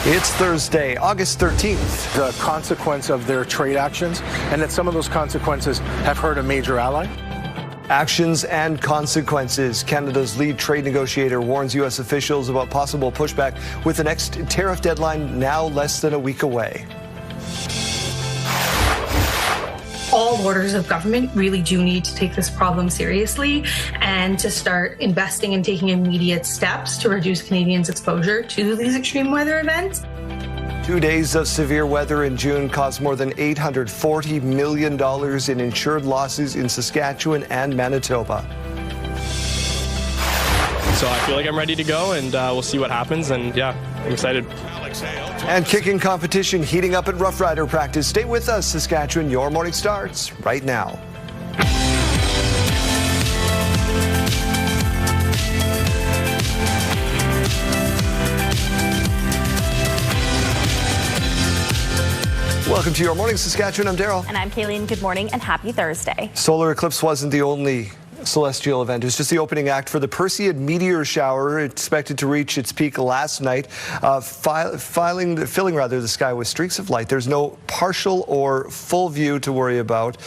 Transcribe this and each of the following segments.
It's Thursday, August 13th. The consequence of their trade actions, and that some of those consequences have hurt a major ally. Actions and consequences. Canada's lead trade negotiator warns U.S. officials about possible pushback with the next tariff deadline now less than a week away. All orders of government really do need to take this problem seriously and to start investing and taking immediate steps to reduce Canadians' exposure to these extreme weather events. 2 days of severe weather in June caused more than $840 million in insured losses in Saskatchewan and Manitoba. So I feel like I'm ready to go, and we'll see what happens, and yeah, I'm excited. And kicking competition heating up at Rough Rider practice. Stay with us, Saskatchewan. Your morning starts right now. Welcome to Your Morning Saskatchewan. I'm Daryl. And I'm Kayleen. Good morning and happy Thursday. Solar eclipse wasn't the only celestial event. It was just the opening act for the Perseid meteor shower, expected to reach its peak last night, filling the sky with streaks of light. There's no partial or full view to worry about.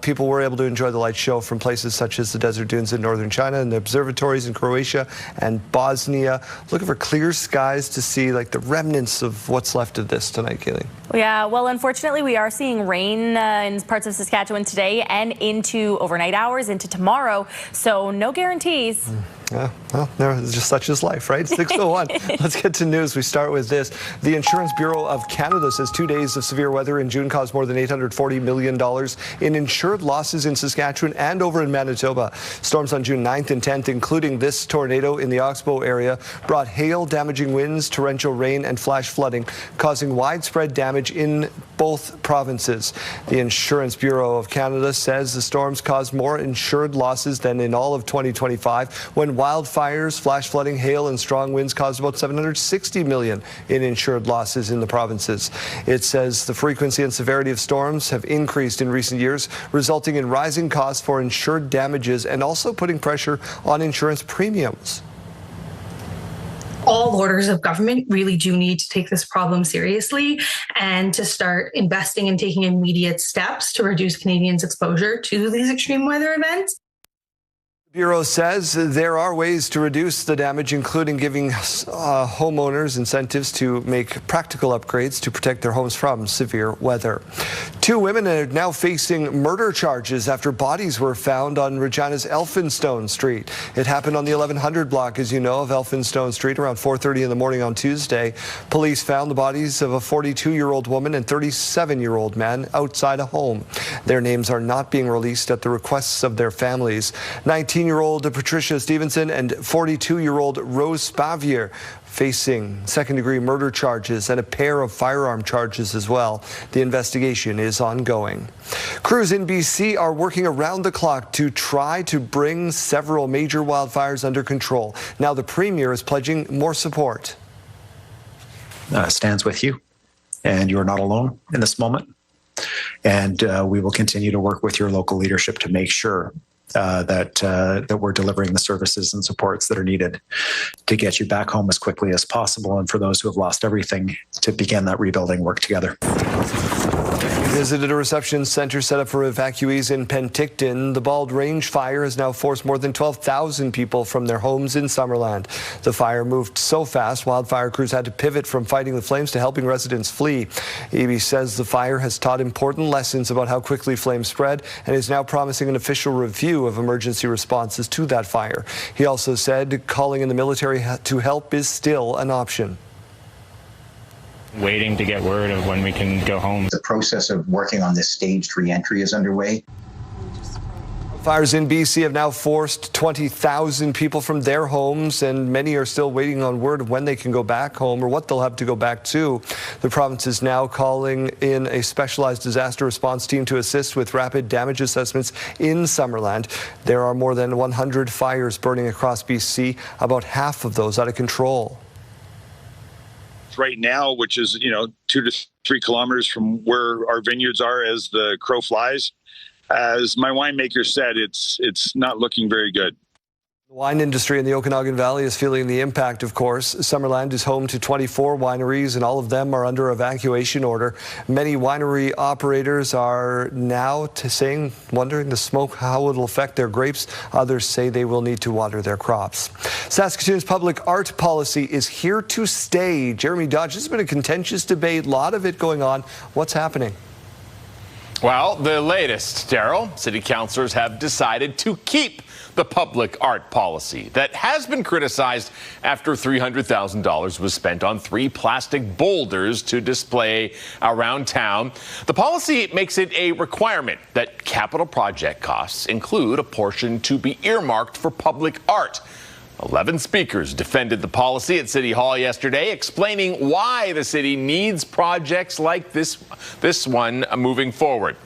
People were able to enjoy the light show from places such as the desert dunes in northern China and the observatories in Croatia and Bosnia. Looking for clear skies to see like the remnants of what's left of this tonight, Kaylee. Yeah, well, unfortunately, we are seeing rain in parts of Saskatchewan today and into overnight hours into tomorrow. So no guarantees. Yeah, well, there's just such is life, right? 6:01. Let's get to news. We start with this. The Insurance Bureau of Canada says 2 days of severe weather in June caused more than $840 million in insured losses in Saskatchewan and over in Manitoba. Storms on June 9th and 10th, including this tornado in the Oxbow area, brought hail, damaging winds, torrential rain, and flash flooding, causing widespread damage in both provinces. The Insurance Bureau of Canada says the storms caused more insured losses than in all of 2025, when wildfires, flash flooding, hail, and strong winds caused about $760 million in insured losses in the provinces. It says the frequency and severity of storms have increased in recent years, resulting in rising costs for insured damages and also putting pressure on insurance premiums. All orders of government really do need to take this problem seriously and to start investing and taking immediate steps to reduce Canadians' exposure to these extreme weather events. The Bureau says there are ways to reduce the damage, including giving homeowners incentives to make practical upgrades to protect their homes from severe weather. 2 women are now facing murder charges after bodies were found on Regina's Elphinstone Street. It happened on the 1100 block, as you know, of Elphinstone Street around 4:30 in the morning on Tuesday. Police found the bodies of a 42-year-old woman and 37-year-old man outside a home. Their names are not being released at the requests of their families. 19-year-old Patricia Stevenson and 42-year-old Rose Spavier facing second-degree murder charges and a pair of firearm charges as well. The investigation is ongoing. Crews in BC are working around the clock to try to bring several major wildfires under control. Now the Premier is pledging more support. Stands with you, and you're not alone in this moment. And we will continue to work with your local leadership to make sure that we're delivering the services and supports that are needed to get you back home as quickly as possible, and for those who have lost everything to begin that rebuilding work together. We visited a reception center set up for evacuees in Penticton. The Bald Range fire has now forced more than 12,000 people from their homes in Summerland. The fire moved so fast, wildfire crews had to pivot from fighting the flames to helping residents flee. Eby says the fire has taught important lessons about how quickly flames spread and is now promising an official review of emergency responses to that fire. He also said calling in the military to help is still an option. Waiting to get word of when we can go home. The process of working on this staged re-entry is underway. Fires in BC have now forced 20,000 people from their homes, and many are still waiting on word of when they can go back home or what they'll have to go back to. The province is now calling in a specialized disaster response team to assist with rapid damage assessments in Summerland. There are more than 100 fires burning across BC, about half of those out of control. Right now, which is 2 to 3 kilometers from where our vineyards are as the crow flies. As my winemaker said, it's not looking very good. The wine industry in the Okanagan Valley is feeling the impact, of course. Summerland is home to 24 wineries, and all of them are under evacuation order. Many winery operators are now wondering the smoke, how it will affect their grapes. Others say they will need to water their crops. Saskatoon's public art policy is here to stay. Jeremy Dodge, this has been a contentious debate, a lot of it going on. What's happening? Well, the latest, Daryl, city councillors have decided to keep the public art policy that has been criticized after $300,000 was spent on 3 plastic boulders to display around town. The policy makes it a requirement that capital project costs include a portion to be earmarked for public art. 11 speakers defended the policy at City Hall yesterday, explaining why the city needs projects like this one moving forward.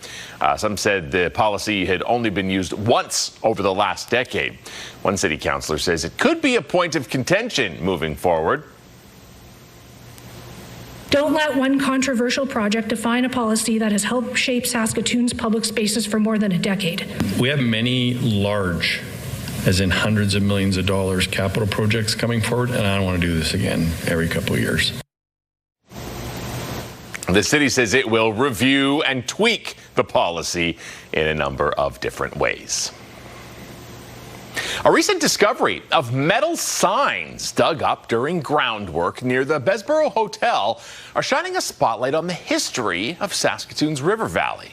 Some said the policy had only been used once over the last decade. One city councillor says it could be a point of contention moving forward. Don't let one controversial project define a policy that has helped shape Saskatoon's public spaces for more than a decade. We have many large, as in hundreds of millions of dollars, capital projects coming forward, and I don't want to do this again every couple of years. The city says it will review and tweak the policy in a number of different ways. A recent discovery of metal signs dug up during groundwork near the Besborough Hotel are shining a spotlight on the history of Saskatoon's river valley.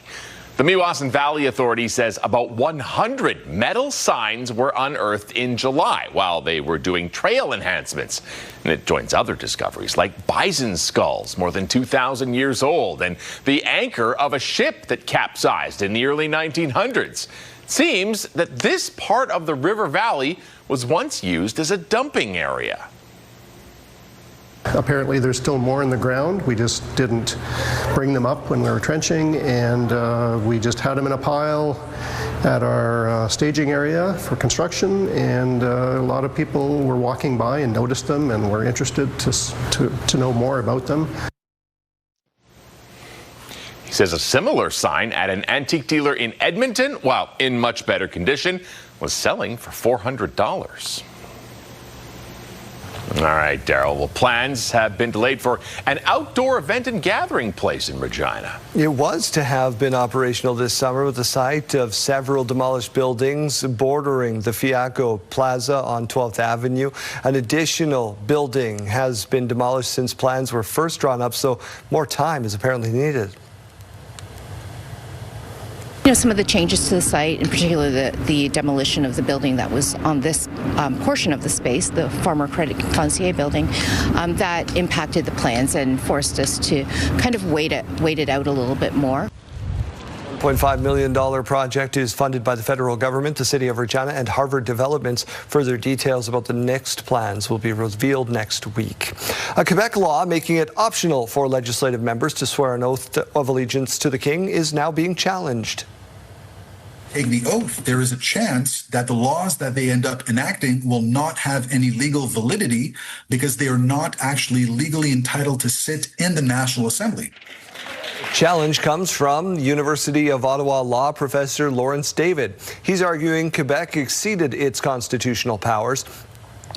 The Meewasin Valley Authority says about 100 metal signs were unearthed in July while they were doing trail enhancements. And it joins other discoveries like bison skulls, more than 2,000 years old, and the anchor of a ship that capsized in the early 1900s. It seems that this part of the river valley was once used as a dumping area. Apparently there's still more in the ground. We just didn't bring them up when we were trenching, and we just had them in a pile at our staging area for construction, and a lot of people were walking by and noticed them and were interested to know more about them. He says a similar sign at an antique dealer in Edmonton, while in much better condition, was selling for $400. All right, Daryl. Well, plans have been delayed for an outdoor event and gathering place in Regina. It was to have been operational this summer with the site of several demolished buildings bordering the Fiaco Plaza on 12th Avenue. An additional building has been demolished since plans were first drawn up, so more time is apparently needed. Some of the changes to the site, in particular the demolition of the building that was on this portion of the space, the former Credit Foncier building, that impacted the plans and forced us to kind of wait it out a little bit more. $1.5 million project is funded by the federal government, the City of Regina, and Harvard Developments. Further details about the next plans will be revealed next week. A Quebec law making it optional for legislative members to swear an oath of allegiance to the King is now being challenged. Take the oath, there is a chance that the laws that they end up enacting will not have any legal validity because they are not actually legally entitled to sit in the National Assembly. Challenge comes from University of Ottawa law professor Lawrence David. He's arguing Quebec exceeded its constitutional powers.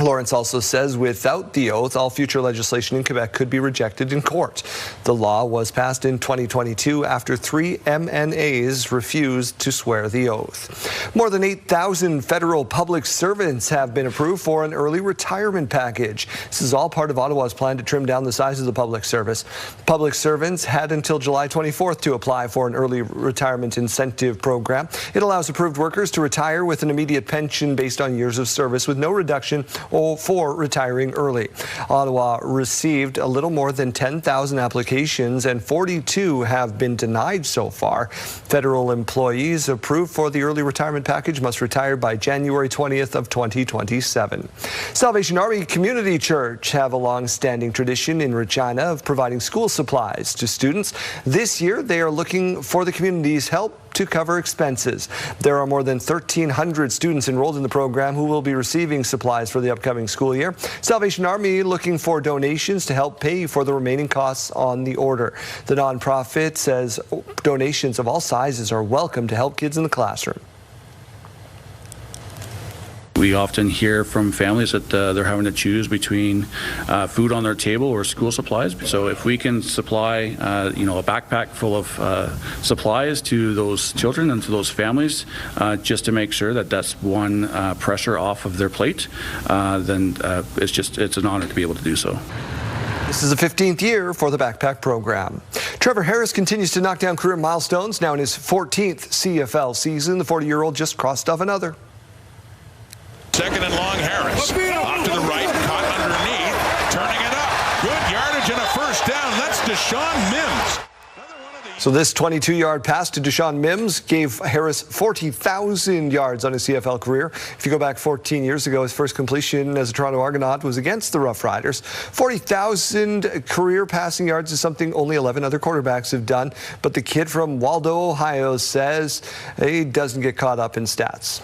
Lawrence also says without the oath, all future legislation in Quebec could be rejected in court. The law was passed in 2022 after 3 MNAs refused to swear the oath. More than 8,000 federal public servants have been approved for an early retirement package. This is all part of Ottawa's plan to trim down the size of the public service. Public servants had until July 24th to apply for an early retirement incentive program. It allows approved workers to retire with an immediate pension based on years of service with no reduction or for retiring early. Ottawa received a little more than 10,000 applications and 42 have been denied so far. Federal employees approved for the early retirement package must retire by January 20th of 2027. Salvation Army Community Church have a long-standing tradition in Regina of providing school supplies to students. This year, they are looking for the community's help to cover expenses. There are more than 1,300 students enrolled in the program who will be receiving supplies for the upcoming school year. Salvation Army looking for donations to help pay for the remaining costs on the order. The nonprofit says donations of all sizes are welcome to help kids in the classroom. We often hear from families that they're having to choose between food on their table or school supplies. So if we can supply, a backpack full of supplies to those children and to those families, just to make sure that that's one pressure off of their plate, then it's an honor to be able to do so. This is the 15th year for the backpack program. Trevor Harris continues to knock down career milestones. Now in his 14th CFL season, the 40-year-old just crossed off another. Second and long, Harris. Off to the right, caught underneath, turning it up. Good yardage and a first down. That's Deshaun Mims. So this 22-yard pass to Deshaun Mims gave Harris 40,000 yards on his CFL career. If you go back 14 years ago, his first completion as a Toronto Argonaut was against the Rough Riders. 40,000 career passing yards is something only 11 other quarterbacks have done. But the kid from Waldo, Ohio says he doesn't get caught up in stats.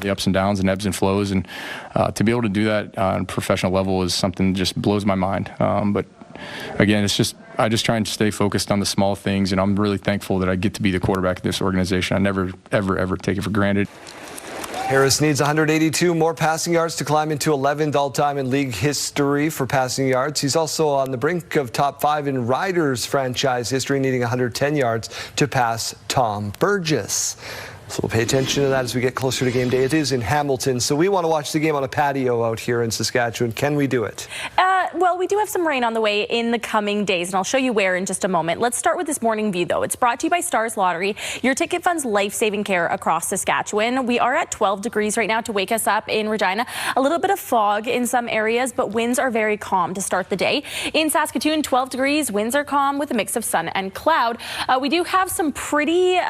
The ups and downs and ebbs and flows, and to be able to do that on a professional level is something that just blows my mind. But again, I just try and stay focused on the small things, and I'm really thankful that I get to be the quarterback of this organization. I never, ever take it for granted. Harris needs 182 more passing yards to climb into 11th all-time in league history for passing yards. He's also on the brink of top 5 in Riders franchise history, needing 110 yards to pass Tom Burgess. So we'll pay attention to that as we get closer to game day. It is in Hamilton, so we want to watch the game on a patio out here in Saskatchewan. Can we do it? Well, we do have some rain on the way in the coming days, and I'll show you where in just a moment. Let's start with this morning view, though. It's brought to you by Stars Lottery, your ticket fund's life-saving care across Saskatchewan. We are at 12 degrees right now to wake us up in Regina. A little bit of fog in some areas, but winds are very calm to start the day. In Saskatoon, 12 degrees, winds are calm with a mix of sun and cloud. We do have some pretty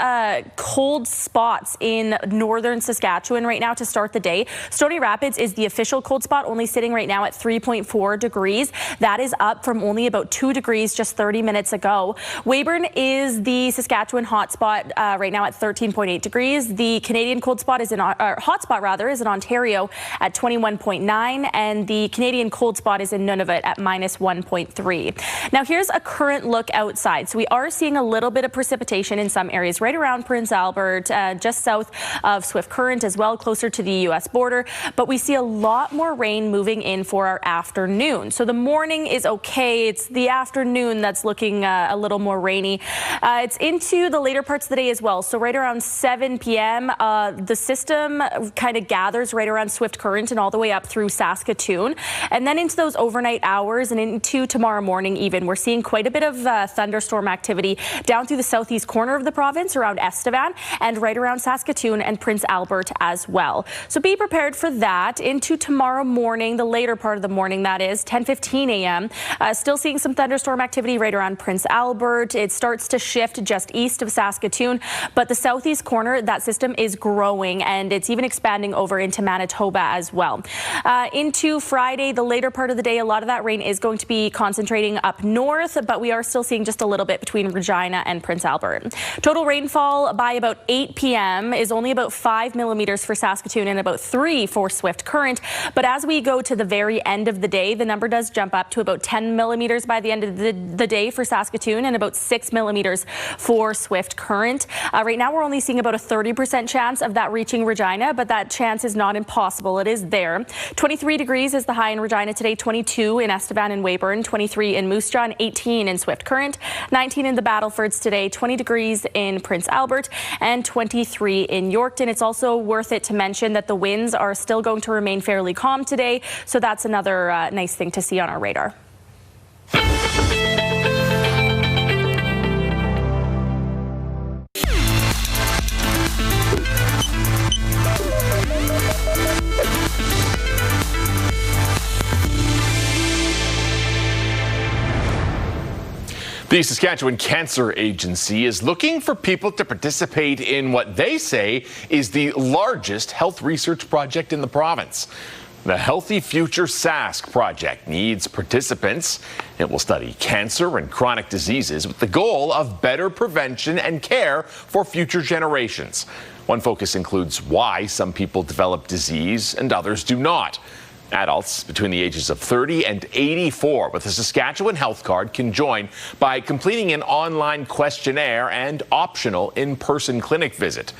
cold spots in northern Saskatchewan right now to start the day. Stony Rapids is the official cold spot, only sitting right now at 3.4 degrees. That is up from only about 2 degrees just 30 minutes ago. Weyburn is the Saskatchewan hotspot right now at 13.8 degrees. The Canadian cold spot is hotspot rather is in Ontario at 21.9, and the Canadian cold spot is in Nunavut at -1.3. Now here's a current look outside. So we are seeing a little bit of precipitation in some areas right around Prince Albert, just south of Swift Current as well, closer to the U.S. border. But we see a lot more rain moving in for our afternoon. So the morning is okay. It's the afternoon that's looking a little more rainy. It's into the later parts of the day as well. So right around 7 p.m., the system kind of gathers right around Swift Current and all the way up through Saskatoon. And then into those overnight hours and into tomorrow morning even, we're seeing quite a bit of thunderstorm activity down through the southeast corner of the province around Estevan and right around Saskatoon and Prince Albert as well. So be prepared for that. Into tomorrow morning, the later part of the morning, that is 10:15 a.m. Still seeing some thunderstorm activity right around Prince Albert. It starts to shift just east of Saskatoon, but the southeast corner, that system is growing and it's even expanding over into Manitoba as well. Into Friday, the later part of the day, a lot of that rain is going to be concentrating up north, but we are still seeing just a little bit between Regina and Prince Albert. Total rainfall by about 8 p.m. is only about 5 millimeters for Saskatoon and about 3 for Swift Current. But as we go to the very end of the day, the number does jump up to about 10 millimeters by the end of the day for Saskatoon and about 6 millimeters for Swift Current. Right now, we're only seeing about a 30% chance of that reaching Regina, but that chance is not impossible. It is there. 23 degrees is the high in Regina today, 22 in Estevan and Weyburn, 23 in Moose Jaw, 18 in Swift Current, 19 in the Battlefords today, 20 degrees in Prince Albert, and 23 in Yorkton. It's also worth it to mention that the winds are still going to remain fairly calm today, so that's another nice thing to see on our radar. The Saskatchewan Cancer Agency is looking for people to participate in what they say is the largest health research project in the province. The Healthy Future Sask project needs participants. It will study cancer and chronic diseases with the goal of better prevention and care for future generations. One focus includes why some people develop disease and others do not. Adults between the ages of 30 and 84 with a Saskatchewan health card can join by completing an online questionnaire and optional in-person clinic visit.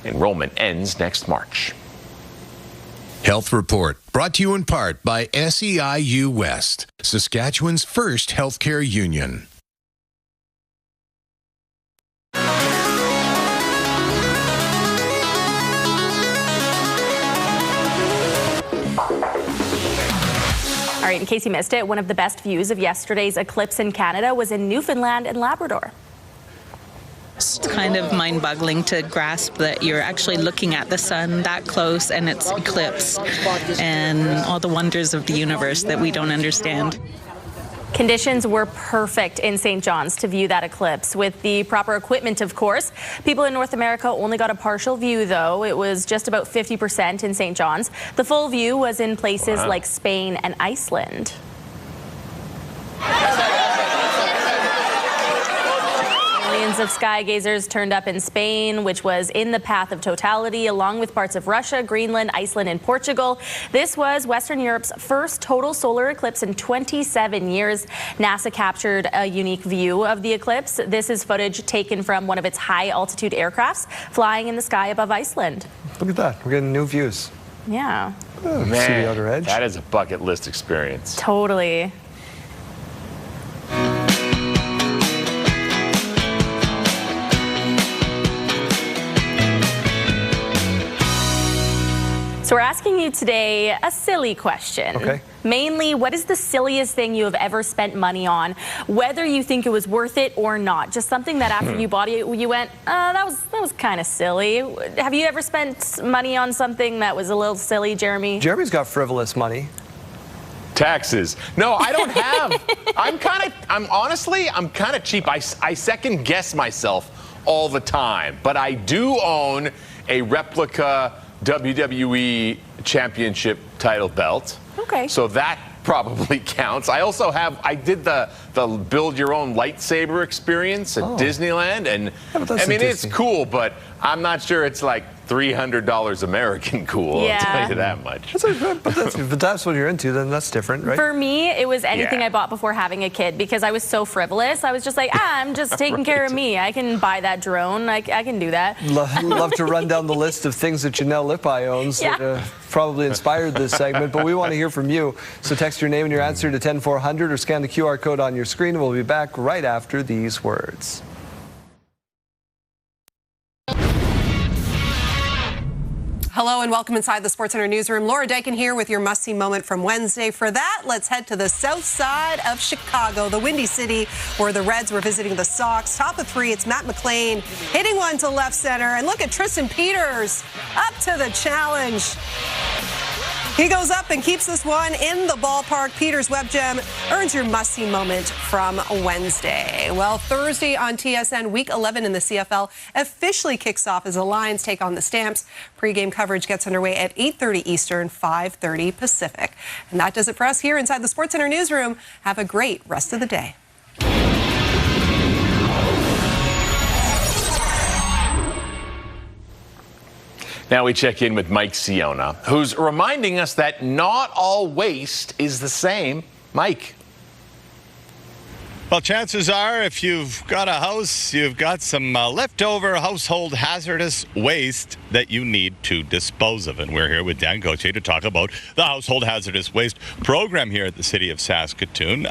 Enrollment ends next March. Health Report, brought to you in part by SEIU West, Saskatchewan's first healthcare union. All right, in case you missed it, one of the best views of yesterday's eclipse in Canada was in Newfoundland and Labrador. It's kind of mind-boggling to grasp that you're actually looking at the sun that close and it's eclipsed, and all the wonders of the universe that we don't understand. Conditions were perfect in St. John's to view that eclipse with the proper equipment, of course. People in North America only got a partial view, though. It was just about 50% in St. John's. The full view was in places like Spain and Iceland. Millions of sky gazers turned up in Spain, which was in the path of totality, along with parts of Russia, Greenland, Iceland, and Portugal. This was Western Europe's first total solar eclipse in 27 years. NASA captured a unique view of the eclipse. This is footage taken from one of its high-altitude aircrafts flying in the sky above Iceland. Look at that. We're getting new views. Yeah. Oh, Man, see the outer edge. that is a bucket list experience. Totally. So we're asking you today a silly question. Okay. Mainly, what is the silliest thing you have ever spent money on, whether you think it was worth it or not? Just something that after you bought it, you went, that was kind of silly. Have you ever spent money on something that was a little silly, Jeremy? Jeremy's got frivolous money. Taxes. No, I don't have. I'm kind of cheap. I second guess myself all the time, but I do own a replica WWE Championship title belt. Okay. So that probably counts. I also did the build your own lightsaber experience at Disneyland, and I mean it's cool, but I'm not sure it's like $300 American cool. Yeah. I'll tell you that much. But that's what you're into, then that's different, right? For me, it was anything I bought before having a kid because I was so frivolous. I was just like, I'm just taking care of me. I can buy that drone. I can do that. Love to run down the list of things that Janelle Lippi owns that probably inspired this segment, but we want to hear from you. So text your name and your answer to 10400 or scan the QR code on your screen. We'll be back right after these words. Hello and welcome inside the SportsCenter newsroom. Laura Dykin here with your must-see moment from Wednesday. For that, let's head to the south side of Chicago, the Windy City, where the Reds were visiting the Sox. Top of three, it's Matt McLean hitting one to left center. And look at Tristan Peters up to the challenge. He goes up and keeps this one in the ballpark. Peters Web Gem earns your must-see moment from Wednesday. Well, Thursday on TSN, Week 11 in the CFL officially kicks off as the Lions take on the Stamps. Pre-game coverage gets underway at 8:30 Eastern, 5:30 Pacific. And that does it for us here inside the SportsCenter newsroom. Have a great rest of the day. Now we check in with Mike Siona, who's reminding us that not all waste is the same. Mike. Well, chances are if you've got a house, you've got some leftover household hazardous waste that you need to dispose of. And we're here with Dan Gauthier to talk about the Household Hazardous Waste program here at the City of Saskatoon,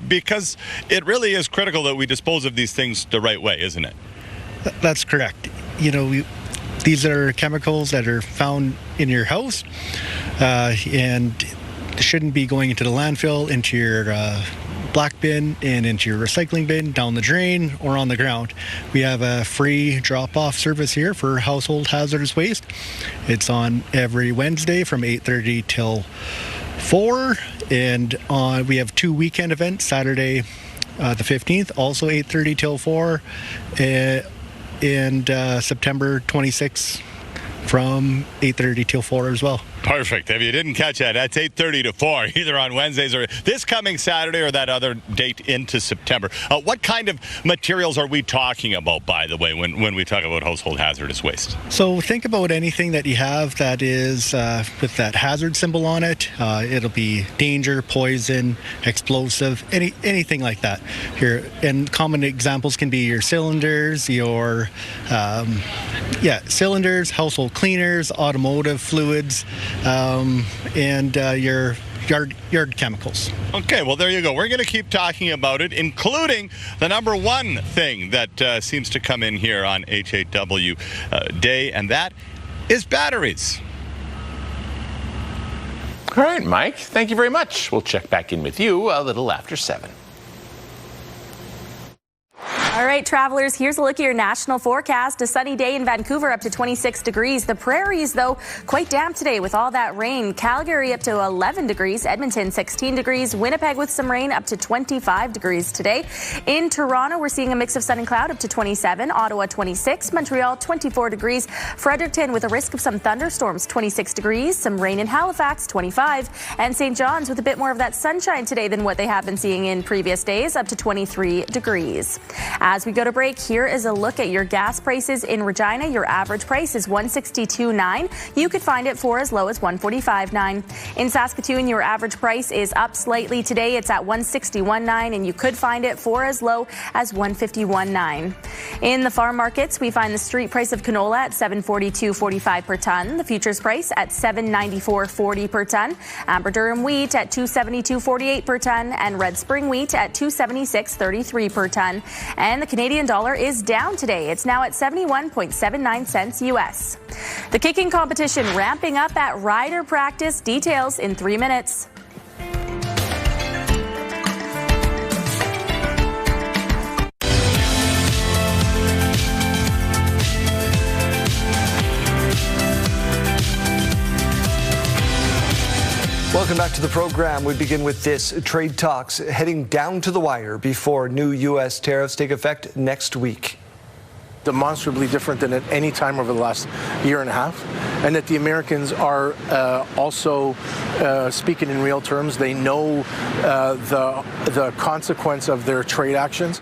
because it really is critical that we dispose of these things the right way, isn't it? That's correct. You know, these are chemicals that are found in your house, and shouldn't be going into the landfill, into your black bin, and into your recycling bin, down the drain, or on the ground. We have a free drop-off service here for household hazardous waste. It's on every Wednesday from 8:30 till 4, and we have 2 weekend events, Saturday the 15th, also 8:30 till 4, and September 26th from 8:30 till 4 as well. Perfect. If you didn't catch that, that's 8:30 to 4, either on Wednesdays or this coming Saturday or that other date into September. What kind of materials are we talking about, by the way, when we talk about household hazardous waste? So think about anything that you have that is with that hazard symbol on it. It'll be danger, poison, explosive, anything like that here. And common examples can be your cylinders, your cylinders, household cleaners, automotive fluids, and your yard chemicals. Okay, well, there you go. We're going to keep talking about it, including the number one thing that seems to come in here on HAW Day, and that is batteries. All right, Mike, thank you very much. We'll check back in with you a little after 7. All right, travelers, here's a look at your national forecast. A sunny day in Vancouver, up to 26 degrees. The prairies, though, quite damp today with all that rain. Calgary up to 11 degrees. Edmonton, 16 degrees. Winnipeg with some rain, up to 25 degrees today. In Toronto, we're seeing a mix of sun and cloud, up to 27. Ottawa, 26. Montreal, 24 degrees. Fredericton with a risk of some thunderstorms, 26 degrees. Some rain in Halifax, 25. And St. John's with a bit more of that sunshine today than what they have been seeing in previous days, up to 23 degrees. As we go to break, here is a look at your gas prices in Regina. Your average price is $162.9. You could find it for as low as $145.9. In Saskatoon, your average price is up slightly today. It's at $161.9, and you could find it for as low as $151.9. In the farm markets, we find the street price of canola at $742.45 per ton. The futures price at $794.40 per ton. Amber Durum wheat at $272.48 per ton, and Red Spring wheat at $276.33 per ton. And the Canadian dollar is down today. It's now at 71.79 cents U.S. The kicking competition ramping up at Ryder practice. Details in 3 minutes. Welcome back to the program. We begin with this. Trade talks heading down to the wire before new U.S. tariffs take effect next week. Demonstrably different than at any time over the last year and a half, and that the Americans are also speaking in real terms. They know the consequence of their trade actions.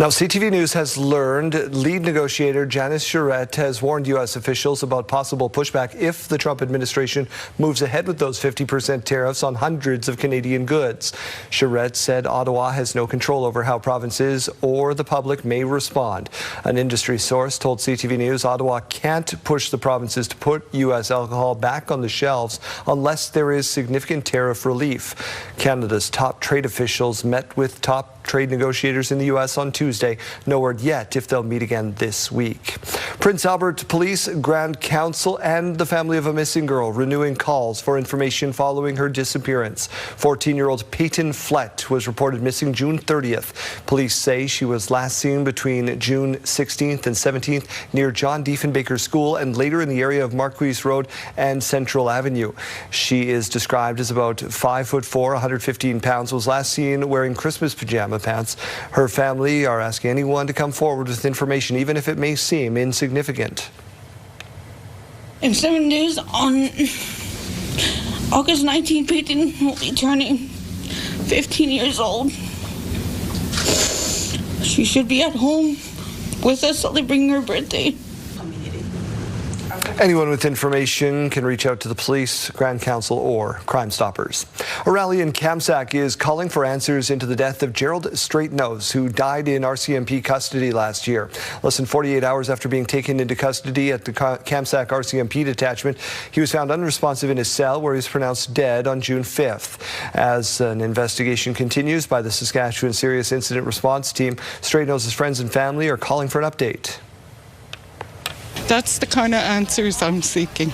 Now, CTV News has learned lead negotiator Janice Charette has warned U.S. officials about possible pushback if the Trump administration moves ahead with those 50% tariffs on hundreds of Canadian goods. Charette said Ottawa has no control over how provinces or the public may respond. An industry source told CTV News Ottawa can't push the provinces to put U.S. alcohol back on the shelves unless there is significant tariff relief. Canada's top trade officials met with top trade negotiators in the U.S. on Tuesday. No word yet if they'll meet again this week. Prince Albert Police, Grand Council, and the family of a missing girl renewing calls for information following her disappearance. 14-year-old Peyton Flett was reported missing June 30th. Police say she was last seen between June 16th and 17th near John Diefenbaker School and later in the area of Marquise Road and Central Avenue. She is described as about 5'4", 115 pounds, was last seen wearing Christmas pajama pants. Her family are asking anyone to come forward with information, even if it may seem insignificant. In 7 days, on August 19th, Peyton will be turning 15 years old. She should be at home with us celebrating her birthday. Anyone with information can reach out to the police, Grand Council, or Crime Stoppers. A rally in Kamsack is calling for answers into the death of Gerald Straightnose, who died in RCMP custody last year. Less than 48 hours after being taken into custody at the Kamsack RCMP detachment, he was found unresponsive in his cell, where he was pronounced dead on June 5th. As an investigation continues by the Saskatchewan Serious Incident Response Team, Straightnose's friends and family are calling for an update. That's the kind of answers I'm seeking.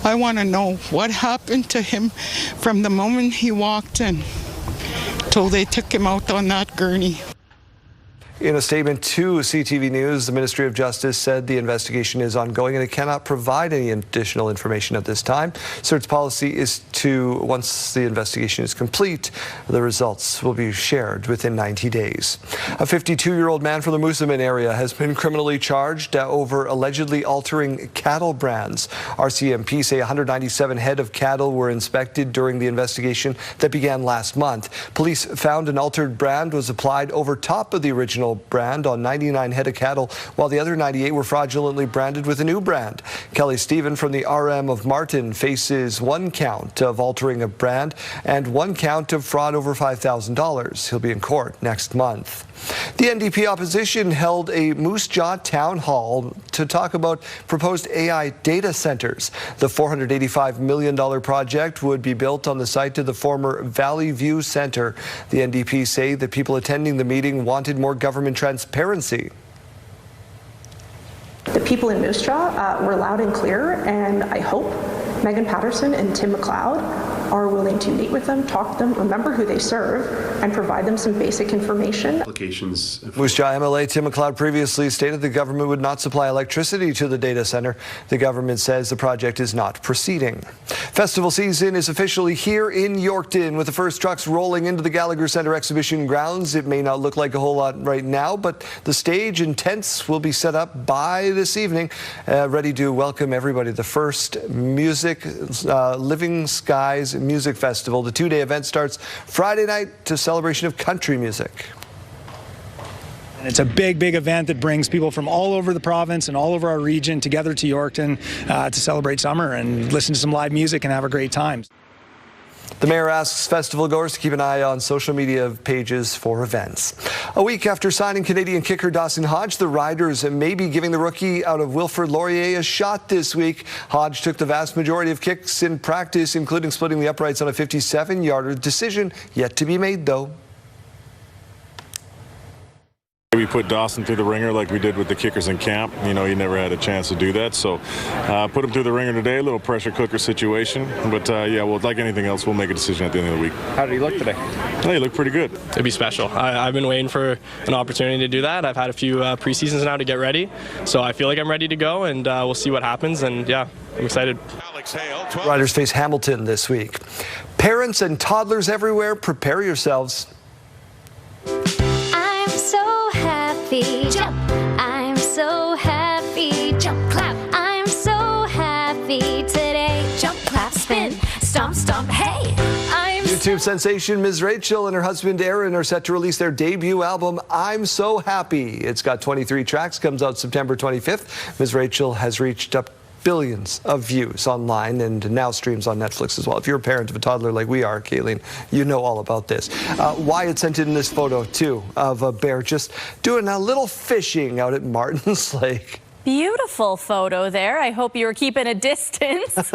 I want to know what happened to him from the moment he walked in till they took him out on that gurney. In a statement to CTV News, the Ministry of Justice said the investigation is ongoing and it cannot provide any additional information at this time. CERT's policy is to, once the investigation is complete, the results will be shared within 90 days. A 52-year-old man from the Moosomin area has been criminally charged over allegedly altering cattle brands. RCMP say 197 head of cattle were inspected during the investigation that began last month. Police found an altered brand was applied over top of the original original brand on 99 head of cattle, while the other 98 were fraudulently branded with a new brand. Kelly Stephen from the RM of Martin faces 1 count of altering a brand and 1 count of fraud over $5,000. He'll be in court next month. The NDP opposition held a Moose Jaw town hall to talk about proposed AI data centers. The $485 million project would be built on the site of the former Valley View Centre. The NDP say the people attending the meeting wanted more government transparency. The people in Moose Jaw were loud and clear, and I hope Megan Patterson and Tim McLeod are willing to meet with them, talk to them, remember who they serve, and provide them some basic information. Moose Jaw MLA Tim McLeod previously stated the government would not supply electricity to the data center. The government says the project is not proceeding. Festival season is officially here in Yorkton with the first trucks rolling into the Gallagher Centre exhibition grounds. It may not look like a whole lot right now, but the stage and tents will be set up by this evening, ready to welcome everybody. The first music, Living Skies Music Festival. The 2-day event starts Friday night to celebration of country music. And it's a big event that brings people from all over the province and all over our region together to Yorkton to celebrate summer and listen to some live music and have a great time. The mayor asks festival goers to keep an eye on social media pages for events. A week after signing Canadian kicker Dawson Hodge, the Riders may be giving the rookie out of Wilfrid Laurier a shot this week. Hodge took the vast majority of kicks in practice, including splitting the uprights on a 57-yarder. Decision yet to be made, though. We put Dawson through the ringer like we did with the kickers in camp. You know, he never had a chance to do that. So put him through the ringer today, a little pressure cooker situation. But yeah, well, like anything else, we'll make a decision at the end of the week. How did he look today? He looked pretty good. It'd be special. I've been waiting for an opportunity to do that. I've had a few preseasons now to get ready. So I feel like I'm ready to go, and we'll see what happens. And yeah, I'm excited. Riders face Hamilton this week. Parents and toddlers everywhere, prepare yourselves. Jump. I'm so happy. Jump, clap. I'm so happy today. Jump, clap, spin, stomp, stomp. Hey, YouTube sensation Ms. Rachel and her husband Aaron are set to release their debut album, I'm So Happy. It's got 23 tracks, comes out September 25th. Ms. Rachel has reached up billions of views online and now streams on Netflix as well. If you're a parent of a toddler like we are, Kayleen, you know all about this. Wyatt sent in this photo, too, of a bear just doing a little fishing out at Martin's Lake. Beautiful photo there. I hope you were keeping a distance.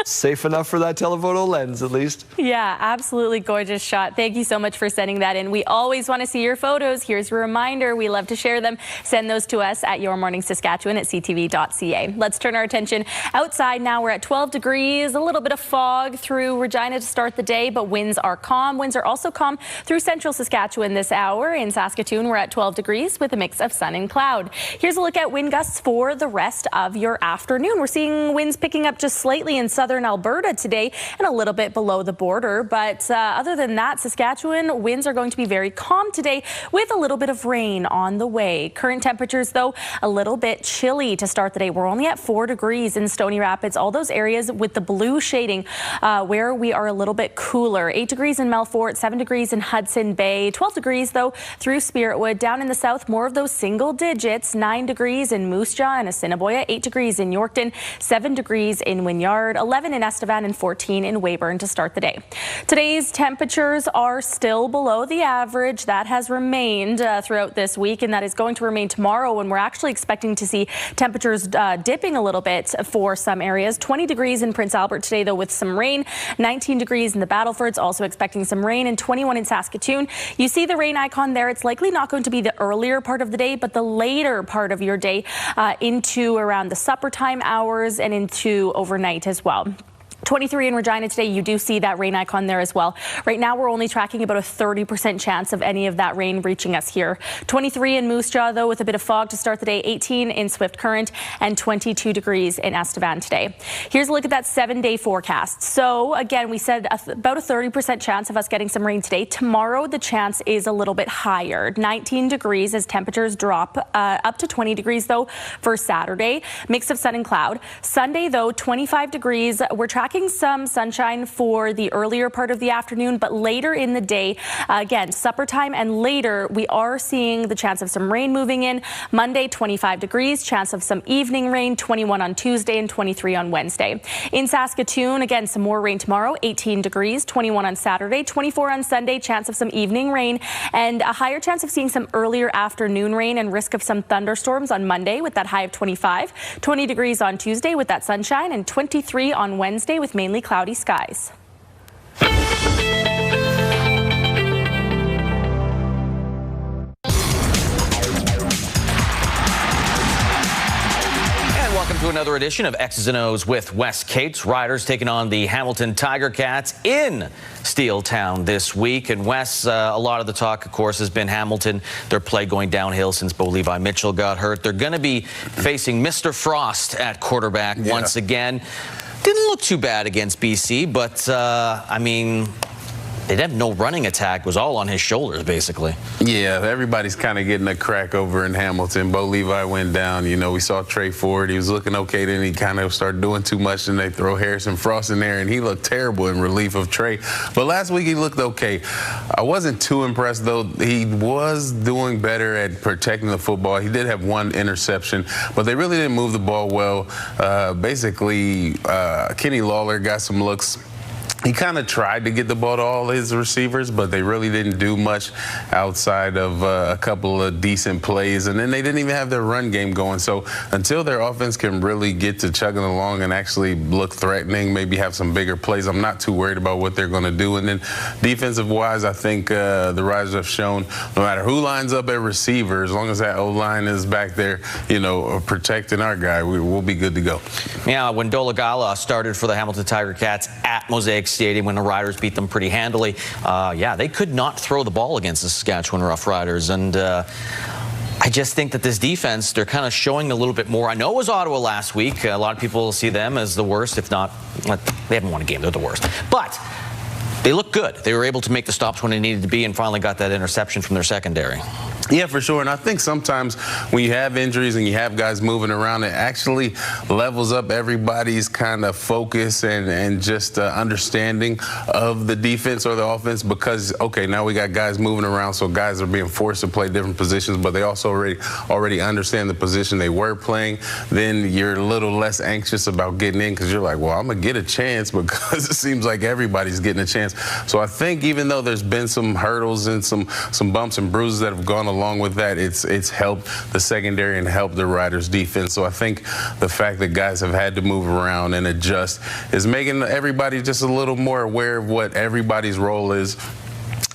Safe enough for that telephoto lens, at least. Yeah, absolutely gorgeous shot. Thank you so much for sending that in. We always want to see your photos. Here's a reminder. We love to share them. Send those to us at yourmorningsaskatchewan at ctv.ca. Let's turn our attention outside now. We're at 12 degrees, a little bit of fog through Regina to start the day, but winds are calm. Winds are also calm through central Saskatchewan this hour. In Saskatoon, we're at 12 degrees with a mix of sun and cloud. Here's a look at wind gusts for the rest of your afternoon. We're seeing winds picking up just slightly in southern Alberta today and a little bit below the border. But other than that, Saskatchewan winds are going to be very calm today with a little bit of rain on the way. Current temperatures, though, a little bit chilly to start the day. We're only at 4 degrees in Stony Rapids. All those areas with the blue shading where we are a little bit cooler. 8 degrees in Melfort, 7 degrees in Hudson Bay, 12 degrees, though, through Spiritwood. Down in the south, more of those single digits, 9 degrees in Moose Jaw and Assiniboia, 8 degrees in Yorkton, 7 degrees in Wynyard, 11 in Estevan, and 14 in Weyburn to start the day. Today's temperatures are still below the average. That has remained throughout this week, and that is going to remain tomorrow when we're actually expecting to see temperatures dipping a little bit for some areas. 20 degrees in Prince Albert today, though, with some rain. 19 degrees in the Battlefords, also expecting some rain, and 21 in Saskatoon. You see the rain icon there. It's likely not going to be the earlier part of the day, but the later part of your day into around the supper time hours and into overnight as well. 23 in Regina today. You do see that rain icon there as well. Right now, we're only tracking about a 30% chance of any of that rain reaching us here. 23 in Moose Jaw, though, with a bit of fog to start the day. 18 in Swift Current and 22 degrees in Estevan today. Here's a look at that 7-day forecast. So again, we said about a 30% chance of us getting some rain today. Tomorrow, the chance is a little bit higher. 19 degrees as temperatures drop up to 20 degrees, though, for Saturday. Mix of sun and cloud. Sunday, though, 25 degrees. We're tracking tracking some sunshine for the earlier part of the afternoon, but later in the day, again, supper time and later, we are seeing the chance of some rain moving in. Monday, 25 degrees, chance of some evening rain, 21 on Tuesday and 23 on Wednesday. In Saskatoon, again, some more rain tomorrow, 18 degrees, 21 on Saturday, 24 on Sunday, chance of some evening rain, and a higher chance of seeing some earlier afternoon rain and risk of some thunderstorms on Monday with that high of 25, 20 degrees on Tuesday with that sunshine, and 23 on Wednesday with mainly cloudy skies. Welcome to another edition of X's and O's with Wes Cates. Riders taking on the Hamilton Tiger Cats in Steeltown this week. And Wes, a lot of the talk, of course, has been Hamilton, their play going downhill since Bo Levi Mitchell got hurt. They're going to be facing Mr. Frost at quarterback once again. Didn't look too bad against BC, but, I mean, they didn't have no running attack. It was all on his shoulders, basically. Yeah, everybody's kind of getting a crack over in Hamilton. Bo Levi went down. You know, we saw Trey Ford. He was looking okay. Then he kind of started doing too much, and they throw Harrison Frost in there, and he looked terrible in relief of Trey. But last week he looked okay. I wasn't too impressed, though. He was doing better at protecting the football. He did have one interception, but they really didn't move the ball well. Basically, Kenny Lawler got some looks. He kind of tried to get the ball to all his receivers, but they really didn't do much outside of a couple of decent plays. And then they didn't even have their run game going. So until their offense can really get to chugging along and actually look threatening, maybe have some bigger plays, I'm not too worried about what they're going to do. And then defensive-wise, I think the Riders have shown no matter who lines up at receiver, as long as that O-line is back there, you know, protecting our guy, we'll be good to go. Yeah, when Dolagala started for the Hamilton Tiger Cats at Mosaic Stadium when the Riders beat them pretty handily. Yeah, they could not throw the ball against the Saskatchewan Rough Riders, and I just think that this defense, they're kind of showing a little bit more. I know it was Ottawa last week. A lot of people see them as the worst, if not, they haven't won a game, they're the worst. But they look good. They were able to make the stops when they needed to be and finally got that interception from their secondary. Yeah, for sure. And I think sometimes when you have injuries and you have guys moving around, it actually levels up everybody's kind of focus and just understanding of the defense or the offense because, okay, now we got guys moving around, so guys are being forced to play different positions, but they also already understand the position they were playing. Then you're a little less anxious about getting in because you're like, well, I'm going to get a chance because it seems like everybody's getting a chance. So I think even though there's been some hurdles and some bumps and bruises that have gone along with that, it's helped the secondary and helped the Riders defense. So I think the fact that guys have had to move around and adjust is making everybody just a little more aware of what everybody's role is.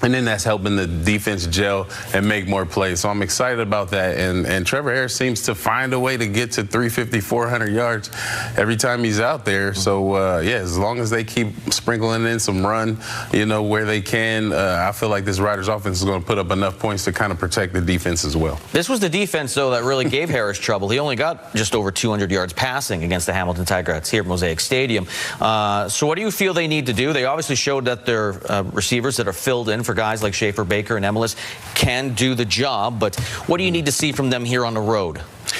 And then that's helping the defense gel and make more plays. So I'm excited about that. And Trevor Harris seems to find a way to get to 350, 400 yards every time he's out there. So, yeah, as long as they keep sprinkling in some run, you know, where they can, I feel like this Riders offense is going to put up enough points to kind of protect the defense as well. This was the defense, though, that really gave Harris trouble. He only got just over 200 yards passing against the Hamilton Tiger Cats here at Mosaic Stadium. So what do you feel they need to do? They obviously showed that their receivers that are filled in for guys like Schaefer, Baker, and Emelis can do the job, but what do you need to see from them here on the road?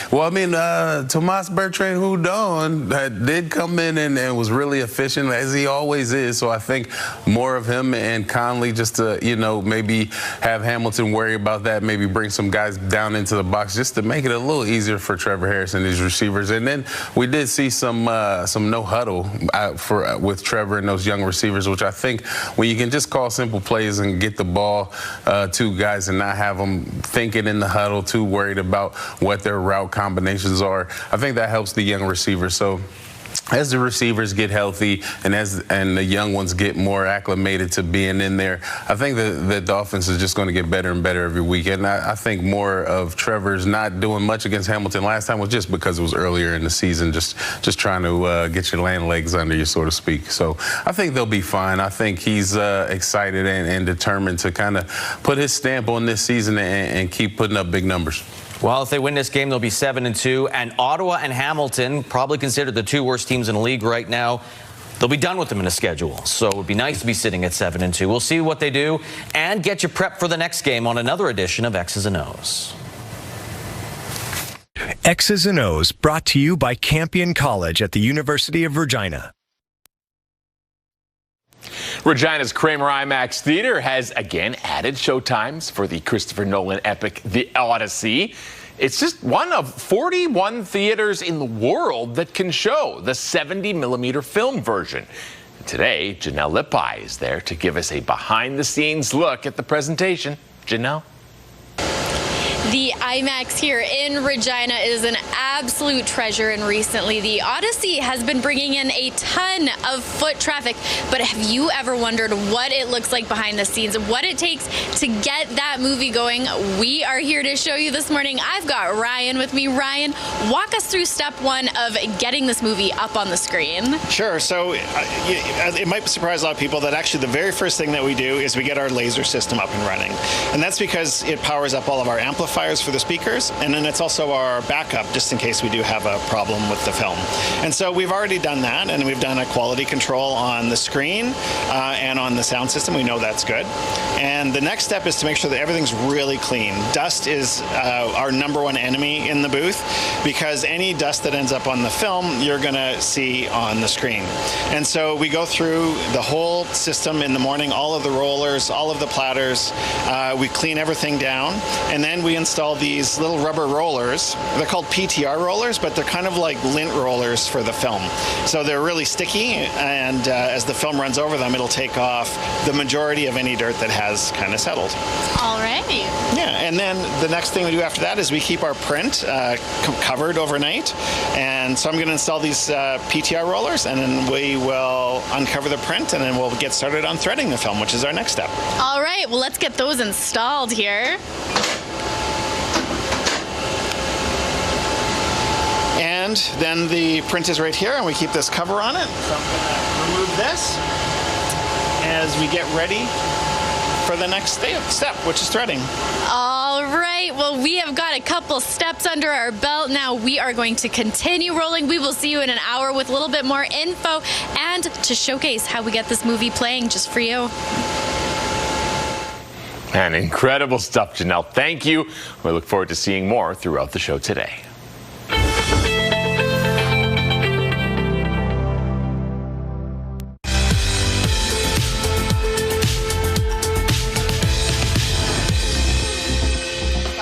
Well, I mean, Tomas Bertrand-Houdon did come in and was really efficient, as he always is. So I think more of him and Conley just to, you know, maybe have Hamilton worry about that, maybe bring some guys down into the box just to make it a little easier for Trevor Harris and his receivers. And then we did see some no huddle with Trevor and those young receivers, which I think when you can just call simple plays and get the ball to guys and not have them thinking in the huddle, too worried about what their route combinations are, I think that helps the young receivers. So as the receivers get healthy and the young ones get more acclimated to being in there, I think that the offense is just going to get better and better every week. And I think more of Trevor's not doing much against Hamilton last time was just because it was earlier in the season, just trying to get your land legs under you, so to speak. So I think they'll be fine. I think he's excited and determined to kind of put his stamp on this season and keep putting up big numbers. Well, if they win this game, they'll be 7-2, and Ottawa and Hamilton, probably considered the two worst teams in the league right now, they'll be done with them in the schedule. So it would be nice to be sitting at 7-2. We'll see what they do and get you prepped for the next game on another edition of X's and O's. X's and O's brought to you by Campion College at the University of Regina. Regina's Kramer IMAX Theater has again added showtimes for the Christopher Nolan epic The Odyssey. It's just one of 41 theaters in the world that can show the 70mm film version. Today, Janelle Lippi is there to give us a behind-the-scenes look at the presentation. Janelle? The IMAX here in Regina is an absolute treasure, and recently the Odyssey has been bringing in a ton of foot traffic. But have you ever wondered what it looks like behind the scenes, what it takes to get that movie going? We are here to show you this morning. I've got Ryan with me. Ryan, walk us through step one of getting this movie up on the screen. Sure. So it might surprise a lot of people that actually the very first thing that we do is we get our laser system up and running. And that's because it powers up all of our amplifiers for the speakers, and then it's also our backup just in case we do have a problem with the film. And so we've already done that, and we've done a quality control on the screen and on the sound system. We know that's good. And the next step is to make sure that everything's really clean. Dust is our #1 enemy in the booth, because any dust that ends up on the film you're going to see on the screen. And so we go through the whole system in the morning, all of the rollers, all of the platters. We clean everything down, and then we install these little rubber rollers. They're called PTR rollers, but they're kind of like lint rollers for the film. So they're really sticky, and as the film runs over them, it'll take off the majority of any dirt that has kind of settled. All right. Yeah, and then the next thing we do after that is we keep our print covered overnight. And so I'm going to install these PTR rollers, and then we will uncover the print, and then we'll get started on threading the film, which is our next step. All right, well, let's get those installed here. And then the print is right here, and we keep this cover on it. So I'm going to remove this as we get ready for the next step, which is threading. All right, well, we have got a couple steps under our belt. Now we are going to continue rolling. We will see you in an hour with a little bit more info and to showcase how we get this movie playing just for you. And incredible stuff, Janelle. Thank you. We look forward to seeing more throughout the show today.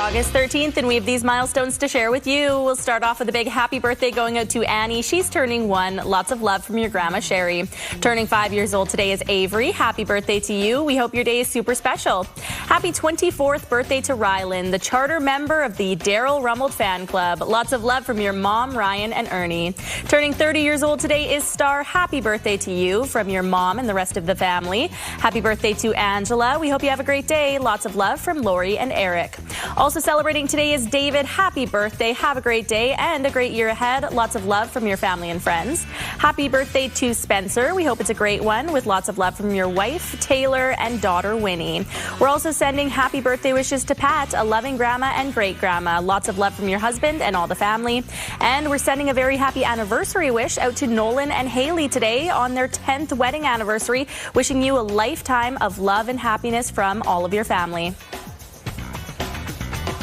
August 13th, and we have these milestones to share with you. We'll start off with a big happy birthday going out to Annie. She's turning 1. Lots of love from your grandma, Sherry. Turning 5 years old today is Avery. Happy birthday to you. We hope your day is super special. Happy 24th birthday to Rylan, the charter member of the Daryl Rummold fan club. Lots of love from your mom, Ryan, and Ernie. Turning 30 years old today is Star. Happy birthday to you from your mom and the rest of the family. Happy birthday to Angela. We hope you have a great day. Lots of love from Lori and Eric. Also celebrating today is David. Happy birthday. Have a great day and a great year ahead. Lots of love from your family and friends. Happy birthday to Spencer. We hope it's a great one with lots of love from your wife, Taylor, and daughter, Winnie. We're also sending happy birthday wishes to Pat, a loving grandma and great grandma. Lots of love from your husband and all the family. And we're sending a very happy anniversary wish out to Nolan and Haley today on their 10th wedding anniversary. Wishing you a lifetime of love and happiness from all of your family.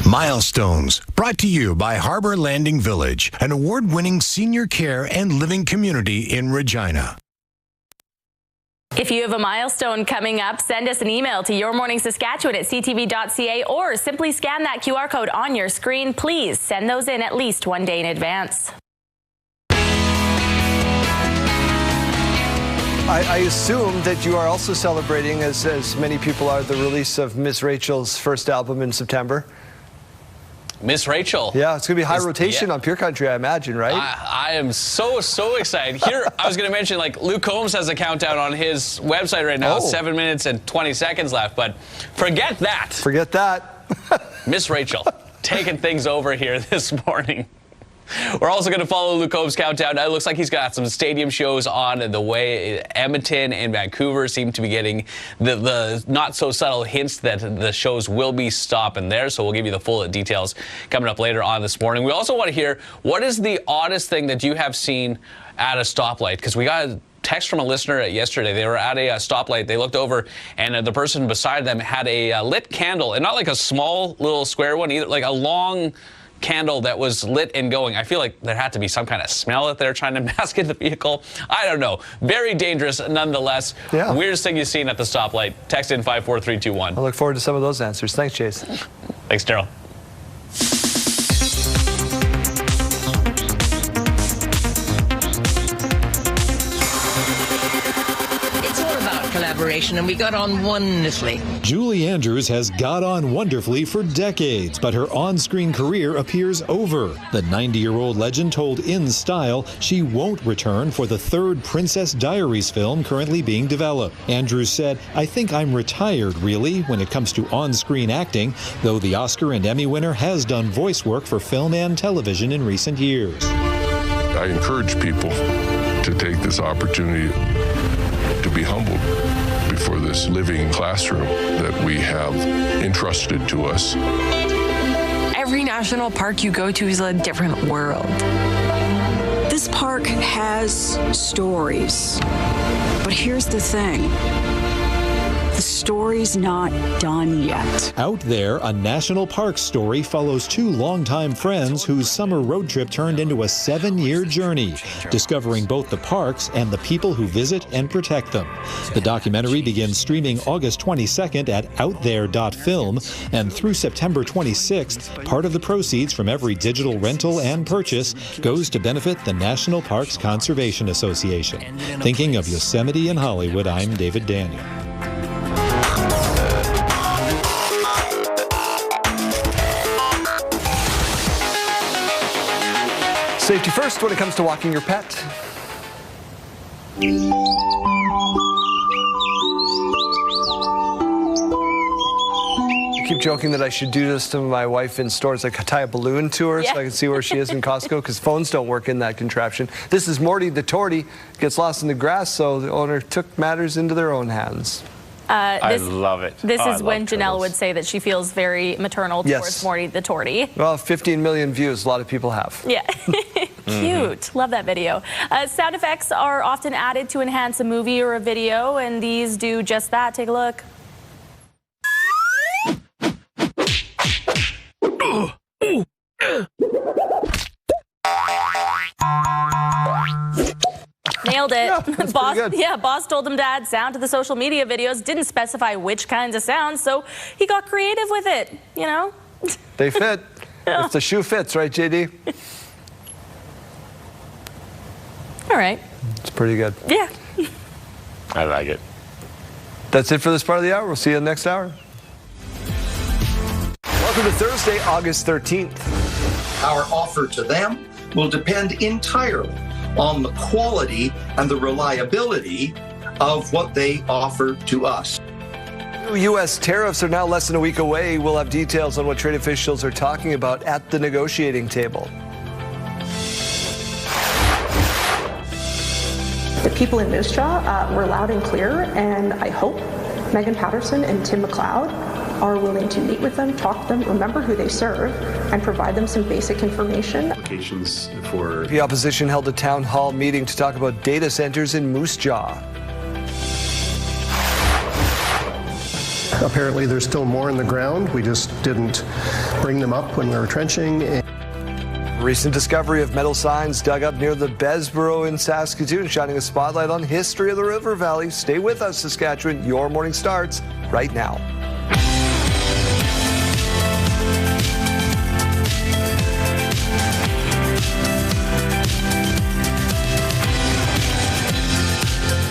Milestones, brought to you by Harbor Landing Village, an award-winning senior care and living community in Regina. If you have a milestone coming up, send us an email to yourmorningsaskatchewan@ctv.ca or simply scan that QR code on your screen. Please send those in at least 1 day in advance. I assume that you are also celebrating, as many people are, the release of Miss Rachel's first album in September. Miss Rachel. Yeah, it's going to be high rotation on Pure Country, I imagine, right? I am so excited. Here, I was going to mention, like, Luke Combs has a countdown on his website right now. 7 minutes and 20 seconds left, but forget that. Forget that. Miss Rachel taking things over here this morning. We're also going to follow Luke Combs' countdown. It looks like he's got some stadium shows on the way. Edmonton and Vancouver seem to be getting the not-so-subtle hints that the shows will be stopping there, so we'll give you the full details coming up later on this morning. We also want to hear, what is the oddest thing that you have seen at a stoplight? Because we got a text from a listener yesterday. They were at a stoplight. They looked over, and the person beside them had a lit candle, and not like a small little square one either, like a long candle that was lit and going. I feel like there had to be some kind of smell that they're trying to mask in the vehicle. I don't know. Very dangerous nonetheless. Yeah. Weirdest thing you've seen at the stoplight. Text in 54321. I look forward to some of those answers. Thanks, Chase. Thanks, Daryl. And we got on wonderfully. Julie Andrews has got on wonderfully for decades, but her on-screen career appears over. The 90-year-old legend told In Style she won't return for the third Princess Diaries film currently being developed. Andrews said, "I think I'm retired, really, when it comes to on-screen acting, though the Oscar and Emmy winner has done voice work for film and television in recent years." I encourage people to take this opportunity to be humbled before this living classroom that we have entrusted to us. Every national park you go to is a different world. This park has stories, but here's the thing. The story's not done yet. Out There, a national park story follows two longtime friends whose summer road trip turned into a 7-year journey, discovering both the parks and the people who visit and protect them. The documentary begins streaming August 22nd at outthere.film, and through September 26th, part of the proceeds from every digital rental and purchase goes to benefit the National Parks Conservation Association. Thinking of Yosemite and Hollywood, I'm David Daniel. Safety first when it comes to walking your pet. I keep joking that I should do this to my wife in stores, like tie a balloon to her so I can see where she is in Costco, because phones don't work in that contraption. This is Morty the Tortie, gets lost in the grass, so the owner took matters into their own hands. I love it. This is when Janelle would say that she feels very maternal towards Morty the Tortie. Well, 15 million views, a lot of people have. Yeah. Cute. Love that video. Sound effects are often added to enhance a movie or a video, and these do just that. Take a look. Nailed it. Yeah, Boss told him to add sound to the social media videos, didn't specify which kinds of sounds, so he got creative with it, you know? They fit. If the shoe fits, right, JD? All right. It's pretty good. Yeah. I like it. That's it for this part of the hour. We'll see you next hour. Welcome to Thursday, August 13th. Our offer to them will depend entirely on the quality and the reliability of what they offer to us. U.S. tariffs are now less than a week away. We'll have details on what trade officials are talking about at the negotiating table. The people in Moose Jaw were loud and clear, and I hope Megan Patterson and Tim McLeod are willing to meet with them, talk to them, remember who they serve, and provide them some basic information. Applications for the opposition held a town hall meeting to talk about data centers in Moose Jaw. Apparently there's still more in the ground. We just didn't bring them up when we were trenching. Recent discovery of metal signs dug up near the Besborough in Saskatoon, shining a spotlight on history of the river valley. Stay with us, Saskatchewan. Your morning starts right now.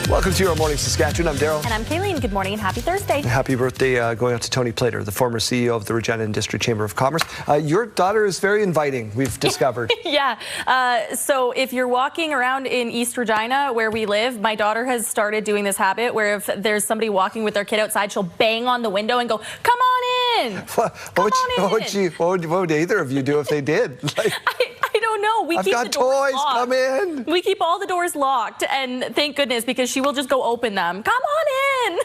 Welcome to Your Morning Saskatchewan. I'm Daryl. And I'm Kayleen. Good morning and happy Thursday. Happy birthday going out to Tony Plater, the former CEO of the Regina and District Chamber of Commerce. Your daughter is very inviting, we've discovered. Yeah. So if you're walking around in East Regina, where we live, my daughter has started doing this habit where if there's somebody walking with their kid outside, she'll bang on the window and go, "Come on in." What would either of you do if they did? Like, I don't know. We I've keep got the doors toys. locked. Come in. We keep all the doors locked, and thank goodness, because she will just go open them. Come on in.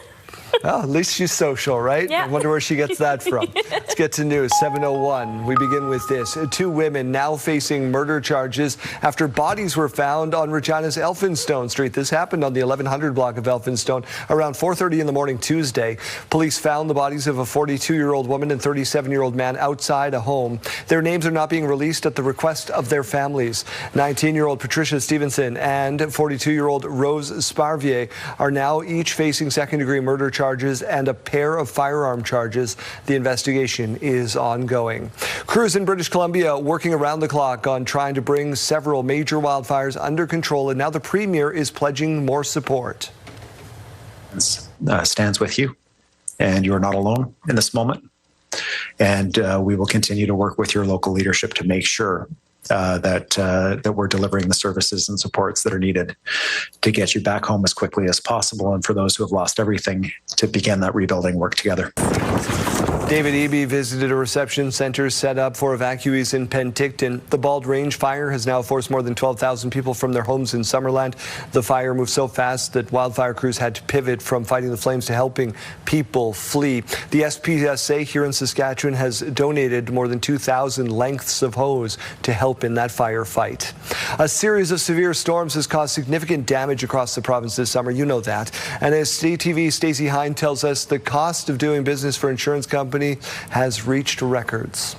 Well, at least she's social, right? Yeah. I wonder where she gets that from. Let's get to news. 7:01. We begin with this. 2 women now facing murder charges after bodies were found on Regina's Elphinstone Street. This happened on the 1100 block of Elphinstone around 4:30 in the morning Tuesday. Police found the bodies of a 42-year-old woman and 37-year-old man outside a home. Their names are not being released at the request of their families. 19-year-old Patricia Stevenson and 42-year-old Rose Sparvier are now each facing second-degree murder charges and a pair of firearm charges. The investigation is ongoing. Crews in British Columbia working around the clock on trying to bring several major wildfires under control, and now the Premier is pledging more support. Stands with you, and you are not alone in this moment. And we will continue to work with your local leadership to make sure that we're delivering the services and supports that are needed to get you back home as quickly as possible, and for those who have lost everything to begin that rebuilding work together. David Eby visited a reception center set up for evacuees in Penticton. The Bald Range fire has now forced more than 12,000 people from their homes in Summerland. The fire moved so fast that wildfire crews had to pivot from fighting the flames to helping people flee. The SPSA here in Saskatchewan has donated more than 2,000 lengths of hose to help in that firefight. A series of severe storms has caused significant damage across the province this summer. You know that. And as CTV Stacey Hine tells us, the cost of doing business for insurance companies has reached records.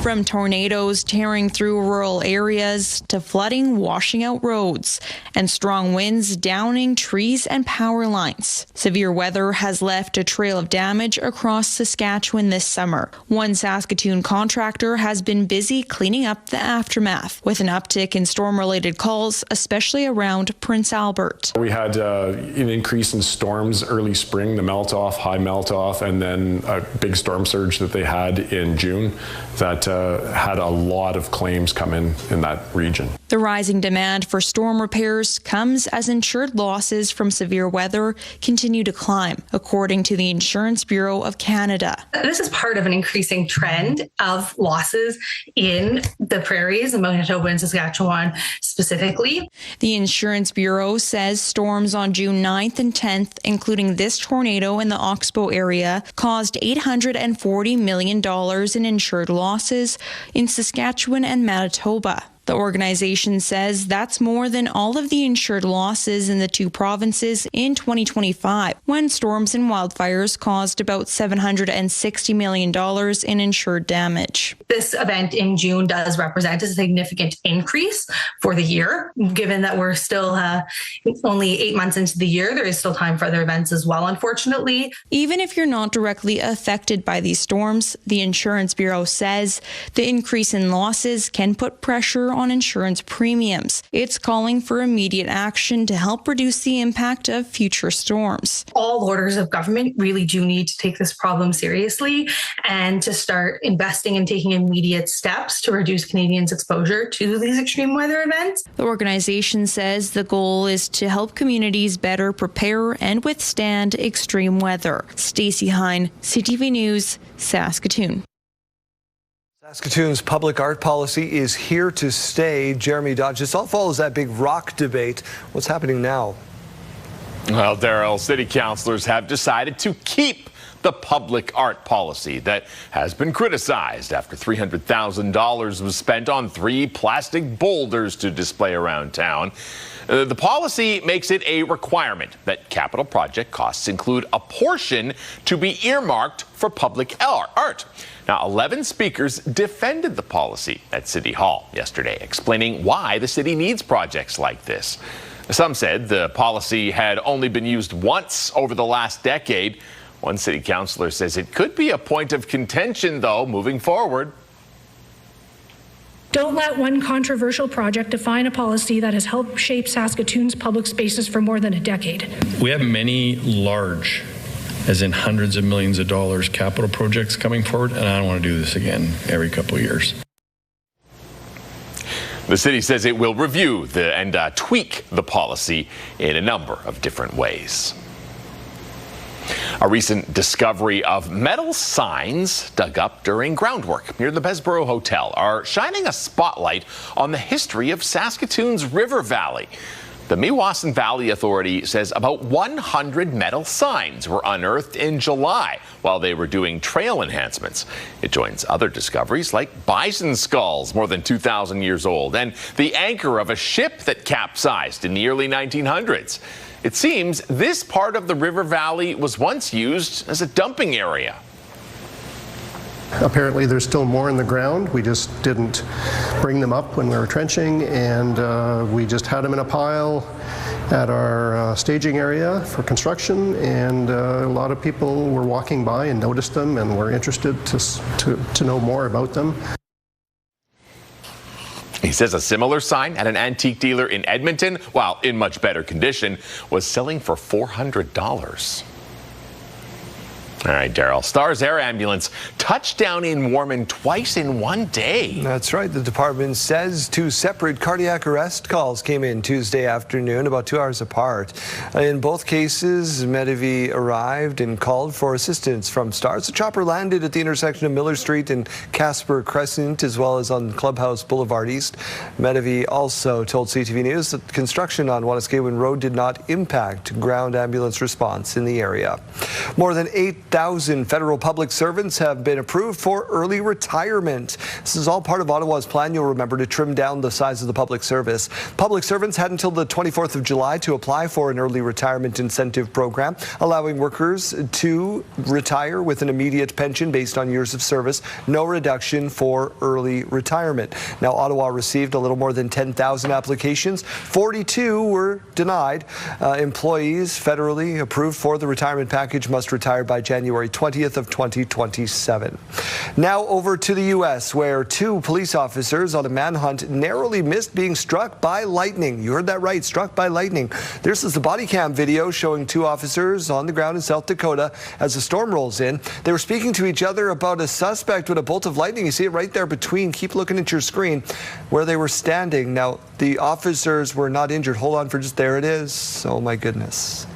From tornadoes tearing through rural areas to flooding washing out roads and strong winds downing trees and power lines, severe weather has left a trail of damage across Saskatchewan this summer. One Saskatoon contractor has been busy cleaning up the aftermath, with an uptick in storm-related calls, especially around Prince Albert. We had an increase in storms early spring, the melt-off, high melt-off, and then a big storm surge that they had in June that had a lot of claims come in that region. The rising demand for storm repairs comes as insured losses from severe weather continue to climb, according to the Insurance Bureau of Canada. This is part of an increasing trend of losses in the prairies, in Manitoba and Saskatchewan specifically. The Insurance Bureau says storms on June 9th and 10th, including this tornado in the Oxbow area, caused $840 million in insured losses in Saskatchewan and Manitoba. The organization says that's more than all of the insured losses in the two provinces in 2025, when storms and wildfires caused about $760 million in insured damage. This event in June does represent a significant increase for the year. Given that we're still only 8 months into the year, there is still time for other events as well, unfortunately. Even if you're not directly affected by these storms, the Insurance Bureau says the increase in losses can put pressure on insurance premiums. It's calling for immediate action to help reduce the impact of future storms. All orders of government really do need to take this problem seriously and to start investing and taking immediate steps to reduce Canadians' exposure to these extreme weather events. The organization says the goal is to help communities better prepare and withstand extreme weather. Stacey Hine, CTV News, Saskatoon. Saskatoon's public art policy is here to stay. Jeremy Dodge, this all follows that big rock debate. What's happening now? Well, Darryl, city councillors have decided to keep the public art policy that has been criticized after $300,000 was spent on 3 plastic boulders to display around town. The policy makes it a requirement that capital project costs include a portion to be earmarked for public art. Now, 11 speakers defended the policy at City Hall yesterday, explaining why the city needs projects like this. Some said the policy had only been used once over the last decade. One city councillor says it could be a point of contention, though, moving forward. Don't let one controversial project define a policy that has helped shape Saskatoon's public spaces for more than a decade. We have many large, as in hundreds of millions of dollars, capital projects coming forward, and I don't want to do this again every couple of years. The city says it will review and tweak the policy in a number of different ways. A recent discovery of metal signs dug up during groundwork near the Bessborough Hotel are shining a spotlight on the history of Saskatoon's river valley. The Meewasin Valley Authority says about 100 metal signs were unearthed in July while they were doing trail enhancements. It joins other discoveries like bison skulls, more than 2,000 years old, and the anchor of a ship that capsized in the early 1900s. It seems this part of the river valley was once used as a dumping area. Apparently there's still more in the ground. We just didn't bring them up when we were trenching, and we just had them in a pile at our staging area for construction, and a lot of people were walking by and noticed them and were interested to know more about them. He says a similar sign at an antique dealer in Edmonton, while in much better condition, was selling for $400. All right, Daryl. Stars Air Ambulance touched down in Warman twice in one day. That's right. The department says 2 separate cardiac arrest calls came in Tuesday afternoon, about 2 hours apart. In both cases, Medivy arrived and called for assistance from Stars. The chopper landed at the intersection of Miller Street and Casper Crescent, as well as on Clubhouse Boulevard East. Medivy also told CTV News that construction on Wanuskewin Road did not impact ground ambulance response in the area. More than 8,000 federal public servants have been approved for early retirement. This is all part of Ottawa's plan, you'll remember, to trim down the size of the public service. Public servants had until the 24th of July to apply for an early retirement incentive program, allowing workers to retire with an immediate pension based on years of service, no reduction for early retirement. Now, Ottawa received a little more than 10,000 applications. 42 were denied. Employees federally approved for the retirement package must retire by January 20th of 2027. Now over to the U.S., where 2 police officers on a manhunt narrowly missed being struck by lightning. You heard that right, struck by lightning. This is the body cam video showing 2 officers on the ground in South Dakota as the storm rolls in. They were speaking to each other about a suspect with a bolt of lightning. You see it right there between, keep looking at your screen, where they were standing. Now, the officers were not injured. Hold on for just, there it is. Oh my goodness.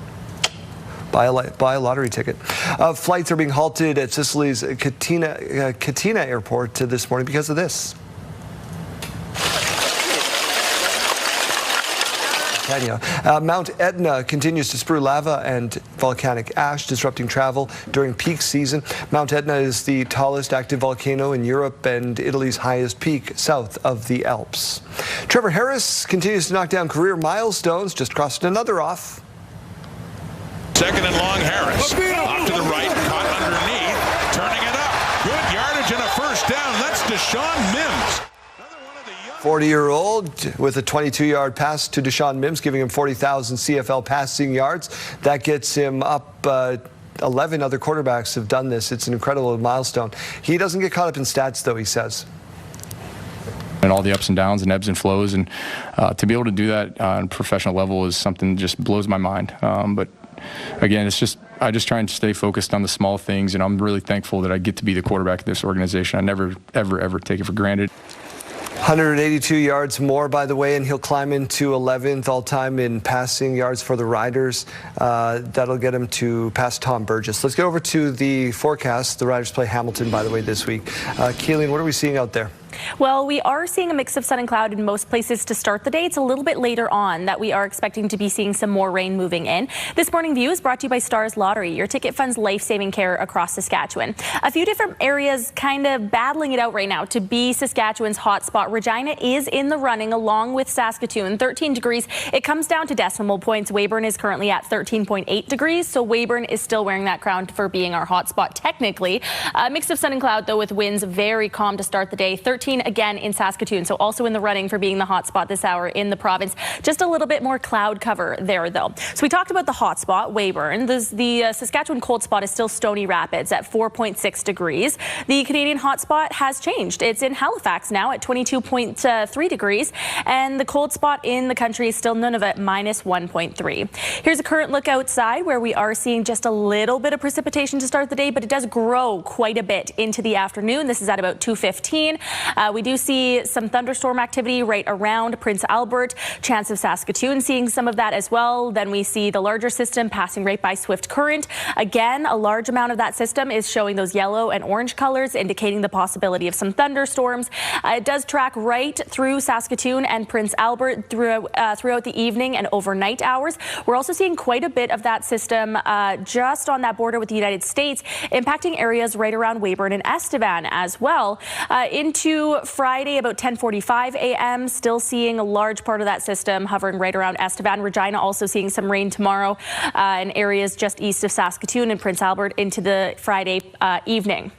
Buy a lottery ticket. Flights are being halted at Sicily's Catena Airport this morning because of this. Mount Etna continues to sprue lava and volcanic ash, disrupting travel during peak season. Mount Etna is the tallest active volcano in Europe and Italy's highest peak south of the Alps. Trevor Harris continues to knock down career milestones, just crossed another off. Second and long, Harris. Off to the right, caught underneath, turning it up. Good yardage and a first down. That's Deshaun Mims. 40-year-old with a 22-yard pass to Deshaun Mims, giving him 40,000 CFL passing yards. That gets him up. 11 other quarterbacks have done this. It's an incredible milestone. He doesn't get caught up in stats, though, he says. And all the ups and downs and ebbs and flows. And to be able to do that on a professional level is something that just blows my mind. But again, I just try and stay focused on the small things, and I'm really thankful that I get to be the quarterback of this organization. I never, ever take it for granted. 182 yards more, by the way, and he'll climb into 11th all-time in passing yards for the Riders. That'll get him to pass Tom Burgess. Let's get over to the forecast. The Riders play Hamilton, by the way, this week. Keelan, what are we seeing out there? Well, we are seeing a mix of sun and cloud in most places to start the day. It's a little bit later on that we are expecting to be seeing some more rain moving in. This morning view is brought to you by Stars Lottery, your ticket fund's life-saving care across Saskatchewan. A few different areas kind of battling it out right now to be Saskatchewan's hotspot. Regina is in the running along with Saskatoon, 13 degrees. It comes down to decimal points. Weyburn is currently at 13.8 degrees, so Weyburn is still wearing that crown for being our hotspot technically. A mix of sun and cloud, though, with winds very calm to start the day. 13 again in Saskatoon, so also in the running for being the hotspot this hour in the province. Just a little bit more cloud cover there, though. So we talked about the hotspot, Weyburn. The Saskatchewan cold spot is still Stony Rapids at 4.6 degrees. The Canadian hotspot has changed. It's in Halifax now at 22.3 degrees, and the cold spot in the country is still Nunavut, minus 1.3. Here's a current look outside where we are seeing just a little bit of precipitation to start the day, but it does grow quite a bit into the afternoon. This is at about 2:15. We do see some thunderstorm activity right around Prince Albert. Chance of Saskatoon seeing some of that as well. Then we see the larger system passing right by Swift Current. Again, a large amount of that system is showing those yellow and orange colors, indicating the possibility of some thunderstorms. It does track right through Saskatoon and Prince Albert throughout the evening and overnight hours. We're also seeing quite a bit of that system just on that border with the United States, impacting areas right around Weyburn and Estevan as well. Into Friday about 10:45 a.m., still seeing a large part of that system hovering right around Estevan. Regina also seeing some rain tomorrow in areas just east of Saskatoon and Prince Albert into the Friday evening.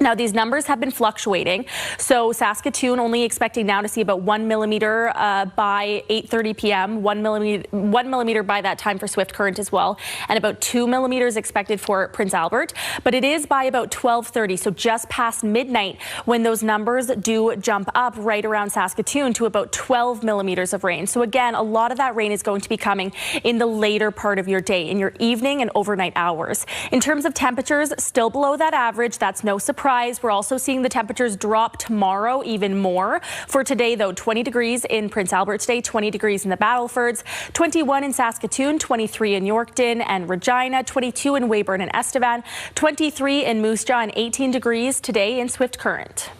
Now, these numbers have been fluctuating. So Saskatoon only expecting now to see about 1 millimeter by 8:30 p.m., 1 millimeter by that time for Swift Current as well, and about 2 millimeters expected for Prince Albert. But it is by about 12:30, so just past midnight, when those numbers do jump up right around Saskatoon to about 12 millimeters of rain. So again, a lot of that rain is going to be coming in the later part of your day, in your evening and overnight hours. In terms of temperatures, still below that average. That's no surprise. We're also seeing the temperatures drop tomorrow even more. For today, though, 20 degrees in Prince Albert today, 20 degrees in the Battlefords, 21 in Saskatoon, 23 in Yorkton and Regina, 22 in Weyburn and Estevan, 23 in Moose Jaw, and 18 degrees today in Swift Current.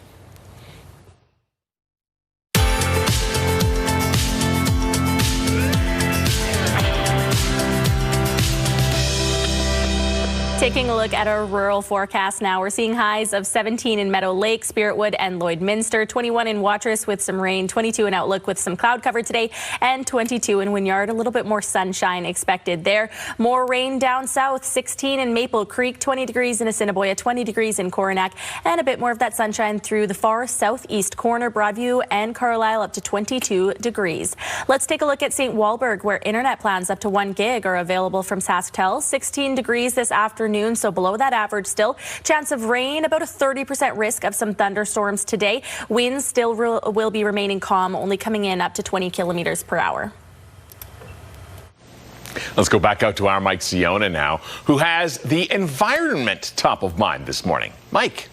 Taking a look at our rural forecast now, we're seeing highs of 17 in Meadow Lake, Spiritwood and Lloydminster, 21 in Watrous with some rain, 22 in Outlook with some cloud cover today, and 22 in Wynyard. A little bit more sunshine expected there. More rain down south, 16 in Maple Creek, 20 degrees in Assiniboia, 20 degrees in Coronach, and a bit more of that sunshine through the far southeast corner, Broadview and Carlisle, up to 22 degrees. Let's take a look at St. Walburg, where internet plans up to 1 gig are available from SaskTel. 16 degrees this afternoon, so below that average still. Chance of rain, about a 30% risk of some thunderstorms today. Winds still will be remaining calm, only coming in up to 20 kilometers per hour. Let's go back out to our Mike Siona now, who has the environment top of mind this morning. Mike.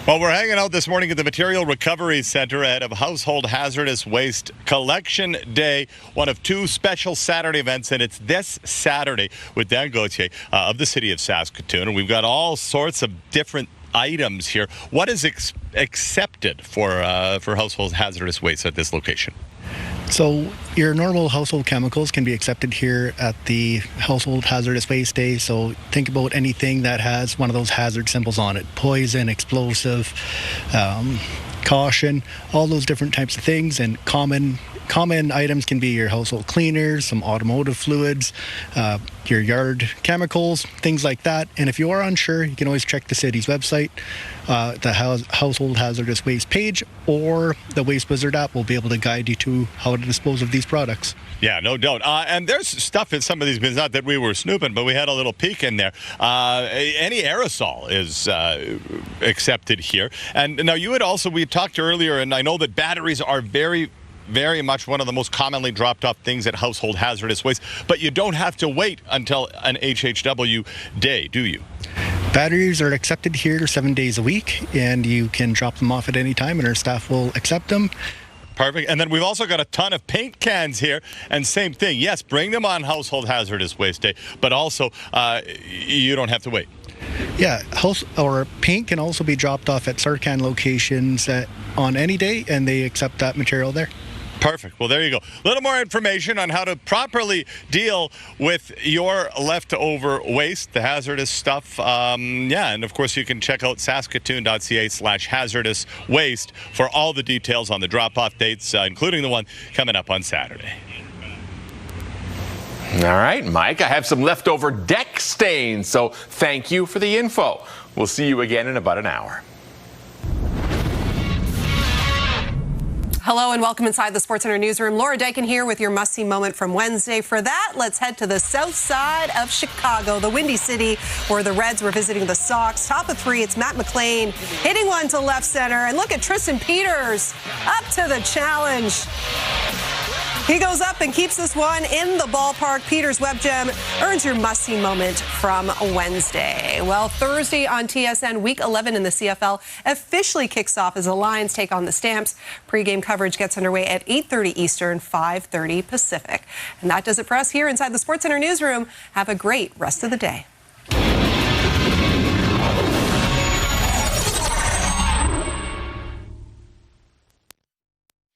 Well, we're hanging out this morning at the Material Recovery Center ahead of Household Hazardous Waste Collection Day, one of two special Saturday events, and it's this Saturday with Dan Gauthier of the City of Saskatoon. And we've got all sorts of different items here. What is accepted for household hazardous waste at this location? So your normal household chemicals can be accepted here at the Household Hazardous Waste Day. So think about anything that has one of those hazard symbols on it: poison, explosive, caution, all those different types of things. And common items can be your household cleaners, some automotive fluids, your yard chemicals, things like that. And if you are unsure, you can always check the city's website, the Household Hazardous Waste page, or the Waste Wizard app will be able to guide you to how to dispose of these products. Yeah, no doubt. And there's stuff in some of these bins, not that we were snooping, but we had a little peek in there. Any aerosol is accepted here. And now we talked earlier, and I know that batteries are very much one of the most commonly dropped off things at household hazardous waste, but you don't have to wait until an HHW day, do you? Batteries are accepted here 7 days a week, and you can drop them off at any time, and our staff will accept them. Perfect. And then we've also got a ton of paint cans here, and same thing. Yes, bring them on Household Hazardous Waste Day, but also you don't have to wait. Yeah, paint can also be dropped off at Sarcan locations on any day, and they accept that material there. Perfect. Well, there you go. A little more information on how to properly deal with your leftover waste, the hazardous stuff. And of course, you can check out saskatoon.ca/hazardous waste for all the details on the drop-off dates, including the one coming up on Saturday. All right, Mike, I have some leftover deck stains, so thank you for the info. We'll see you again in about an hour. Hello and welcome inside the SportsCenter newsroom. Laura Dykin here with your must-see moment from Wednesday. For that, let's head to the south side of Chicago, the Windy City, where the Reds were visiting the Sox. Top of three, it's Matt McLean hitting one to left center. And look at Tristan Peters up to the challenge. He goes up and keeps this one in the ballpark. Peter's Web Gem earns your must-see moment from Wednesday. Well, Thursday on TSN, Week 11 in the CFL officially kicks off as the Lions take on the Stamps. Pre-game coverage gets underway at 8:30 Eastern, 5:30 Pacific. And that does it for us here inside the SportsCenter newsroom. Have a great rest of the day.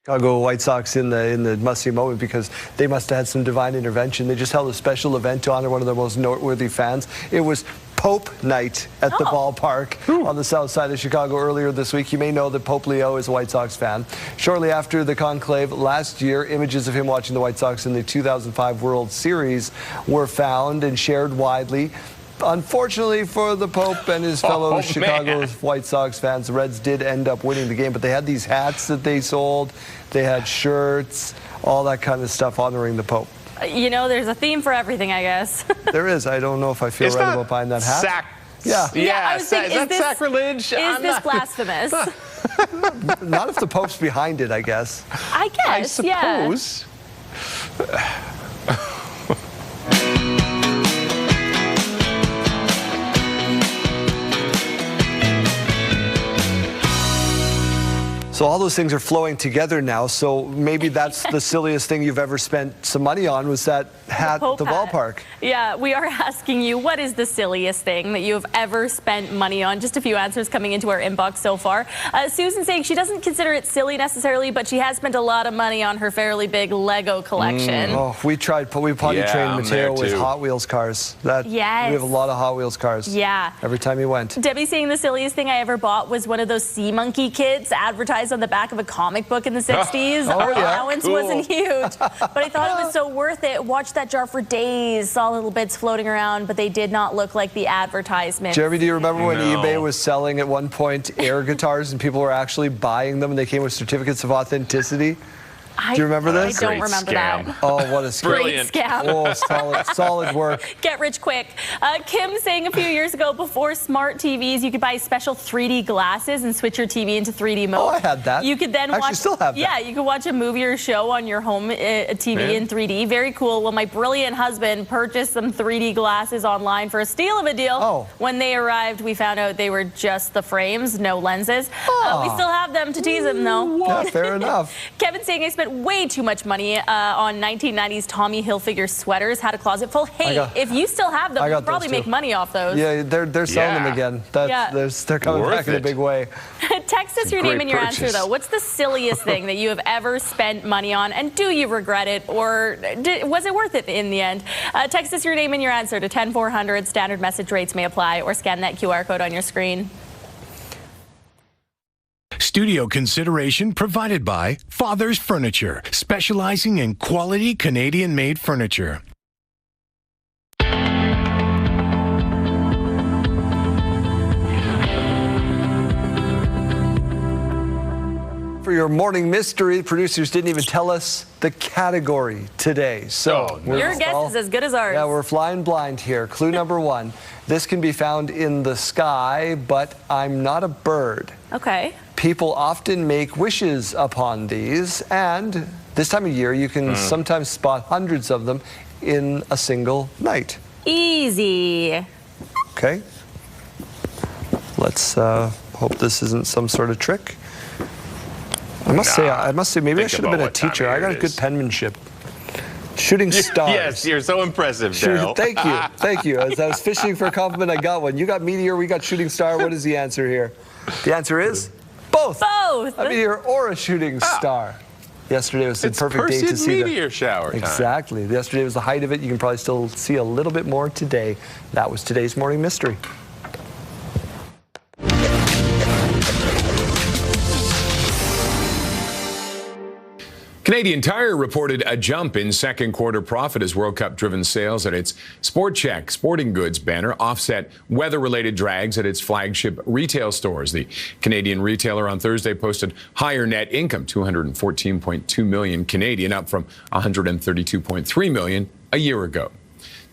Chicago White Sox in the must-see moment because they must have had some divine intervention. They just held a special event to honor one of their most noteworthy fans. It was Pope Night at the ballpark on the south side of Chicago earlier this week. You may know that Pope Leo is a White Sox fan. Shortly after the conclave last year, images of him watching the White Sox in the 2005 World Series were found and shared widely. Unfortunately for the Pope and his fellow Chicago White Sox fans, the Reds did end up winning the game, but they had these hats that they sold. They had shirts, all that kind of stuff honoring the Pope. You know, there's a theme for everything, I guess. There is. I don't know if I feel right about buying that hat. Is that sacrilege? Is this blasphemous? Not if the Pope's behind it, I guess. I guess, I suppose. So all those things are flowing together now. So maybe that's the silliest thing you've ever spent some money on was that hat at the ballpark. Yeah, we are asking you, what is the silliest thing that you have ever spent money on? Just a few answers coming into our inbox so far. Susan saying she doesn't consider it silly necessarily, but she has spent a lot of money on her fairly big Lego collection. We potty trained Mateo with Hot Wheels cars. We have a lot of Hot Wheels cars. Yeah. Every time he went. Debbie saying the silliest thing I ever bought was one of those sea monkey kits advertised on the back of a comic book in the 60s. Our allowance wasn't huge, but I thought it was so worth it. Watched that jar for days, saw little bits floating around, but they did not look like the advertisement. Jeremy, do you remember when eBay was selling at one point air guitars and people were actually buying them and they came with certificates of authenticity? Do you remember this? I don't remember that. Oh, what a scam. Brilliant scam. Oh, solid work. Get rich quick. Kim saying a few years ago, before smart TVs, you could buy special 3D glasses and switch your TV into 3D mode. Oh, I had that. You could then still have that. Yeah, you could watch a movie or show on your home TV in 3D. Very cool. Well, my brilliant husband purchased some 3D glasses online for a steal of a deal. Oh. When they arrived, we found out they were just the frames, no lenses. We still have them to tease him, though. Yeah, fair enough. Kevin saying I spent way too much money on 1990s Tommy Hilfiger sweaters. Had a closet full. Hey, if you still have them, you probably make money off those. Yeah, they're selling them again. They're coming back in a big way. Text us your name and your answer, though. What's the silliest thing that you have ever spent money on, and do you regret it, or was it worth it in the end? Text us your name and your answer to 10400. Standard message rates may apply, or scan that QR code on your screen. Studio consideration provided by Father's Furniture, specializing in quality Canadian-made furniture. For your morning mystery, producers didn't even tell us the category today. So your guess is as good as ours. Yeah, we're flying blind here. Clue number one. This can be found in the sky, but I'm not a bird. Okay. People often make wishes upon these, and this time of year you can sometimes spot hundreds of them in a single night. Easy. Okay. Let's hope this isn't some sort of trick. I must say, maybe I should have been a teacher. I got a good penmanship. Shooting stars. Yes, you're so impressive, Daryl. Thank you. As I was fishing for a compliment, I got one. You got meteor, we got shooting star. What is the answer here? The answer is both. Both. A meteor or a shooting star. Yesterday was the perfect day to see meteor shower time. Exactly. Yesterday was the height of it. You can probably still see a little bit more today. That was today's morning mystery. Canadian Tire reported a jump in second quarter profit as World Cup driven sales at its Sport Chek sporting goods banner offset weather-related drags at its flagship retail stores. The Canadian retailer on Thursday posted higher net income, 214.2 million Canadian, up from 132.3 million a year ago.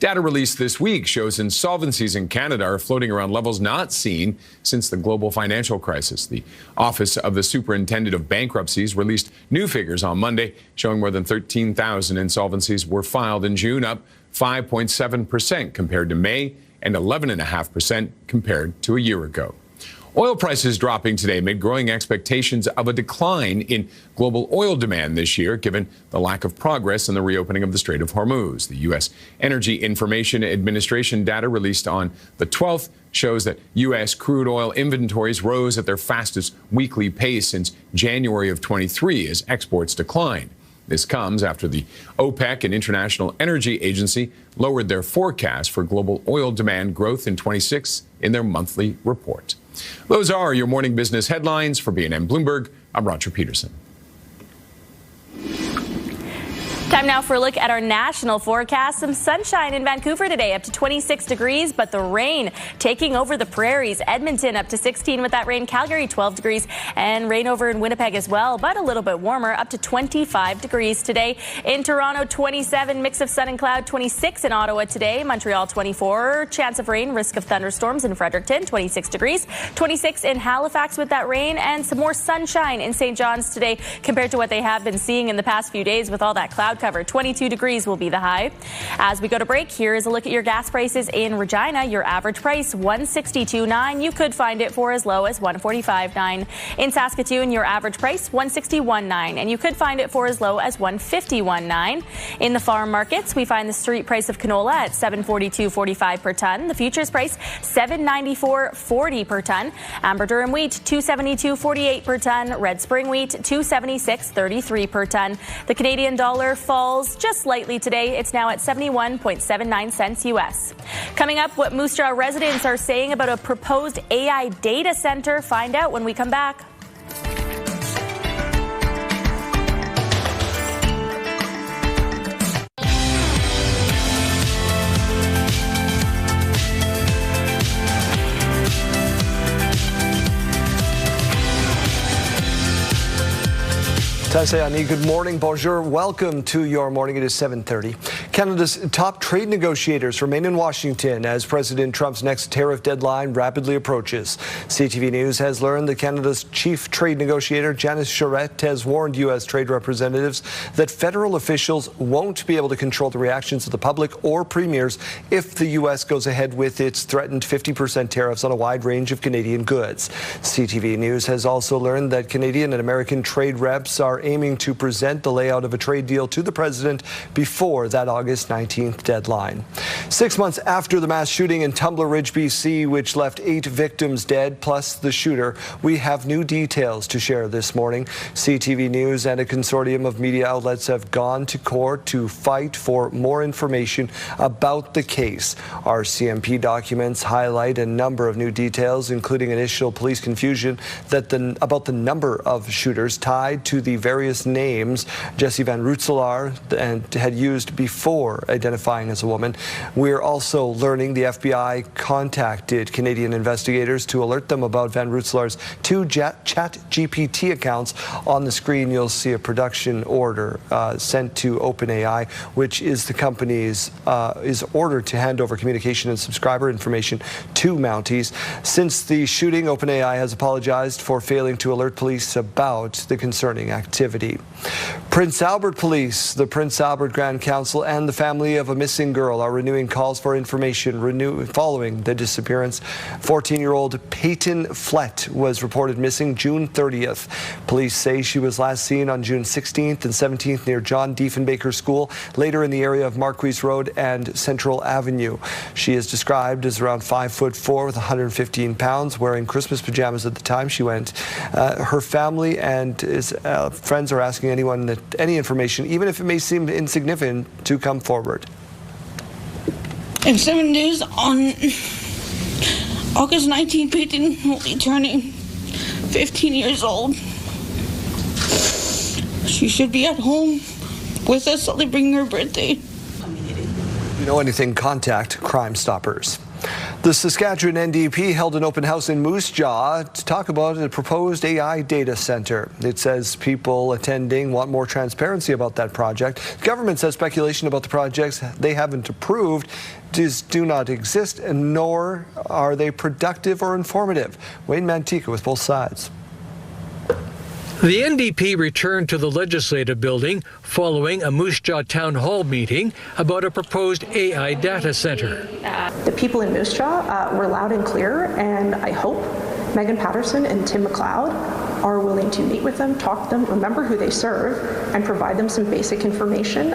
Data released this week shows insolvencies in Canada are floating around levels not seen since the global financial crisis. The Office of the Superintendent of Bankruptcies released new figures on Monday, showing more than 13,000 insolvencies were filed in June, up 5.7% compared to May and 11.5% compared to a year ago. Oil prices dropping today amid growing expectations of a decline in global oil demand this year, given the lack of progress in the reopening of the Strait of Hormuz. The U.S. Energy Information Administration data released on the 12th shows that U.S. crude oil inventories rose at their fastest weekly pace since January of 23 as exports declined. This comes after the OPEC and International Energy Agency lowered their forecast for global oil demand growth in 26 in their monthly report. Those are your morning business headlines. For BNN Bloomberg, I'm Roger Peterson. Time now for a look at our national forecast. Some sunshine in Vancouver today, up to 26 degrees, but the rain taking over the prairies. Edmonton up to 16 with that rain. Calgary 12 degrees and rain over in Winnipeg as well, but a little bit warmer, up to 25 degrees today. In Toronto, 27, mix of sun and cloud. 26 in Ottawa today. Montreal 24, chance of rain, risk of thunderstorms in Fredericton, 26 degrees. 26 in Halifax with that rain, and some more sunshine in St. John's today compared to what they have been seeing in the past few days with all that cloud cover. 22 degrees will be the high. As we go to break, here is a look at your gas prices in Regina. Your average price, $162.9. You could find it for as low as $145.9. In Saskatoon, your average price, $161.9. And you could find it for as low as $151.9. In the farm markets, we find the street price of canola at $742.45 per ton. The futures price, $794.40 per ton. Amber durum wheat, $272.48 per ton. Red spring wheat, $276.33 per ton. The Canadian dollar falls just slightly today. It's now at 71.79 cents U.S. Coming up, what Moose Jaw residents are saying about a proposed AI data center. Find out when we come back. Good morning, bonjour. Welcome to your morning. It is 7:30. Canada's top trade negotiators remain in Washington as President Trump's next tariff deadline rapidly approaches. CTV News has learned that Canada's chief trade negotiator, Janice Charette, has warned U.S. trade representatives that federal officials won't be able to control the reactions of the public or premiers if the U.S. goes ahead with its threatened 50% tariffs on a wide range of Canadian goods. CTV News has also learned that Canadian and American trade reps are aiming to present the layout of a trade deal to the president before that August 19th deadline. 6 months after the mass shooting in Tumbler Ridge, BC, which left 8 victims dead, plus the shooter, we have new details to share this morning. CTV News and a consortium of media outlets have gone to court to fight for more information about the case. Our CMP documents highlight a number of new details, including initial police confusion about the number of shooters tied to the various names Jesse Van Rutselaar had used before identifying as a woman. We're also learning the FBI contacted Canadian investigators to alert them about Van Rutselaar's 2 ChatGPT accounts. On the screen, you'll see a production order sent to OpenAI, which is the company's is ordered to hand over communication and subscriber information to Mounties. Since the shooting, OpenAI has apologized for failing to alert police about the concerning activity. Prince Albert Police, the Prince Albert Grand Council, and the family of a missing girl are renewing calls for information following the disappearance. 14-year-old Peyton Flett was reported missing June 30th. Police say she was last seen on June 16th and 17th near John Diefenbaker School, later in the area of Marquise Road and Central Avenue. She is described as around 5'4" with 115 pounds, wearing Christmas pajamas at the time she went. Her family and his friends are asking anyone that any information, even if it may seem insignificant, to come forward. In 7 News on August 19, Peyton will be turning 15 years old. She should be at home with us celebrating her birthday. If you know anything, contact Crime Stoppers. The Saskatchewan NDP held an open house in Moose Jaw to talk about a proposed AI data center. It says people attending want more transparency about that project. The government says speculation about the projects they haven't approved do not exist, and nor are they productive or informative. Wayne Mantika with both sides. The NDP returned to the Legislative Building following a Moose Jaw Town Hall meeting about a proposed AI data center. The people in Moose Jaw were loud and clear, and I hope Megan Patterson and Tim McLeod are willing to meet with them, talk to them, remember who they serve, and provide them some basic information.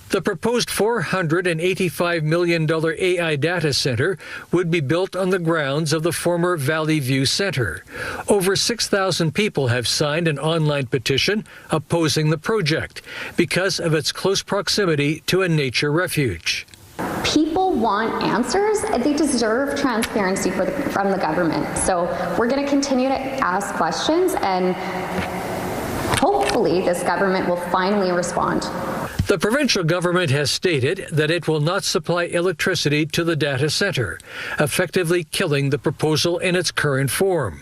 The proposed $485 million AI data center would be built on the grounds of the former Valley View Center. Over 6,000 people have signed an online petition opposing the project because of its close proximity to a nature refuge. People want answers. They deserve transparency from the government. So we're going to continue to ask questions, and hopefully this government will finally respond. The provincial government has stated that it will not supply electricity to the data center, effectively killing the proposal in its current form.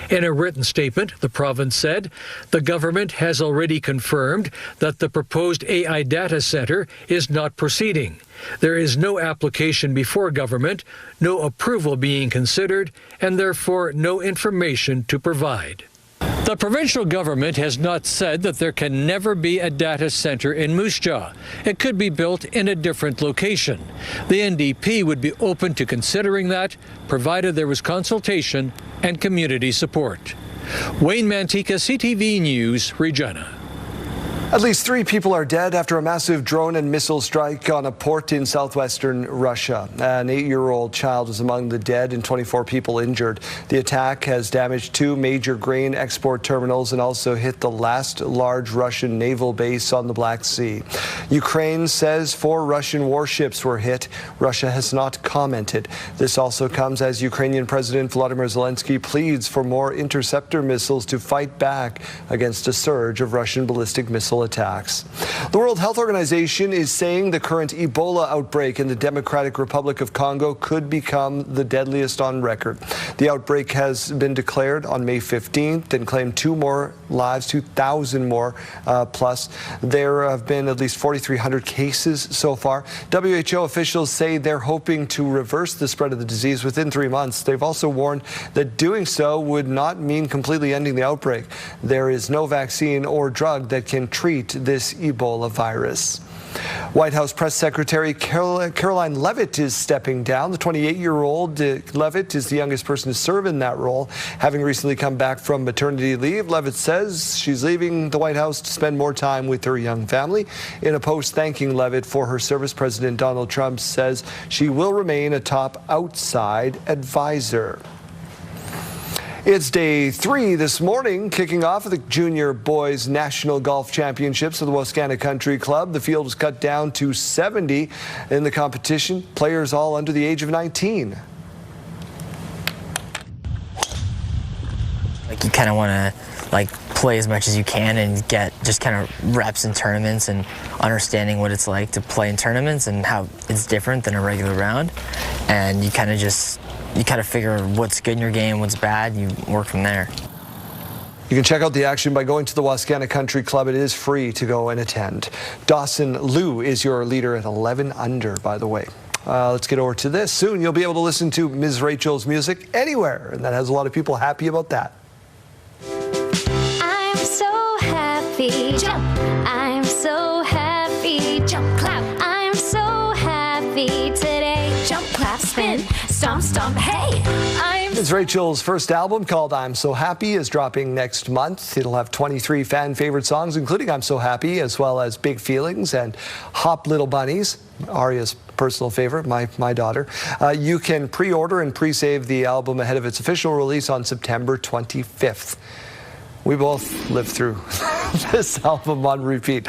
In a written statement, the province said the government has already confirmed that the proposed AI data center is not proceeding. There is no application before government, no approval being considered, and therefore no information to provide. The provincial government has not said that there can never be a data center in Moose Jaw. It could be built in a different location. The NDP would be open to considering that, provided there was consultation and community support. Wayne Mantika, CTV News, Regina. At least 3 people are dead after a massive drone and missile strike on a port in southwestern Russia. An 8-year-old child was among the dead and 24 people injured. The attack has damaged 2 major grain export terminals and also hit the last large Russian naval base on the Black Sea. Ukraine says 4 Russian warships were hit. Russia has not commented. This also comes as Ukrainian President Volodymyr Zelensky pleads for more interceptor missiles to fight back against a surge of Russian ballistic missile attacks. The World Health Organization is saying the current Ebola outbreak in the Democratic Republic of Congo could become the deadliest on record. The outbreak has been declared on May 15th and claimed 2 more lives, 2,000 more plus. There have been at least 4,300 cases so far. WHO officials say they're hoping to reverse the spread of the disease within 3 months. They've also warned that doing so would not mean completely ending the outbreak. There is no vaccine or drug that can treat this Ebola virus. White House Press Secretary Caroline Leavitt is stepping down. The 28-year-old Leavitt is the youngest person to serve in that role. Having recently come back from maternity leave, Leavitt says she's leaving the White House to spend more time with her young family. In a post thanking Leavitt for her service, President Donald Trump says she will remain a top outside advisor. It's day 3 this morning, kicking off the Junior Boys National Golf Championships of the Wascana Country Club. The field was cut down to 70 in the competition, players all under the age of 19. You kind of want to play as much as you can and get just kind of reps in tournaments and understanding what it's like to play in tournaments and how it's different than a regular round. And you kind of figure what's good in your game, what's bad, you work from there. You can check out the action by going to the Wascana Country Club. It is free to go and attend. Dawson Liu is your leader at 11 under, by the way. Let's get over to this. Soon you'll be able to listen to Ms. Rachel's music anywhere, and that has a lot of people happy about that. I'm so happy, jump. I'm so happy, jump, clap. I'm so happy today. Jump, clap, spin, stomp, stomp, hey. Ms. Rachel's first album, called I'm So Happy, is dropping next month. It'll have 23 fan favorite songs, including I'm So Happy, as well as Big Feelings and Hop Little Bunnies, Aria's personal favorite, my daughter. You can pre-order and pre-save the album ahead of its official release on September 25th. We both lived through this album on repeat.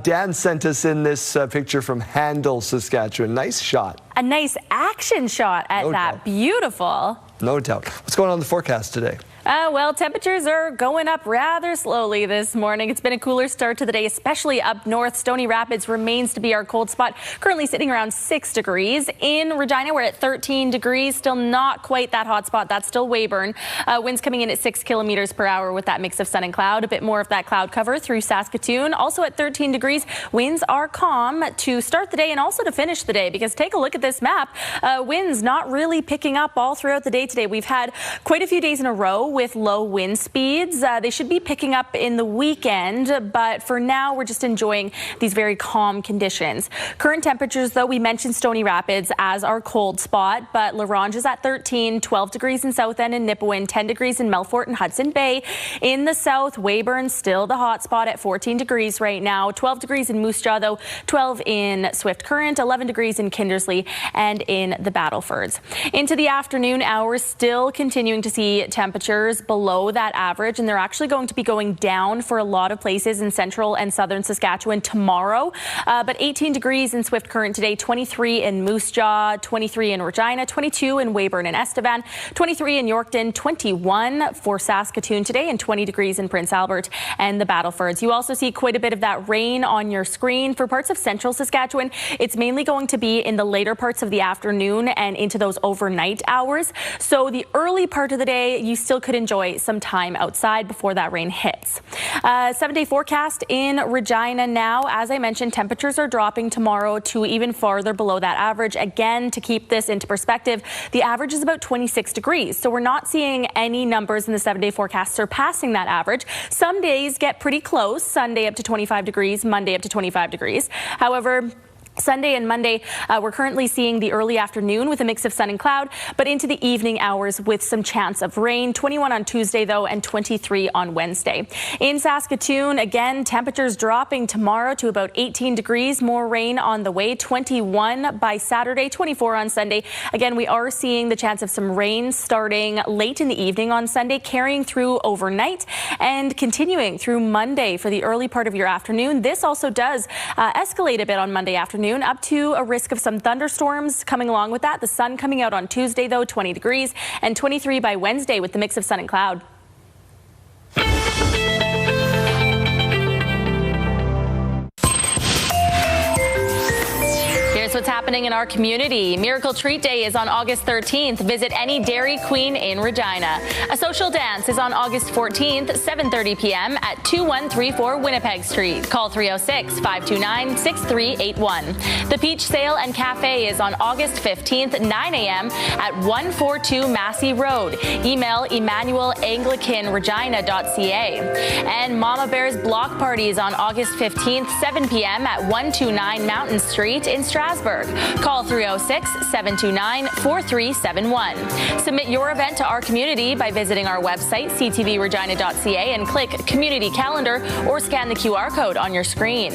Dan sent us in this picture from Handel, Saskatchewan. Nice shot. A nice action shot at that. Beautiful. No doubt. What's going on in the forecast today? Well, temperatures are going up rather slowly this morning. It's been a cooler start to the day, especially up north. Stony Rapids remains to be our cold spot, currently sitting around 6 degrees. In Regina, we're at 13 degrees, still not quite that hot spot. That's still Weyburn. Winds coming in at 6 kilometers per hour with that mix of sun and cloud. A bit more of that cloud cover through Saskatoon. Also at 13 degrees, winds are calm to start the day and also to finish the day, because take a look at this map. Winds not really picking up all throughout the day today. We've had quite a few days in a row with low wind speeds. They should be picking up in the weekend, but for now we're just enjoying these very calm conditions. Current temperatures, though, we mentioned Stony Rapids as our cold spot, but La Ronge is at 13, 12 degrees in South End and Nipawin, 10 degrees in Melfort and Hudson Bay. In the south, Weyburn still the hot spot at 14 degrees right now, 12 degrees in Moose Jaw, though, 12 in Swift Current, 11 degrees in Kindersley and in the Battlefords. Into the afternoon hours, still continuing to see temperatures below that average, and they're actually going to be going down for a lot of places in central and southern Saskatchewan tomorrow. But 18 degrees in Swift Current today, 23 in Moose Jaw, 23 in Regina, 22 in Weyburn and Estevan, 23 in Yorkton, 21 for Saskatoon today, and 20 degrees in Prince Albert and the Battlefords. You also see quite a bit of that rain on your screen. For parts of central Saskatchewan, it's mainly going to be in the later parts of the afternoon and into those overnight hours. So the early part of the day, you still could enjoy some time outside before that rain hits. 7-day forecast in Regina now. As I mentioned, temperatures are dropping tomorrow to even farther below that average. Again, to keep this into perspective, the average is about 26 degrees. So we're not seeing any numbers in the 7-day forecast surpassing that average. Some days get pretty close. Sunday up to 25 degrees, Monday up to 25 degrees. However, Sunday and Monday, we're currently seeing the early afternoon with a mix of sun and cloud, but into the evening hours with some chance of rain. 21 on Tuesday, though, and 23 on Wednesday. In Saskatoon, again, temperatures dropping tomorrow to about 18 degrees. More rain on the way. 21 by Saturday, 24 on Sunday. Again, we are seeing the chance of some rain starting late in the evening on Sunday, carrying through overnight and continuing through Monday for the early part of your afternoon. This also does escalate a bit on Monday afternoon, up to a risk of some thunderstorms coming along with that. The sun coming out on Tuesday, though, 20 degrees, and 23 by Wednesday with the mix of sun and cloud. Here's what's happening in our community. Miracle Treat Day is on August 13th. Visit any Dairy Queen in Regina. A social dance is on August 14th, 7:30 p.m. at 2134 Winnipeg Street. Call 306-529-6381. The Peach Sale and Cafe is on August 15th, 9 a.m. at 142 Massey Road. Email emmanuelanglicanregina.ca. And Mama Bear's Block Party is on August 15th, 7 p.m. at 129 Mountain Street in Strasbourg. Call 306-729-4371. Submit your event to our community by visiting our website, ctvregina.ca, and click Community Calendar or scan the QR code on your screen.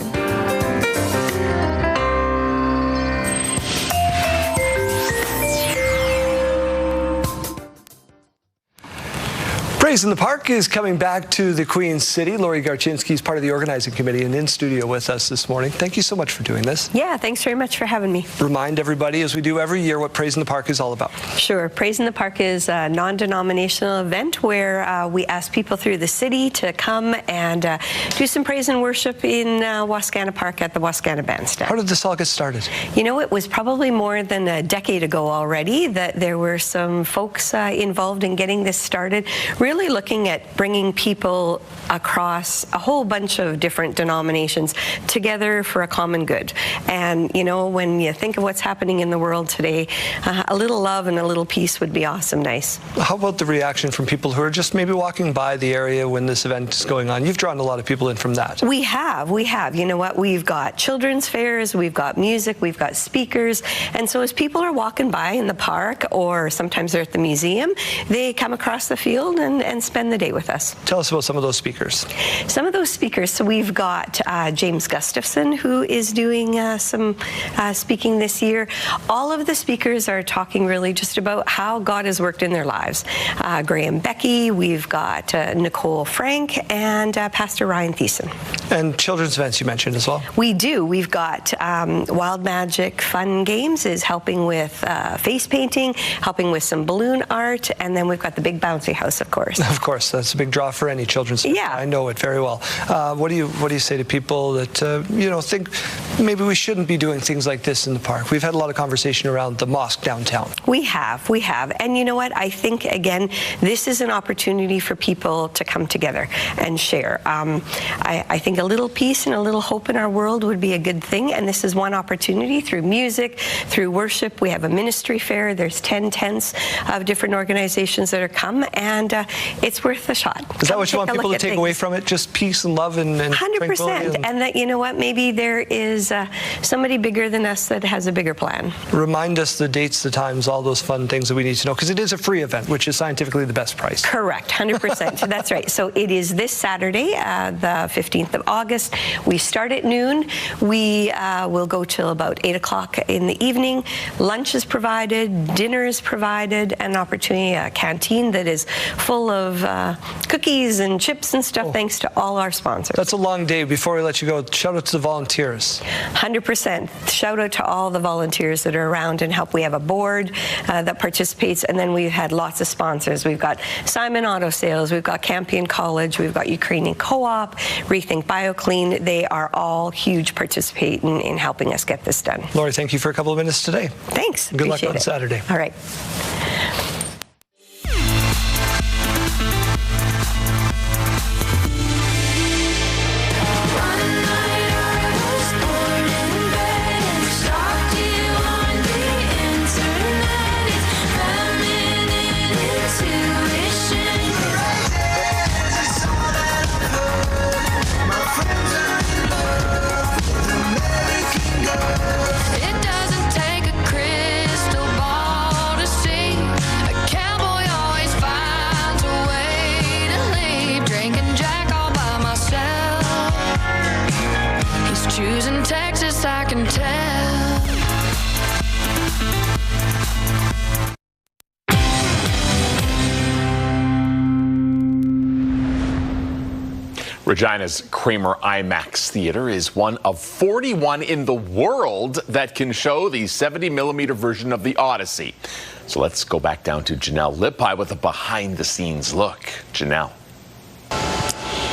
Praise in the Park is coming back to the Queen City. Lori Garczynski is part of the organizing committee and in studio with us this morning. Thank you so much for doing this. Yeah, thanks very much for having me. Remind everybody, as we do every year, what Praise in the Park is all about. Sure. Praise in the Park is a non-denominational event where we ask people through the city to come and do some praise and worship in Wascana Park at the Wascana Bandstand. How did this all get started? You know, it was probably more than a decade ago already that there were some folks involved in getting this started, really looking at bringing people across a whole bunch of different denominations together for a common good. And, you know, when you think of what's happening in the world today, a little love and a little peace would be awesome nice. How about the reaction from people who are just maybe walking by the area when this event is going on? You've drawn a lot of people in from that. We have. You know what? We've got children's fairs, we've got music, we've got speakers. And so as people are walking by in the park, or sometimes they're at the museum, they come across the field and spend the day with us. Tell us about some of those speakers. Some of those speakers. So we've got James Gustafson, who is doing some speaking this year. All of the speakers are talking really just about how God has worked in their lives. Graham Becky, we've got Nicole Frank, and Pastor Ryan Thiessen. And children's events you mentioned as well. We do. We've got Wild Magic Fun Games is helping with face painting, helping with some balloon art, and then we've got the Big Bouncy House, of course. Of course, that's a big draw for any children's. Yeah, I know it very well. What do you say to people that think maybe we shouldn't be doing things like this in the park? We've had a lot of conversation around the mosque downtown. We have, and you know what? I think again, this is an opportunity for people to come together and share. I think a little peace and a little hope in our world would be a good thing, and this is one opportunity through music, through worship. We have a ministry fair. There's 10 tents of different organizations that are come, and it's worth a shot. Is that what you want people to take away from it? Just peace and love and 100%. And that, you know what, maybe there is somebody bigger than us that has a bigger plan. Remind us the dates, the times, all those fun things that we need to know, because it is a free event, which is scientifically the best price. Correct, 100%. That's right. So it is this Saturday, the 15th of August. We start at noon. We will go till about 8 o'clock in the evening. Lunch is provided, dinner is provided, an opportunity, a canteen that is full of cookies and chips and stuff, thanks to all our sponsors. That's a long day. Before we let you go, shout out to the volunteers. 100%. Shout out to all the volunteers that are around and help. We have a board that participates, and then we've had lots of sponsors. We've got Simon Auto Sales, we've got Campion College, we've got Ukrainian Co-op, Rethink BioClean. They are all huge participating in helping us get this done. Lori, thank you for a couple of minutes today. Thanks. Good luck on Saturday. All right. Choosing Texas, I can tell. Regina's Kramer IMAX Theater is one of 41 in the world that can show the 70mm version of the Odyssey. So let's go back down to Janelle Lippi with a behind-the-scenes look. Janelle.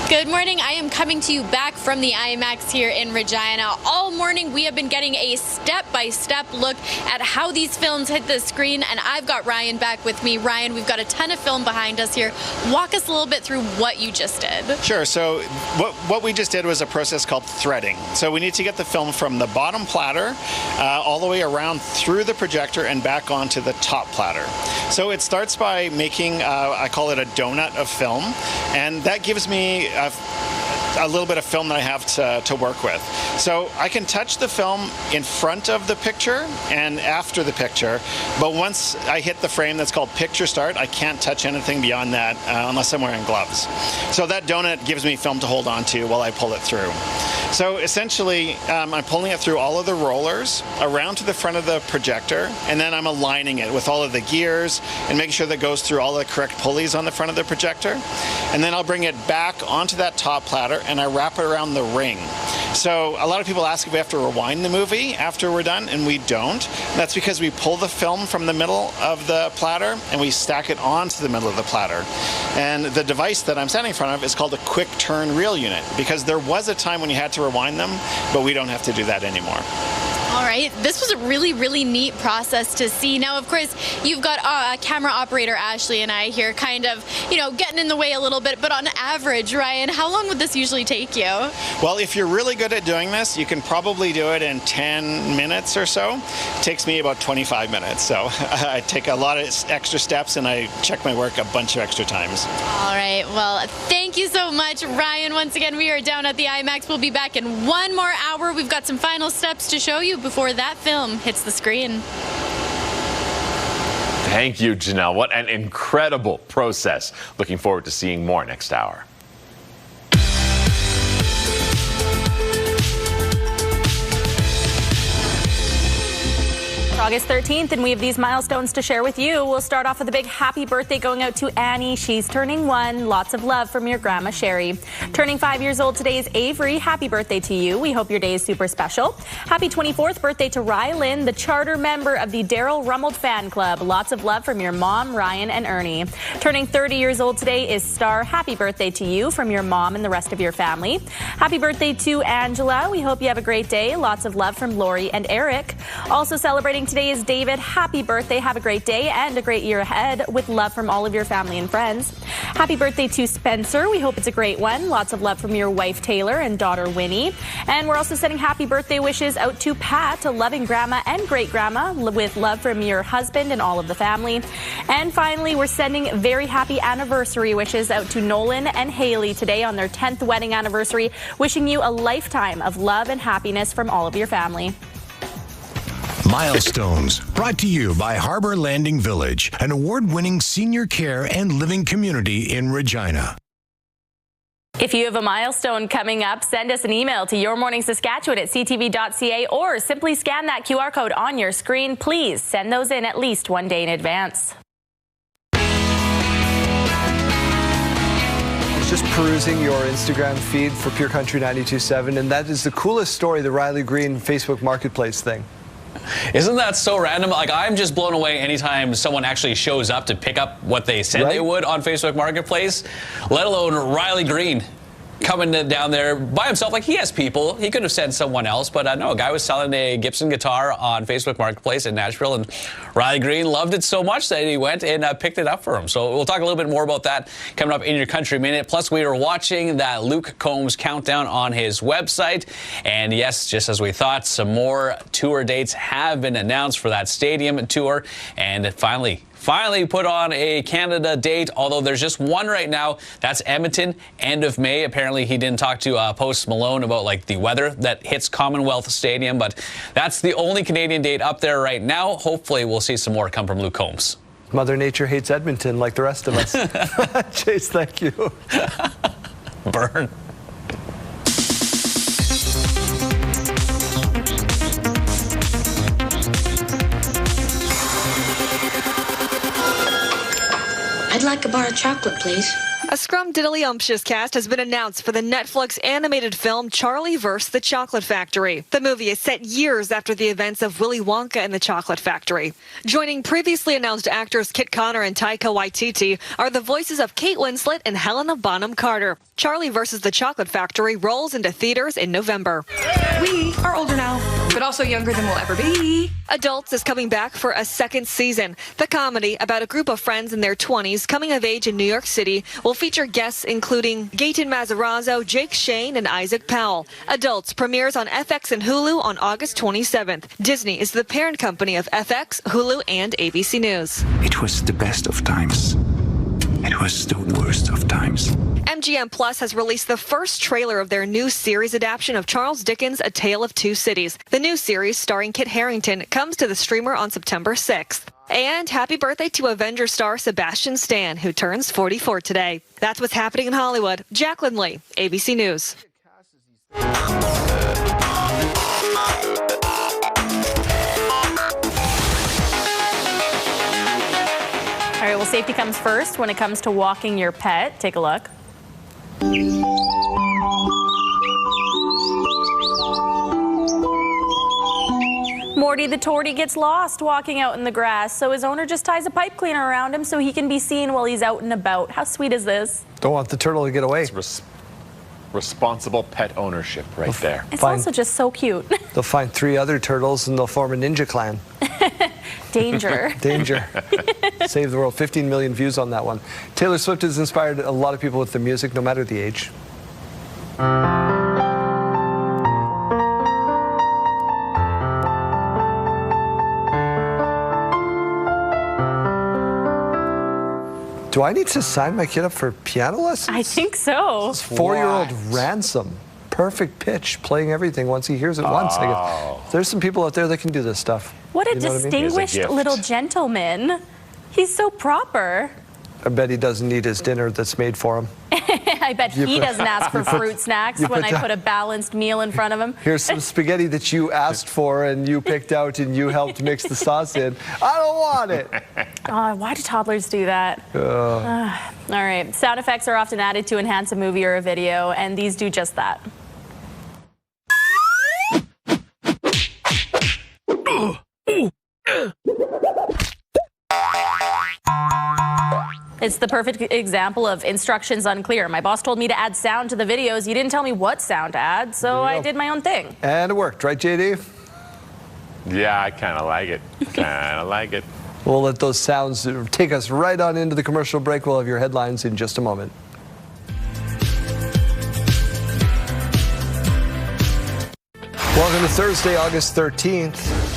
Good morning. I am coming to you back from the IMAX here in Regina. All morning we have been getting a step-by-step look at how these films hit the screen, and I've got Ryan back with me. Ryan, we've got a ton of film behind us here. Walk us a little bit through what you just did. Sure. So what we just did was a process called threading. So we need to get the film from the bottom platter all the way around through the projector and back onto the top platter. So it starts by making, I call it a donut of film, and that gives me a little bit of film that I have to work with. So I can touch the film in front of the picture and after the picture, but once I hit the frame that's called picture start, I can't touch anything beyond that unless I'm wearing gloves. So that donut gives me film to hold on to while I pull it through. So essentially, I'm pulling it through all of the rollers around to the front of the projector, and then I'm aligning it with all of the gears and making sure that it goes through all the correct pulleys on the front of the projector. And then I'll bring it back onto that top platter and I wrap it around the ring. So a lot of people ask if we have to rewind the movie after we're done, and we don't. That's because we pull the film from the middle of the platter and we stack it onto the middle of the platter. And the device that I'm standing in front of is called a quick turn reel unit, because there was a time when you had to rewind them, but we don't have to do that anymore. All right, this was a really, really neat process to see. Now, of course, you've got camera operator Ashley and I here kind of, getting in the way a little bit, but on average, Ryan, how long would this usually take you? Well, if you're really good at doing this, you can probably do it in 10 minutes or so. It takes me about 25 minutes, so I take a lot of extra steps and I check my work a bunch of extra times. All right, well, thank you so much, Ryan. Once again, we are down at the IMAX. We'll be back in one more hour. We've got some final steps to show you before that film hits the screen. Thank you, Janelle. What an incredible process. Looking forward to seeing more next hour. August 13th, and we have these milestones to share with you. We'll start off with a big happy birthday going out to Annie. She's turning 1. Lots of love from your grandma, Sherry. Turning 5 years old today is Avery. Happy birthday to you. We hope your day is super special. Happy 24th birthday to Rylan, the charter member of the Daryl Rummold fan club. Lots of love from your mom, Ryan and Ernie. Turning 30 years old today is Star. Happy birthday to you from your mom and the rest of your family. Happy birthday to Angela. We hope you have a great day. Lots of love from Lori and Eric. Also celebrating today is David. Happy birthday. Have a great day and a great year ahead with love from all of your family and friends. Happy birthday to Spencer. We hope it's a great one. Lots of love from your wife, Taylor, and daughter, Winnie. And we're also sending happy birthday wishes out to Pat, a loving grandma and great grandma, with love from your husband and all of the family. And finally, we're sending very happy anniversary wishes out to Nolan and Haley today on their 10th wedding anniversary. Wishing you a lifetime of love and happiness from all of your family. Milestones, brought to you by Harbor Landing Village, an award-winning senior care and living community in Regina. If you have a milestone coming up, send us an email to yourmorningsaskatchewan@ctv.ca or simply scan that QR code on your screen. Please send those in at least one day in advance. Just perusing your Instagram feed for Pure Country 92.7, and that is the coolest story, the Riley Green Facebook Marketplace thing. Isn't that so random? Like, I'm just blown away anytime someone actually shows up to pick up what they said they would on Facebook Marketplace, let alone Riley Green coming down there by himself. Like, he has people. He could have sent someone else, but no, a guy was selling a Gibson guitar on Facebook Marketplace in Nashville, and Riley Green loved it so much that he went and picked it up for him. So we'll talk a little bit more about that coming up in your Country Minute. Plus, we were watching that Luke Combs countdown on his website, and yes, just as we thought, some more tour dates have been announced for that stadium tour, and finally put on a Canada date, although there's just one right now. That's Edmonton, end of May. Apparently he didn't talk to Post Malone about like the weather that hits Commonwealth Stadium, but that's the only Canadian date up there right now. Hopefully we'll see some more come from Luke Combs. Mother Nature hates Edmonton like the rest of us. Chase, thank you. Burn. I'd like a bar of chocolate, please. A scrumdiddlyumptious cast has been announced for the Netflix animated film Charlie vs. the Chocolate Factory. The movie is set years after the events of Willy Wonka and the Chocolate Factory. Joining previously announced actors Kit Connor and Taika Waititi are the voices of Kate Winslet and Helena Bonham Carter. Charlie vs. the Chocolate Factory rolls into theaters in November. We are older now, but also younger than we'll ever be. Adults is coming back for a second season. The comedy about a group of friends in their 20s coming of age in New York City will feature guests including Gaten Matarazzo, Jake Shane, and Isaac Powell. Adults premieres on FX and Hulu on August 27th. Disney is the parent company of FX, Hulu, and ABC News. It was the best of times. It was the worst of times. MGM Plus has released the first trailer of their new series adaptation of Charles Dickens' A Tale of Two Cities. The new series, starring Kit Harington, comes to the streamer on September 6th. And happy birthday to Avenger star Sebastian Stan, who turns 44 today. That's what's happening in Hollywood. Jacqueline Lee, ABC News. All right, well, safety comes first when it comes to walking your pet. Take a look. Morty the Tortie gets lost walking out in the grass, so his owner just ties a pipe cleaner around him so he can be seen while he's out and about. How sweet is this? Don't want the turtle to get away. It's responsible pet ownership right there. It's also just so cute. They'll find 3 other turtles and they'll form a ninja clan. Danger. Danger. Save the world. 15 million views on that one. Taylor Swift has inspired a lot of people with their music, no matter the age. Do I need to sign my kid up for piano lessons? I think so. 4-year-old Ransom. Perfect pitch, playing everything once he hears it once. I go, there's some people out there that can do this stuff. What a You know what I mean? distinguished little gentleman. He's so proper. I bet he doesn't need his dinner that's made for him. I I bet he doesn't ask for fruit snacks when I put a balanced meal in front of him. Here's some spaghetti that you asked for and you picked out and you helped mix the sauce in. I don't want it. Why do toddlers do that? All right. Sound effects are often added to enhance a movie or a video, and these do just that. It's the perfect example of instructions unclear. My boss told me to add sound to the videos. He didn't tell me what sound to add, so I did my own thing. And it worked, right, JD? Yeah, I kind of like it. Kind of like it. We'll let those sounds take us right on into the commercial break. We'll have your headlines in just a moment. Welcome to Thursday, August 13th.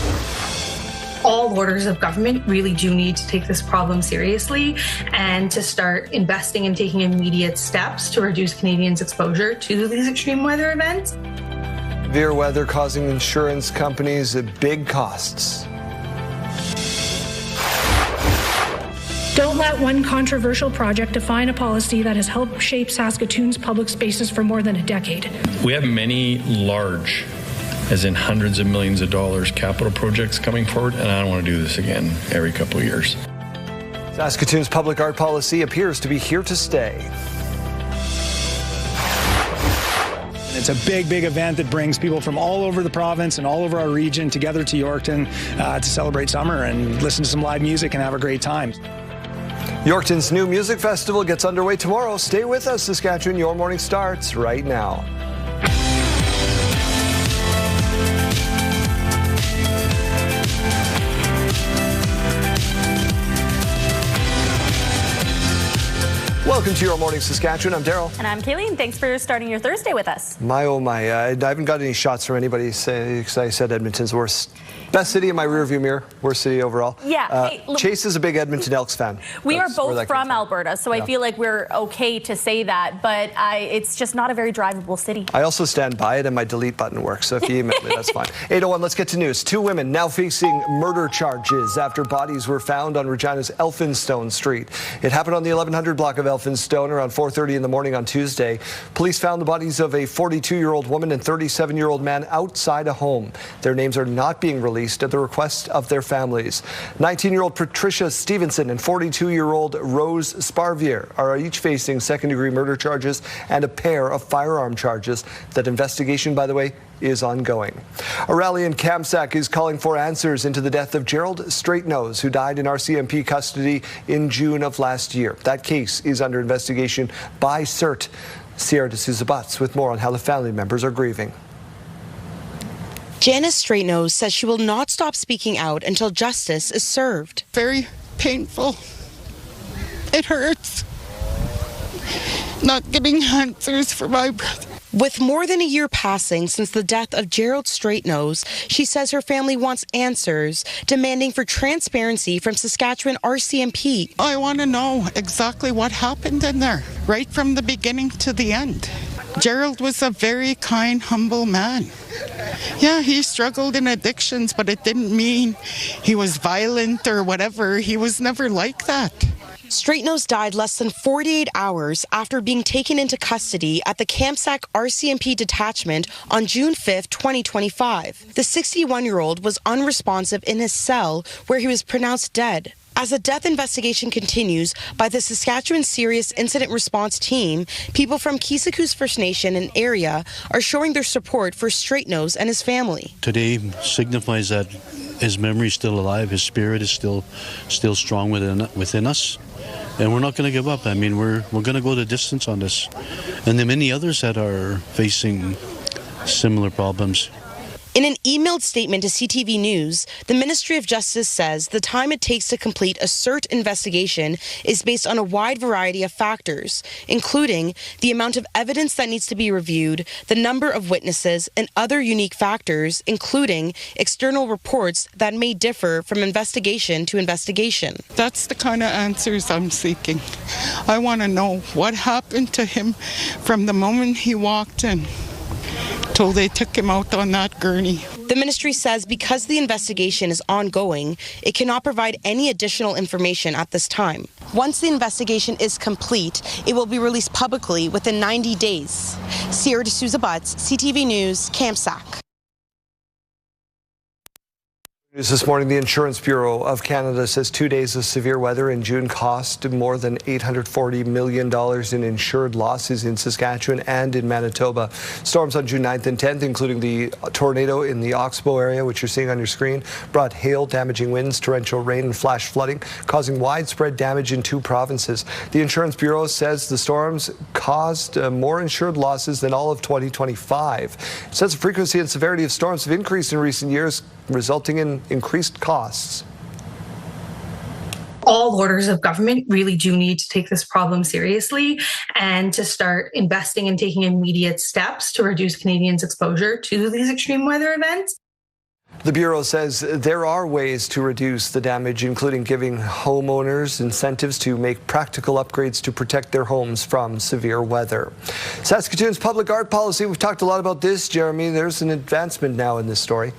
All orders of government really do need to take this problem seriously and to start investing and taking immediate steps to reduce Canadians' exposure to these extreme weather events. Severe weather causing insurance companies big costs. Don't let one controversial project define a policy that has helped shape Saskatoon's public spaces for more than a decade. We have many large, as in hundreds of millions of dollars, capital projects coming forward, and I don't want to do this again every couple of years. Saskatoon's public art policy appears to be here to stay. It's a big, big event that brings people from all over the province and all over our region together to Yorkton to celebrate summer and listen to some live music and have a great time. Yorkton's new music festival gets underway tomorrow. Stay with us, Saskatchewan. Your morning starts right now. Welcome to Your Morning Saskatchewan. I'm Daryl. And I'm Kayleen. Thanks for starting your Thursday with us. My, oh my. I haven't got any shots from anybody because I said Edmonton's worst. Best city in my rearview mirror. Worst city overall. Yeah. Chase is a big Edmonton Elks fan. We are both from Alberta, so I feel like we're okay to say that, but it's just not a very drivable city. I also stand by it, and my delete button works, so if you email me, that's fine. 8:01, let's get to news. 2 women now facing murder charges after bodies were found on Regina's Elphinstone Street. It happened on the 1100 block of Elphinstone around 4:30 in the morning on Tuesday. Police found the bodies of a 42-year-old woman and 37-year-old man outside a home. Their names are not being released at the request of their families. 19-year-old Patricia Stevenson and 42-year-old Rose Sparvier are each facing second-degree murder charges and a pair of firearm charges. That investigation, by the way, is ongoing. A rally in Kamsack is calling for answers into the death of Gerald Straightnose, who died in RCMP custody in June of last year. That case is under investigation by CERT. Sierra D'Souza Butts with more on how the family members are grieving. Janice Straightnose says she will not stop speaking out until justice is served. Very painful. It hurts. Not getting answers for my brother. With more than a year passing since the death of Gerald Straightnose, she says her family wants answers, demanding for transparency from Saskatchewan RCMP. I want to know exactly what happened in there, right from the beginning to the end. Gerald was a very kind, humble man. Yeah, he struggled in addictions, but it didn't mean he was violent or whatever. He was never like that. Straightnose died less than 48 hours after being taken into custody at the Kamsack RCMP detachment on June 5, 2025. The 61-year-old was unresponsive in his cell where he was pronounced dead. As the death investigation continues by the Saskatchewan Serious Incident Response Team, people from Kisiku's First Nation and area are showing their support for Straightnose and his family. Today signifies that his memory is still alive, his spirit is still strong within us. And we're not going to give up. I mean, we're going to go the distance on this. And the many others that are facing similar problems. In an emailed statement to CTV News, the Ministry of Justice says the time it takes to complete a CERT investigation is based on a wide variety of factors, including the amount of evidence that needs to be reviewed, the number of witnesses, and other unique factors, including external reports that may differ from investigation to investigation. That's the kind of answers I'm seeking. I want to know what happened to him from the moment he walked in till they took him out on that gurney. The ministry says because the investigation is ongoing, it cannot provide any additional information at this time. Once the investigation is complete, it will be released publicly within 90 days. Sierra D'Souza Butts, CTV News, Kamsack. News this morning, the Insurance Bureau of Canada says 2 days of severe weather in June cost more than $840 million in insured losses in Saskatchewan and in Manitoba. Storms on June 9th and 10th, including the tornado in the Oxbow area, which you're seeing on your screen, brought hail, damaging winds, torrential rain, and flash flooding, causing widespread damage in 2 provinces. The Insurance Bureau says the storms caused more insured losses than all of 2025. It says the frequency and severity of storms have increased in recent years, resulting in increased costs. All orders of government really do need to take this problem seriously and to start investing and taking immediate steps to reduce Canadians' exposure to these extreme weather events. The Bureau says there are ways to reduce the damage, including giving homeowners incentives to make practical upgrades to protect their homes from severe weather. Saskatoon's public art policy, we've talked a lot about this, Jeremy. There's an advancement now in this story.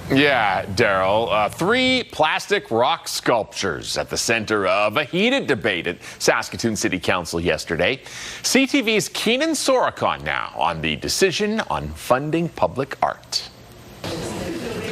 Yeah, Daryl. 3 plastic rock sculptures at the center of a heated debate at Saskatoon City Council yesterday. CTV's Keenan Sorokon now on the decision on funding public art.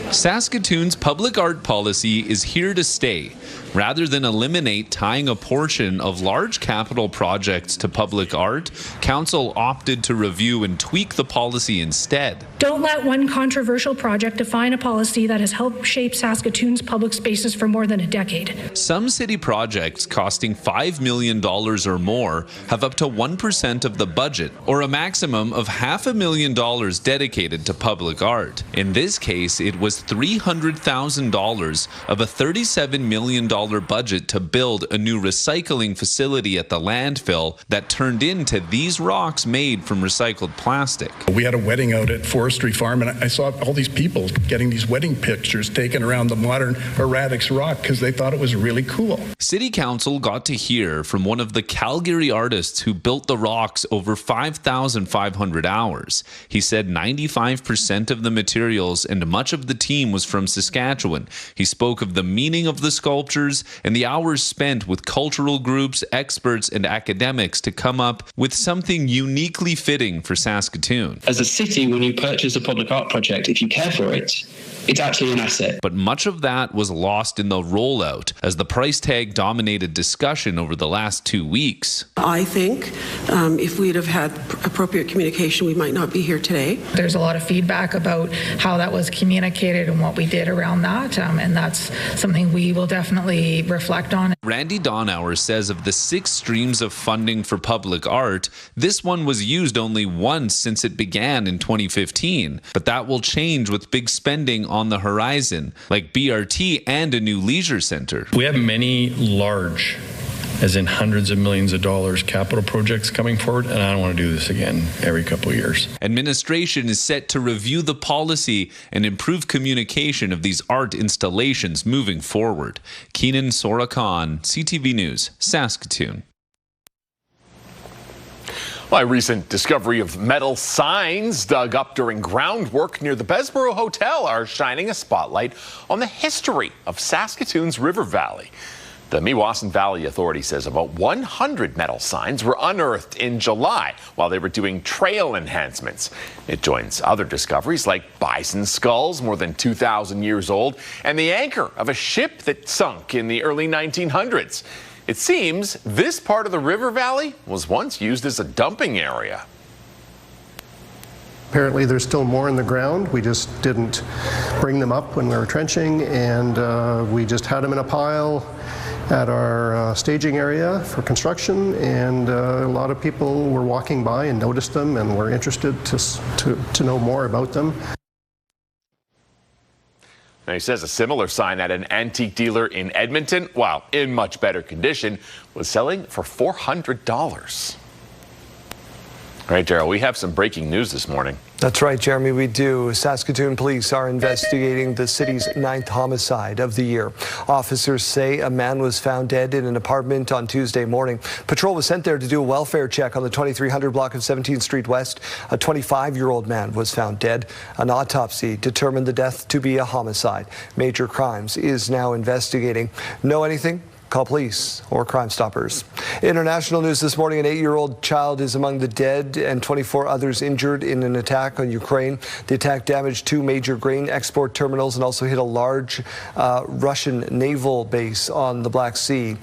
Saskatoon's public art policy is here to stay. Rather than eliminate tying a portion of large capital projects to public art, Council opted to review and tweak the policy instead. Don't let one controversial project define a policy that has helped shape Saskatoon's public spaces for more than a decade. Some city projects costing $5 million or more have up to 1% of the budget, or a maximum of $500,000 dedicated to public art. In this case, it was $300,000 of a $37 million budget to build a new recycling facility at the landfill that turned into these rocks made from recycled plastic. We had a wedding out at Forestry Farm, and I saw all these people getting these wedding pictures taken around the modern Erratics rock because they thought it was really cool. City Council got to hear from one of the Calgary artists who built the rocks over 5,500 hours. He said 95% of the materials and much of the team was from Saskatchewan. He spoke of the meaning of the sculptures and the hours spent with cultural groups, experts, and academics to come up with something uniquely fitting for Saskatoon. As a city, when you purchase a public art project, if you care for it, it's actually an asset. But much of that was lost in the rollout as the price tag dominated discussion over the last 2 weeks. I think if we'd have had appropriate communication, we might not be here today. There's a lot of feedback about how that was communicated and what we did around that, and that's something we will definitely reflect on. Randy Donauer says of the 6 streams of funding for public art, this one was used only once since it began in 2015. But that will change with big spending on the horizon, like BRT and a new leisure center. We have many large, as in hundreds of millions of dollars, capital projects coming forward, and I don't want to do this again every couple of years. Administration is set to review the policy and improve communication of these art installations moving forward. Keenan Sorokon, CTV News, Saskatoon. A recent discovery of metal signs dug up during groundwork near the Bessborough Hotel are shining a spotlight on the history of Saskatoon's river valley. The Meewasin Valley Authority says about 100 metal signs were unearthed in July while they were doing trail enhancements. It joins other discoveries like bison skulls more than 2,000 years old and the anchor of a ship that sunk in the early 1900s. It seems this part of the river valley was once used as a dumping area. Apparently there's still more in the ground. We just didn't bring them up when we were trenching, and we just had them in a pile at our staging area for construction, and a lot of people were walking by and noticed them and were interested to know more about them. Now, he says a similar sign at an antique dealer in Edmonton, while in much better condition, was selling for $400. All right, Gerald, we have some breaking news this morning. That's right, Jeremy, we do. Saskatoon police are investigating the city's 9th homicide of the year. Officers say a man was found dead in an apartment on Tuesday morning. Patrol was sent there to do a welfare check on the 2300 block of 17th Street West. A 25-year-old man was found dead. An autopsy determined the death to be a homicide. Major Crimes is now investigating. Know anything? Call police or Crime Stoppers. International news this morning, an 8-year-old child is among the dead and 24 others injured in an attack on Ukraine. The attack damaged 2 major grain export terminals and also hit a large Russian naval base on the Black Sea.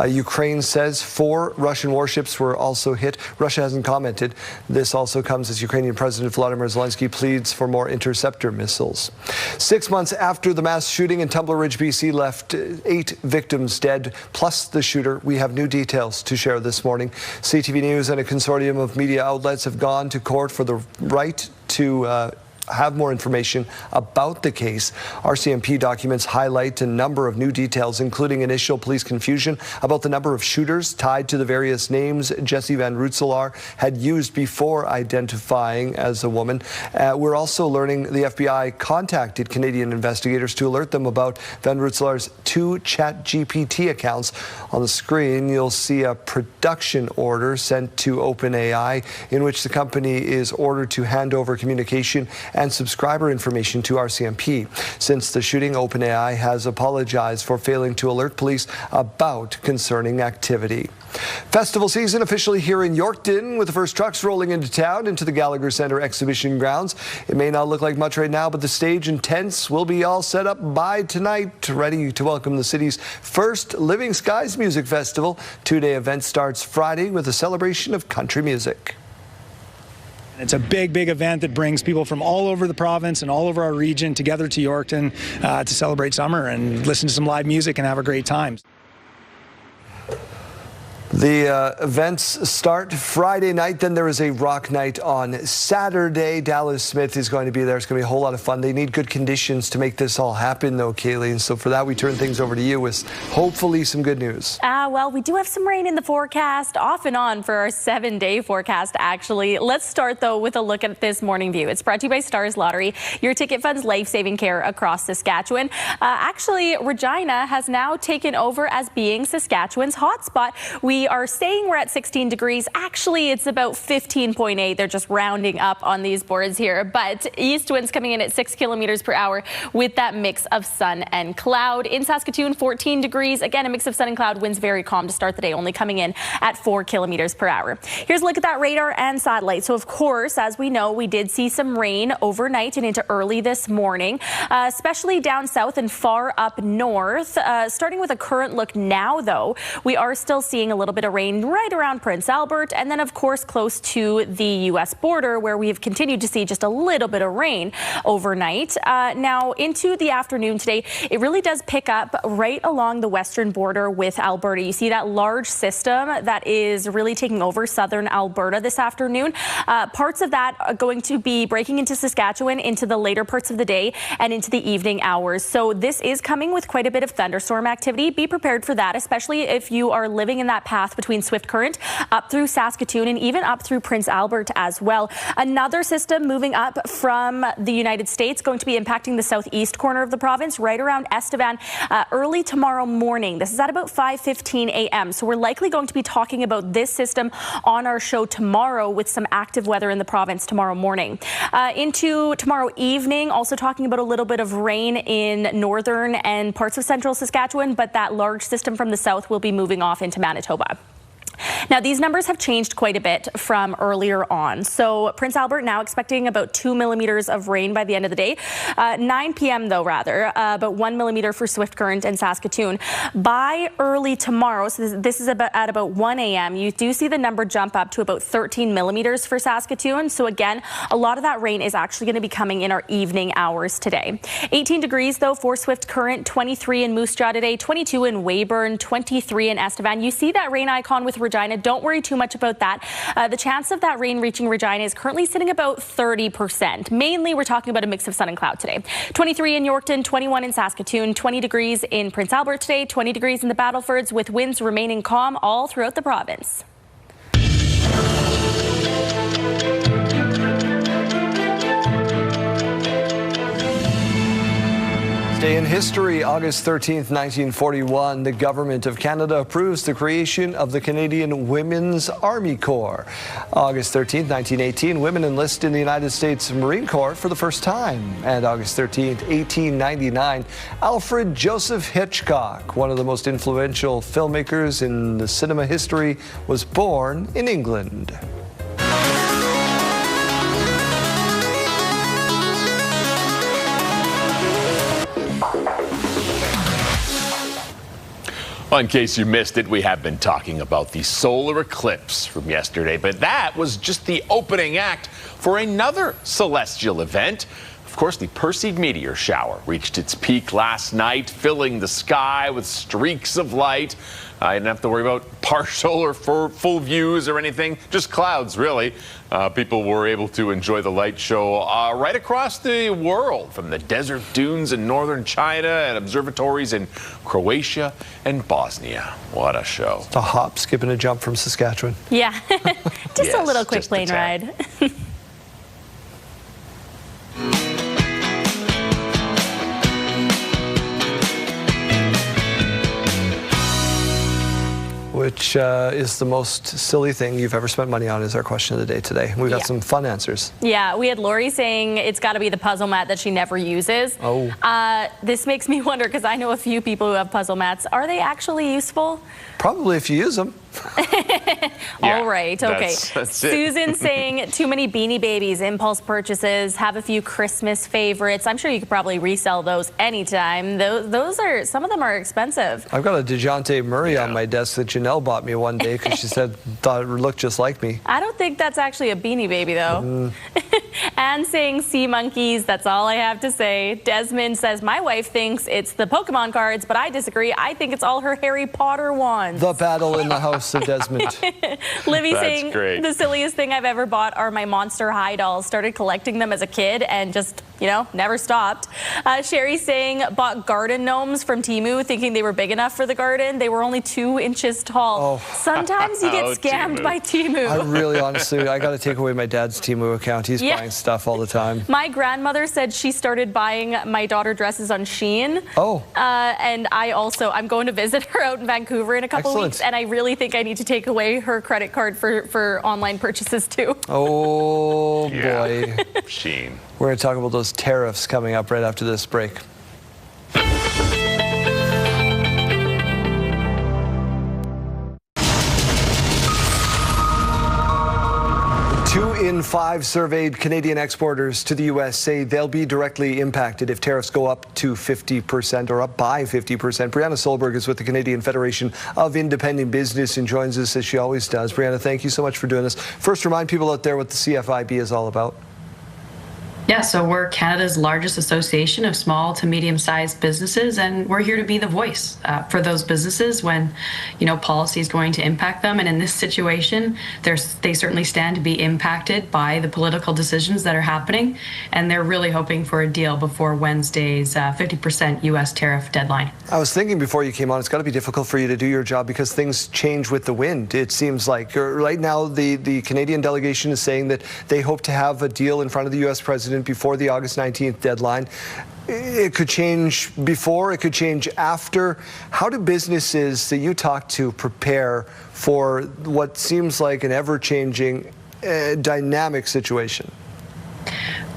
Ukraine says 4 Russian warships were also hit. Russia hasn't commented. This also comes as Ukrainian President Volodymyr Zelensky pleads for more interceptor missiles. 6 months after the mass shooting in Tumbler Ridge, BC left 8 victims dead, plus the shooter. We have new details to share this morning. CTV News and a consortium of media outlets have gone to court for the right to have more information about the case. RCMP documents highlight a number of new details, including initial police confusion about the number of shooters tied to the various names Jesse Van Rutselaar had used before identifying as a woman. We're also learning the FBI contacted Canadian investigators to alert them about Van Rutselaar's 2 ChatGPT accounts. On the screen, you'll see a production order sent to OpenAI in which the company is ordered to hand over communication and subscriber information to RCMP. Since the shooting, OpenAI has apologized for failing to alert police about concerning activity. Festival season officially here in Yorkton, with the first trucks rolling into town, into the Gallagher Centre exhibition grounds. It may not look like much right now, but the stage and tents will be all set up by tonight, ready to welcome the city's first Living Skies Music Festival. 2-day event starts Friday with a celebration of country music. It's a big event that brings people from all over the province and all over our region together to Yorkton to celebrate summer and listen to some live music and have a great time. The events start Friday night, then there is a rock night on Saturday. Dallas Smith is going to be there. It's going to be a whole lot of fun. They need good conditions to make this all happen, though, Kaylee. And so for that, we turn things over to you with hopefully some good news. Well, we do have some rain in the forecast, off and on for our 7-day forecast, actually. Let's start, though, with a look at this morning view. It's brought to you by Stars Lottery, your ticket fund's life-saving care across Saskatchewan. Actually, Regina has now taken over as being Saskatchewan's hotspot. We are saying we're at 16 degrees. Actually, it's about 15.8. They're just rounding up on these boards here. But east winds coming in at 6 kilometers per hour with that mix of sun and cloud. In Saskatoon, 14 degrees. Again, a mix of sun and cloud. Winds very calm to start the day, only coming in at 4 kilometers per hour. Here's a look at that radar and satellite. So, of course, as we know, we did see some rain overnight and into early this morning, especially down south and far up north. Starting with a current look now, though, we are still seeing a little bit of rain right around Prince Albert, and then of course close to the U.S. border, where we have continued to see just a little bit of rain overnight. Now into the afternoon today, it really does pick up right along the western border with Alberta. You see that large system that is really taking over southern Alberta this afternoon. Parts of that are going to be breaking into Saskatchewan into the later parts of the day and into the evening hours. So this is coming with quite a bit of thunderstorm activity. Be prepared for that, especially if you are living in that path between Swift Current up through Saskatoon and even up through Prince Albert as well. Another system moving up from the United States going to be impacting the southeast corner of the province right around Estevan early tomorrow morning. This is at about 5:15 a.m. So we're likely going to be talking about this system on our show tomorrow with some active weather in the province tomorrow morning. Into tomorrow evening, also talking about a little bit of rain in northern and parts of central Saskatchewan, but that large system from the south will be moving off into Manitoba. Now, these numbers have changed quite a bit from earlier on. So Prince Albert now expecting about 2 millimeters of rain by the end of the day. 9 p.m. though, rather, about 1 millimeter for Swift Current and Saskatoon. By early tomorrow, so this is at about 1 a.m., you do see the number jump up to about 13 millimeters for Saskatoon. So again, a lot of that rain is actually going to be coming in our evening hours today. 18 degrees though for Swift Current, 23 in Moose Jaw today, 22 in Weyburn, 23 in Estevan. You see that rain icon with Regina. Don't worry too much about that. The chance of that rain reaching Regina is currently sitting about 30%. Mainly, we're talking about a mix of sun and cloud today. 23 in Yorkton, 21 in Saskatoon, 20 degrees in Prince Albert today, 20 degrees in the Battlefords, with winds remaining calm all throughout the province. Day in history, August 13th, 1941, the Government of Canada approves the creation of the Canadian Women's Army Corps. August 13th, 1918, women enlist in the United States Marine Corps for the first time. And August 13th, 1899, Alfred Joseph Hitchcock, one of the most influential filmmakers in the cinema history, was born in England. Well, in case you missed it, we have been talking about the solar eclipse from yesterday, but that was just the opening act for another celestial event. Of course, the Perseid meteor shower reached its peak last night, filling the sky with streaks of light. I didn't have to worry about partial or full views or anything, just clouds, really. People were able to enjoy the light show right across the world, from the desert dunes in northern China and observatories in Croatia and Bosnia. What a show. It's a hop, skip, and a jump from Saskatchewan. Yeah, just Yes, a little quick just a plane tad. ride. Which is the most silly thing you've ever spent money on is our question of the day today. We've got some fun answers. Yeah, we had Lori saying it's got to be the puzzle mat that she never uses. Oh. This makes me wonder, because I know a few people who have puzzle mats. Are they actually useful? Probably if you use them. All right, okay. That's it. Susan saying too many Beanie Babies, impulse purchases, have a few Christmas favorites. I'm sure you could probably resell those anytime. Those are, some of them are expensive. I've got a DeJounte Murray on my desk that Janelle bought me one day because she said thought it looked just like me. I don't think that's actually a Beanie Baby, though. Anne saying sea monkeys, that's all I have to say. Desmond says, my wife thinks it's the Pokemon cards, but I disagree. I think it's all her Harry Potter wands. The battle in the house of Desmond. Livy That's saying, great. the silliest thing I've ever bought are my Monster High dolls. Started collecting them as a kid and just, you know, never stopped. Sherry saying, bought garden gnomes from Temu thinking they were big enough for the garden. They were only 2 inches tall. Oh. Sometimes you get Oh, scammed Temu. by Temu. I really, honestly, I got to take away my dad's Temu account. He's Yeah. buying stuff all the time. My grandmother said she started buying my daughter dresses on Shein. Oh. And I'm going to visit her out in Vancouver in a couple Excellent. weeks, and I really think I need to take away her credit card for online purchases too. Oh, boy. Sheen. We're going to talk about those tariffs coming up right after this break. 2 in 5 surveyed Canadian exporters to the U.S. say they'll be directly impacted if tariffs go up to 50% or up by 50%. Brianna Solberg is with the Canadian Federation of Independent Business and joins us as she always does. Brianna, thank you so much for doing this. First, remind people out there what the CFIB is all about. Yeah, so we're Canada's largest association of small to medium-sized businesses, and we're here to be the voice for those businesses when, you know, policy is going to impact them. And in this situation, they certainly stand to be impacted by the political decisions that are happening, and they're really hoping for a deal before Wednesday's 50% U.S. tariff deadline. I was thinking before you came on, it's got to be difficult for you to do your job because things change with the wind. It seems like right now the Canadian delegation is saying that they hope to have a deal in front of the U.S. president before the August 19th deadline. It could change before, it could change after. How do businesses that you talk to prepare for what seems like an ever-changing, dynamic situation?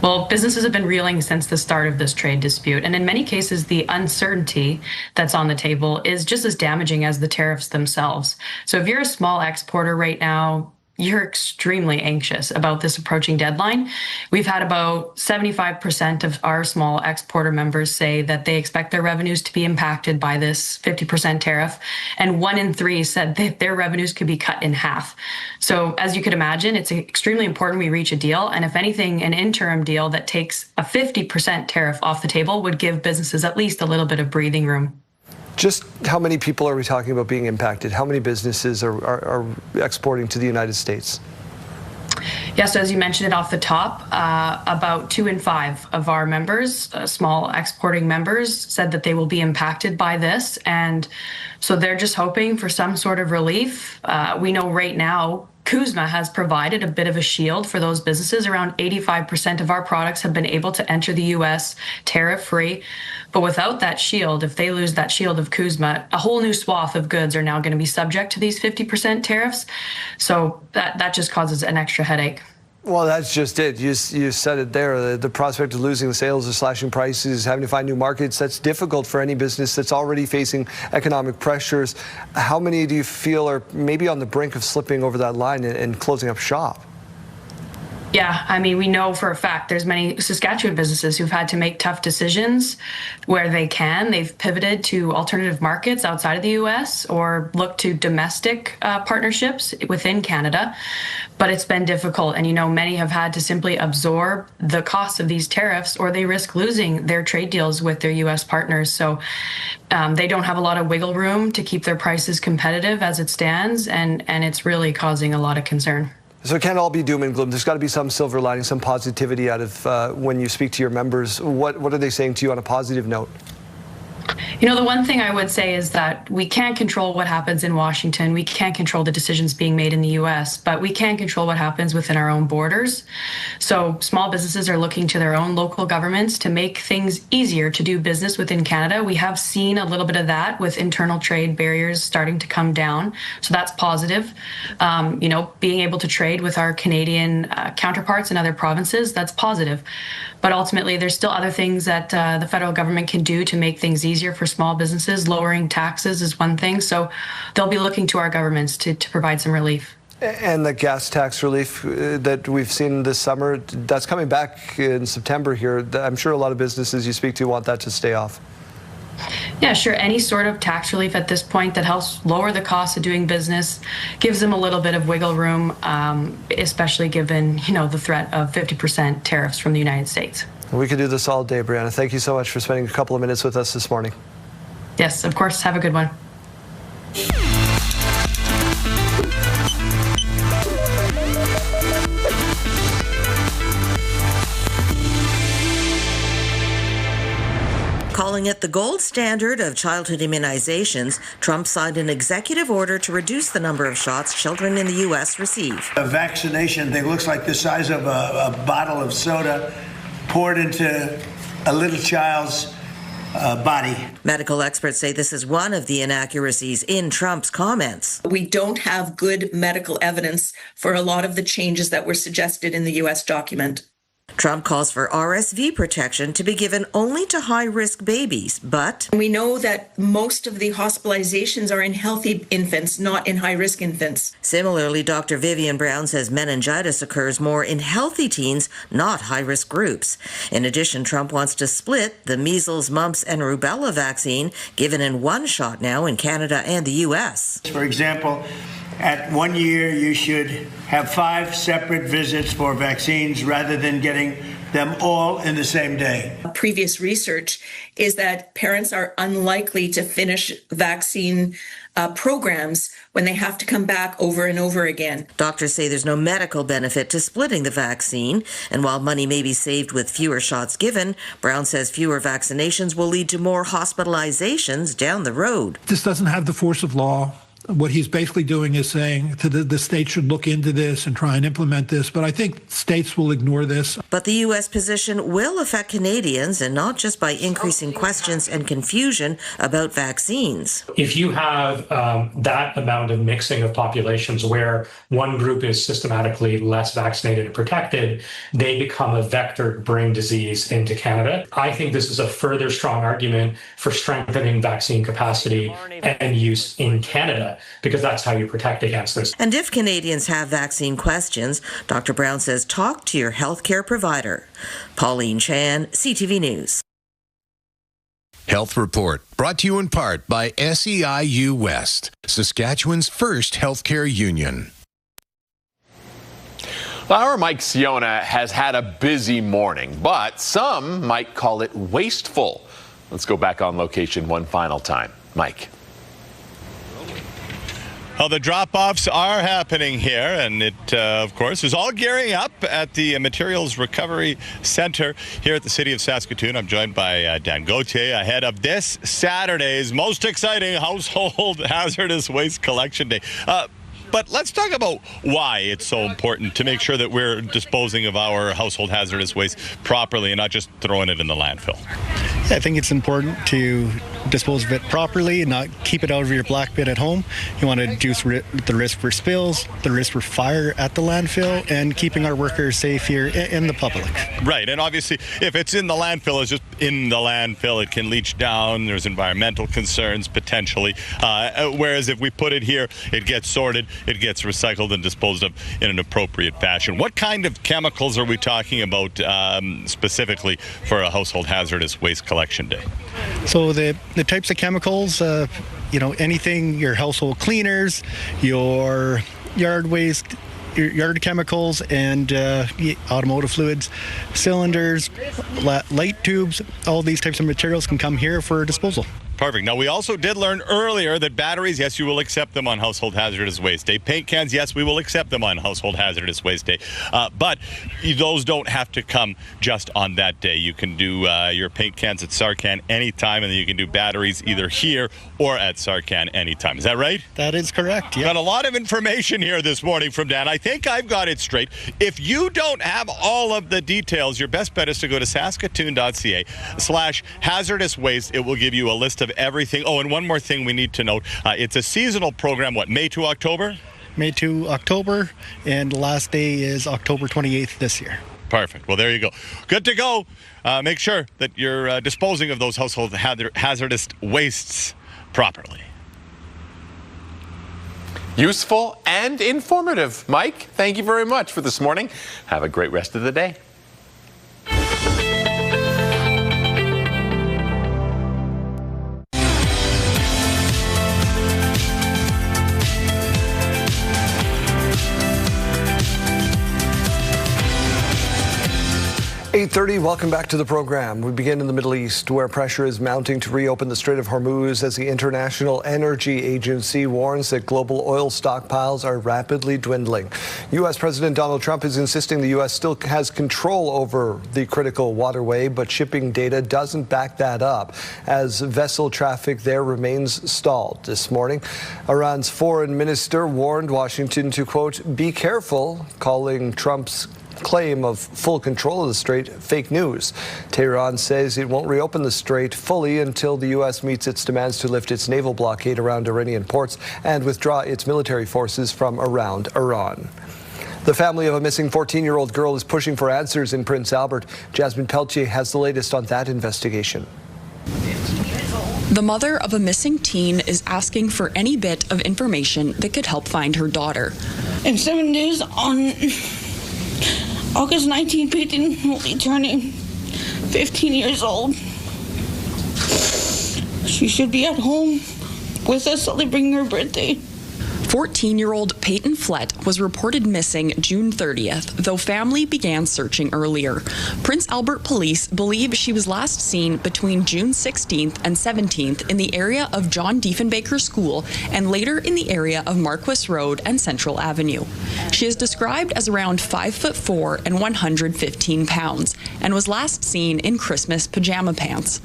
Well, businesses have been reeling since the start of this trade dispute. And in many cases, the uncertainty that's on the table is just as damaging as the tariffs themselves. So if you're a small exporter right now, you're extremely anxious about this approaching deadline. We've had about 75% of our small exporter members say that they expect their revenues to be impacted by this 50% tariff. And 1 in 3 said that their revenues could be cut in half. So as you could imagine, it's extremely important we reach a deal. And if anything, an interim deal that takes a 50% tariff off the table would give businesses at least a little bit of breathing room. Just how many people are we talking about being impacted? How many businesses are exporting to the United States? Yeah, so as you mentioned it off the top, about 2 in 5 of our members, small exporting members, said that they will be impacted by this. And so they're just hoping for some sort of relief. We know right now CUSMA has provided a bit of a shield for those businesses. Around 85% of our products have been able to enter the U.S. tariff-free. But without that shield, if they lose that shield of CUSMA, a whole new swath of goods are now going to be subject to these 50% tariffs. So that just causes an extra headache. Well, that's just it. You said it there. The prospect of losing the sales, of slashing prices, having to find new markets, that's difficult for any business that's already facing economic pressures. How many do you feel are maybe on the brink of slipping over that line and closing up shop? Yeah, I mean, we know for a fact there's many Saskatchewan businesses who've had to make tough decisions where they can. They've pivoted to alternative markets outside of the U.S. or looked to domestic partnerships within Canada. But it's been difficult. And, many have had to simply absorb the cost of these tariffs, or they risk losing their trade deals with their U.S. partners. So they don't have a lot of wiggle room to keep their prices competitive as it stands. And it's really causing a lot of concern. So it can't all be doom and gloom. There's got to be some silver lining, some positivity out of when you speak to your members. What are they saying to you on a positive note? The one thing I would say is that we can't control what happens in Washington. We can't control the decisions being made in the U.S., but we can control what happens within our own borders. So small businesses are looking to their own local governments to make things easier to do business within Canada. We have seen a little bit of that with internal trade barriers starting to come down. So that's positive. Being able to trade with our Canadian counterparts in other provinces, that's positive. But ultimately, there's still other things that the federal government can do to make things easier for small businesses. Lowering taxes is one thing. So they'll be looking to our governments to provide some relief. And the gas tax relief that we've seen this summer, that's coming back in September here. I'm sure a lot of businesses you speak to want that to stay off. Yeah, sure. Any sort of tax relief at this point that helps lower the cost of doing business gives them a little bit of wiggle room, especially given, the threat of 50% tariffs from the United States. We could do this all day, Brianna. Thank you so much for spending a couple of minutes with us this morning. Yes, of course. Have a good one. Calling it the gold standard of childhood immunizations, Trump signed an executive order to reduce the number of shots children in the U.S. receive. A vaccination thing looks like the size of a bottle of soda poured into a little child's body. Medical experts say this is one of the inaccuracies in Trump's comments. We don't have good medical evidence for a lot of the changes that were suggested in the U.S. document. Trump calls for RSV protection to be given only to high-risk babies, but we know that most of the hospitalizations are in healthy infants, not in high-risk infants. Similarly, Dr. Vivian Brown says meningitis occurs more in healthy teens, not high-risk groups. In addition, Trump wants to split the measles, mumps, and rubella vaccine given in one shot now in Canada and the U.S. For example, at 1 year, you should have 5 separate visits for vaccines rather than getting them all in the same day. Previous research is that parents are unlikely to finish vaccine programs when they have to come back over and over again. Doctors say there's no medical benefit to splitting the vaccine, and while money may be saved with fewer shots given, Brown says fewer vaccinations will lead to more hospitalizations down the road. This doesn't have the force of law. What he's basically doing is saying to the states should look into this and try and implement this, but I think states will ignore this. But the U.S. position will affect Canadians, and not just by increasing questions and confusion about vaccines. If you have that amount of mixing of populations where one group is systematically less vaccinated and protected, they become a vector to bring disease into Canada. I think this is a further strong argument for strengthening vaccine capacity and use in Canada, because that's how you protect against this. And if Canadians have vaccine questions, Dr. Brown says talk to your healthcare provider. Pauline Chan, CTV News. Health Report, brought to you in part by SEIU West, Saskatchewan's first healthcare union. Well, our Mike Siona has had a busy morning, but some might call it wasteful. Let's go back on location one final time. Mike. Well, the drop-offs are happening here, and it, of course, is all gearing up at the Materials Recovery Center here at the City of Saskatoon. I'm joined by Dan Gauthier ahead of this Saturday's most exciting Household Hazardous Waste Collection Day. But let's talk about why it's so important to make sure that we're disposing of our household hazardous waste properly and not just throwing it in the landfill. I think it's important to dispose of it properly and not keep it out of your black bin at home. You want to reduce the risk for spills, the risk for fire at the landfill, and keeping our workers safe here in the public. Right, and obviously if it's in the landfill, it's just in the landfill. It can leach down. There's environmental concerns potentially. Whereas if we put it here, it gets sorted, it gets recycled and disposed of in an appropriate fashion. What kind of chemicals are we talking about specifically for a household hazardous waste collection day? So the types of chemicals, anything, your household cleaners, your yard waste, your yard chemicals, and automotive fluids, cylinders, light tubes, all these types of materials can come here for disposal. Perfect. Now, we also did learn earlier that batteries, yes, you will accept them on Household Hazardous Waste Day. Paint cans, yes, we will accept them on Household Hazardous Waste Day. But those don't have to come just on that day. You can do your paint cans at Sarcan anytime, and then you can do batteries either here or at Sarcan anytime. Is that right? That is correct, yeah. Got a lot of information here this morning from Dan. I think I've got it straight. If you don't have all of the details, your best bet is to go to saskatoon.ca/hazardous waste. It will give you a list of everything. Oh, and one more thing we need to note. It's a seasonal program, May to October? May to October, and the last day is October 28th this year. Perfect. Well, there you go. Good to go. Make sure that you're disposing of those household hazardous wastes properly. Useful and informative. Mike, thank you very much for this morning. Have a great rest of the day. .30, welcome back to the program. We begin in the Middle East, where pressure is mounting to reopen the Strait of Hormuz as the International Energy Agency warns that global oil stockpiles are rapidly dwindling. U.S. President Donald Trump is insisting the U.S. still has control over the critical waterway, but shipping data doesn't back that up as vessel traffic there remains stalled. This morning, Iran's foreign minister warned Washington to, quote, be careful, calling Trump's claim of full control of the strait fake news. Tehran says it won't reopen the strait fully until the U.S. meets its demands to lift its naval blockade around Iranian ports and withdraw its military forces from around Iran. The family of a missing 14-year-old girl is pushing for answers in Prince Albert. Jasmine Peltier has the latest on that investigation. The mother of a missing teen is asking for any bit of information that could help find her daughter. In 7 days, on August 19th, Peyton will be turning 15 years old. She should be at home with us celebrating her birthday. 14-year-old Peyton Flett was reported missing June 30th, though family began searching earlier. Prince Albert police believe she was last seen between June 16th and 17th in the area of John Diefenbaker School and later in the area of Marquis Road and Central Avenue. She is described as around 5'4" and 115 pounds and was last seen in Christmas pajama pants.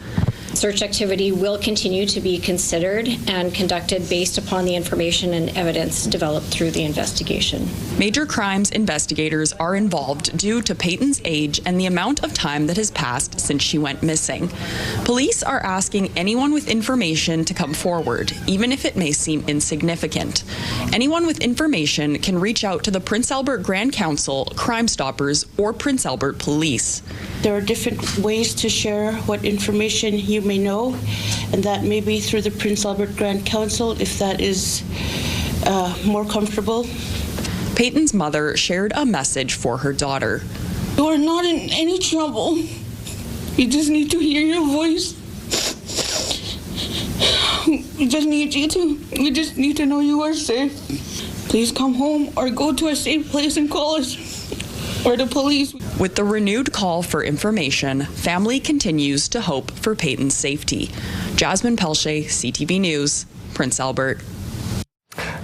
Search activity will continue to be considered and conducted based upon the information and evidence developed through the investigation. Major crimes investigators are involved due to Peyton's age and the amount of time that has passed since she went missing. Police are asking anyone with information to come forward, even if it may seem insignificant. Anyone with information can reach out to the Prince Albert Grand Council, Crime Stoppers, or Prince Albert Police. There are different ways to share what information you may know, and that may be through the Prince Albert Grand Council if that is more comfortable. Peyton's mother shared a message for her daughter. You are not in any trouble. You just need to hear your voice. We just need to know you are safe. Please come home or go to a safe place and call us or the police. With the renewed call for information, family continues to hope for Peyton's safety. Jasmine Peltier, CTV News, Prince Albert.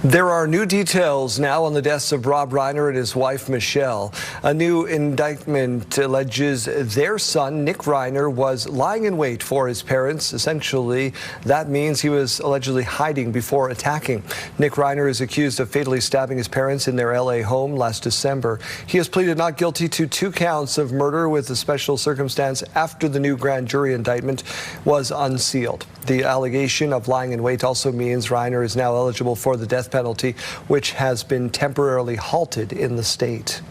There are new details now on the deaths of Rob Reiner and his wife, Michelle. A new indictment alleges their son, Nick Reiner, was lying in wait for his parents. Essentially, that means he was allegedly hiding before attacking. Nick Reiner is accused of fatally stabbing his parents in their L.A. home last December. He has pleaded not guilty to 2 counts of murder with a special circumstance after the new grand jury indictment was unsealed. The allegation of lying in wait also means Reiner is now eligible for the death penalty, which has been temporarily halted in the state.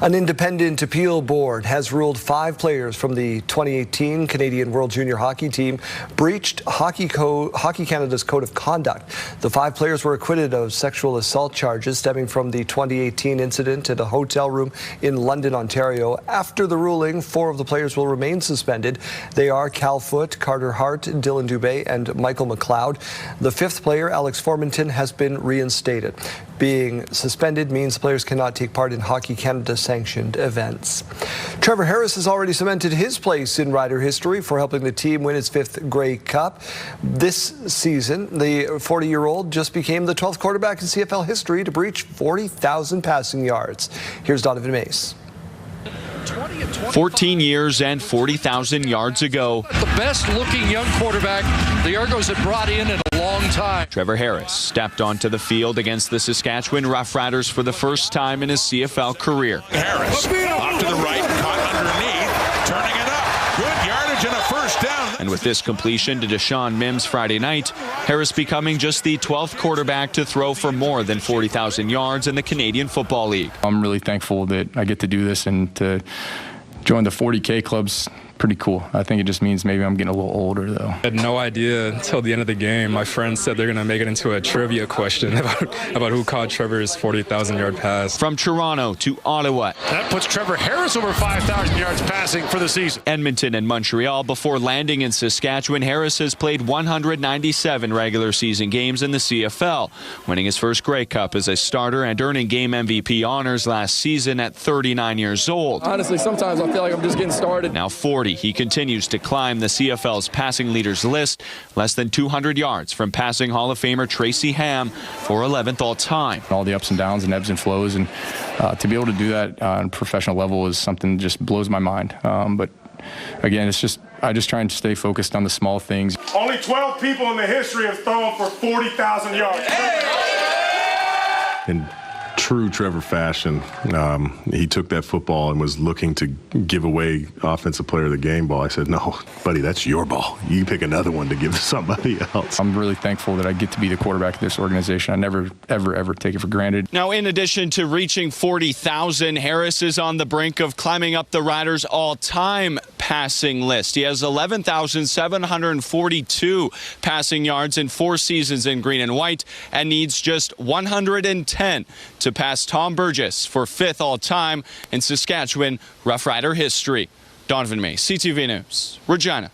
An independent appeal board has ruled 5 players from the 2018 Canadian World Junior Hockey team breached Hockey Canada's code of conduct. The 5 players were acquitted of sexual assault charges stemming from the 2018 incident at a hotel room in London, Ontario. After the ruling, 4 of the players will remain suspended. They are Cal Foote, Carter Hart, Dylan Dubé, and Michael McLeod. The 5th player, Alex Formanton, has been reinstated. Being suspended means players cannot take part in Hockey Canada sanctioned events. Trevor Harris has already cemented his place in Rider history for helping the team win its 5th Grey Cup. This season, the 40-year-old just became the 12th quarterback in CFL history to breach 40,000 passing yards. Here's Donovan Mace. 14 years and 40,000 yards ago, the best-looking young quarterback the Argos had brought in a long time. Trevor Harris stepped onto the field against the Saskatchewan Roughriders for the first time in his CFL career. Harris off to the right, caught underneath, turning it up. Good yardage and a first down. And with this completion to Deshaun Mims Friday night, Harris becoming just the 12th quarterback to throw for more than 40,000 yards in the Canadian Football League. I'm really thankful that I get to do this, and to join the 40K club's pretty cool. I think it just means maybe I'm getting a little older, though. I had no idea until the end of the game. My friends said they're going to make it into a trivia question about who caught Trevor's 40,000-yard pass. From Toronto to Ottawa. That puts Trevor Harris over 5,000 yards passing for the season. Edmonton and Montreal before landing in Saskatchewan. Harris has played 197 regular season games in the CFL, winning his first Grey Cup as a starter and earning game MVP honors last season at 39 years old. Honestly, sometimes I feel like I'm just getting started. Now 40. He continues to climb the CFL's passing leaders list, less than 200 yards from passing Hall of Famer Tracy Ham for 11th all-time. All the ups and downs and ebbs and flows, and to be able to do that on a professional level is something that just blows my mind. But again, I just try and stay focused on the small things. Only 12 people in the history have thrown for 40,000 yards. In true Trevor fashion, he took that football and was looking to give away Offensive Player of the Game ball. I said, no, buddy, that's your ball. You pick another one to give to somebody else. I'm really thankful that I get to be the quarterback of this organization. I never, ever take it for granted. Now, in addition to reaching 40,000, Harris is on the brink of climbing up the Riders' all-time passing list. He has 11,742 passing yards in 4 seasons in green and white and needs just 110 to pass Tom Burgess for 5th all-time in Saskatchewan Rough Rider history. Donovan May, CTV News, Regina.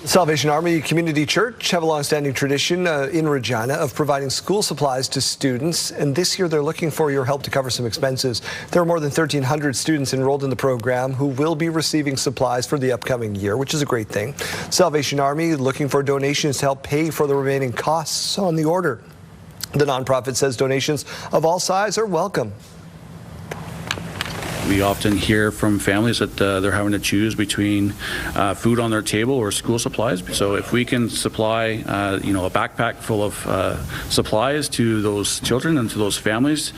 Salvation Army Community Church have a long-standing tradition in Regina of providing school supplies to students, and this year they're looking for your help to cover some expenses. There are more than 1,300 students enrolled in the program who will be receiving supplies for the upcoming year, which is a great thing. Salvation Army looking for donations to help pay for the remaining costs on the order. The nonprofit says donations of all sizes are welcome. We often hear from families that they're having to choose between food on their table or school supplies. So if we can supply, a backpack full of supplies to those children and to those families,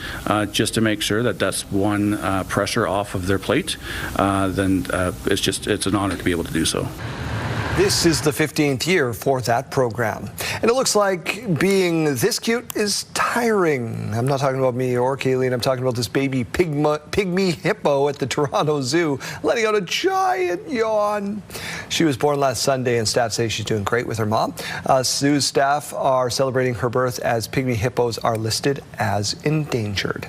just to make sure that that's one pressure off of their plate, then it's an honor to be able to do so. This is the 15th year for that program. And it looks like being this cute is tiring. I'm not talking about me or Kayleen. I'm talking about this baby pygmy hippo at the Toronto Zoo, letting out a giant yawn. She was born last Sunday, and staff say she's doing great with her mom. Zoo staff are celebrating her birth as pygmy hippos are listed as endangered.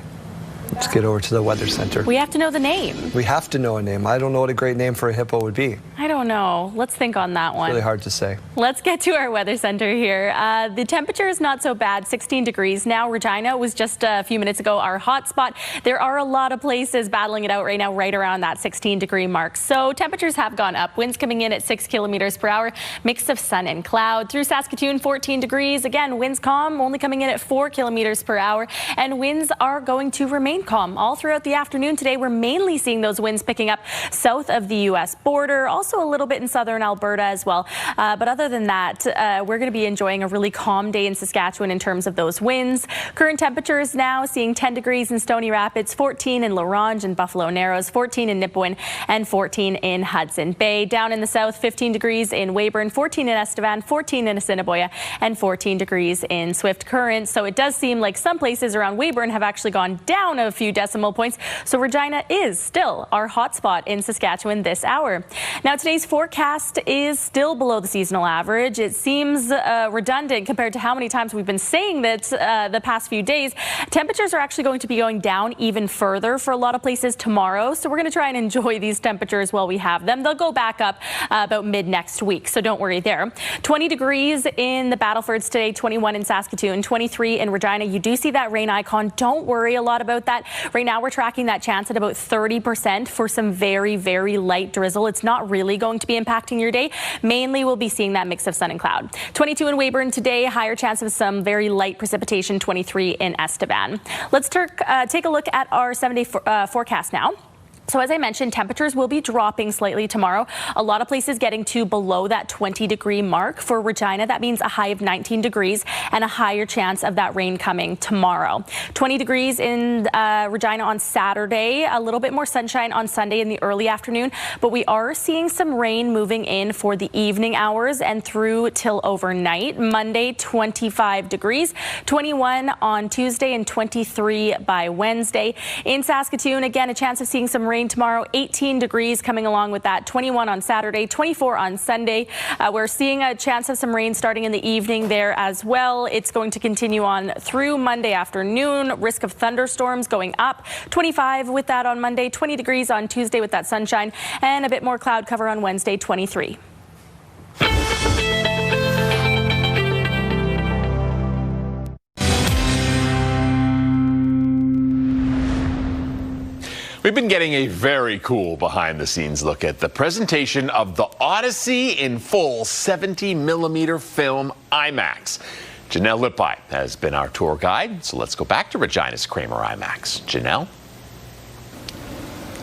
Let's get over to the Weather Center. We have to know the name. We have to know a name. I don't know what a great name for a hippo would be. I don't know. Let's think on that one. Really hard to say. Let's get to our weather center here. The temperature is not so bad, 16 degrees now. Regina was just a few minutes ago our hot spot. There are a lot of places battling it out right now, right around that 16-degree mark. So temperatures have gone up. Winds coming in at 6 kilometers per hour. Mix of sun and cloud. Through Saskatoon, 14 degrees. Again, winds calm, only coming in at 4 kilometers per hour. And winds are going to remain calm all throughout the afternoon today. We're mainly seeing those winds picking up south of the U.S. border, also a little bit in southern Alberta as well. But other than that, we're going to be enjoying a really calm day in Saskatchewan in terms of those winds. Current temperatures now seeing 10 degrees in Stony Rapids, 14 in La Ronge and Buffalo Narrows, 14 in Nipawin, and 14 in Hudson Bay. Down in the south, 15 degrees in Weyburn, 14 in Estevan, 14 in Assiniboia, and 14 degrees in Swift Current. So it does seem like some places around Weyburn have actually gone down a few decimal points. So Regina is still our hot spot in Saskatchewan this hour. Now today's forecast is still below the seasonal average. It seems redundant compared to how many times we've been saying that the past few days. Temperatures are actually going to be going down even further for a lot of places tomorrow. So we're going to try and enjoy these temperatures while we have them. They'll go back up about mid next week. So don't worry there. 20 degrees in the Battlefords today, 21 in Saskatoon, 23 in Regina. You do see that rain icon. Don't worry a lot about that. Right now we're tracking that chance at about 30% for some very, very light drizzle. It's not really going to be impacting your day. Mainly we'll be seeing that mix of sun and cloud. 22 in Weyburn today, higher chance of some very light precipitation, 23 in Estevan. Let's take a look at our 7-day forecast now. So as I mentioned, temperatures will be dropping slightly tomorrow. A lot of places getting to below that 20-degree mark. For Regina, that means a high of 19 degrees and a higher chance of that rain coming tomorrow. 20 degrees in Regina on Saturday, a little bit more sunshine on Sunday in the early afternoon, but we are seeing some rain moving in for the evening hours and through till overnight. Monday, 25 degrees, 21 on Tuesday, and 23 by Wednesday. In Saskatoon, again, a chance of seeing some rain tomorrow, 18 degrees coming along with that, 21 on Saturday, 24 on Sunday. We're seeing a chance of some rain starting in the evening there as well. It's going to continue on through Monday afternoon. Risk of thunderstorms going up, 25 with that on Monday, 20 degrees on Tuesday with that sunshine, and a bit more cloud cover on Wednesday, 23. We've been getting a very cool behind-the-scenes look at the presentation of the Odyssey in full 70mm film IMAX. Janelle Lippi has been our tour guide, so let's go back to Regina's Kramer IMAX. Janelle?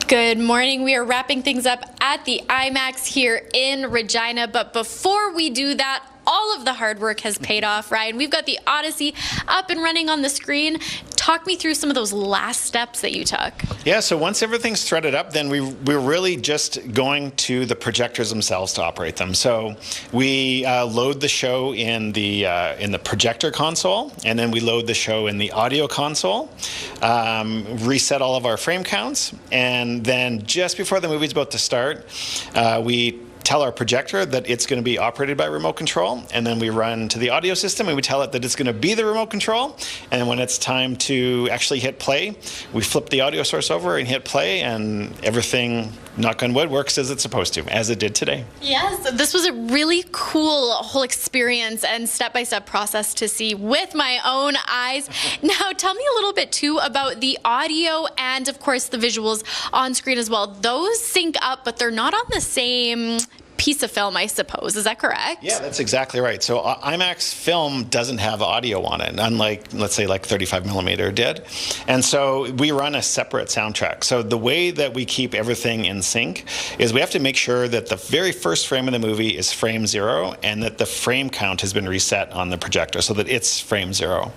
Good morning. We are wrapping things up at the IMAX here in Regina, but before we do that, all of the hard work has paid off, Ryan. We've got the Odyssey up and running on the screen. Talk me through some of those last steps that you took. Yeah, so once everything's threaded up, then we're really just going to the projectors themselves to operate them. So we load the show in the projector console, and then we load the show in the audio console, reset all of our frame counts, and then just before the movie's about to start, we tell our projector that it's going to be operated by remote control, and then we run to the audio system and we tell it that it's going to be the remote control, and when it's time to actually hit play, we flip the audio source over and hit play, and everything, knock on wood, works as it's supposed to, as it did today. Yes, this was a really cool whole experience and step-by-step process to see with my own eyes. Now, tell me a little bit too about the audio and, of course, the visuals on screen as well. Those sync up, but they're not on the same piece of film, I suppose. Is that correct? Yeah, that's exactly right. So IMAX film doesn't have audio on it, unlike, let's say, like 35mm did. And so we run a separate soundtrack. So the way that we keep everything in sync is we have to make sure that the very first frame of the movie is frame 0 and that the frame count has been reset on the projector so that it's frame 0.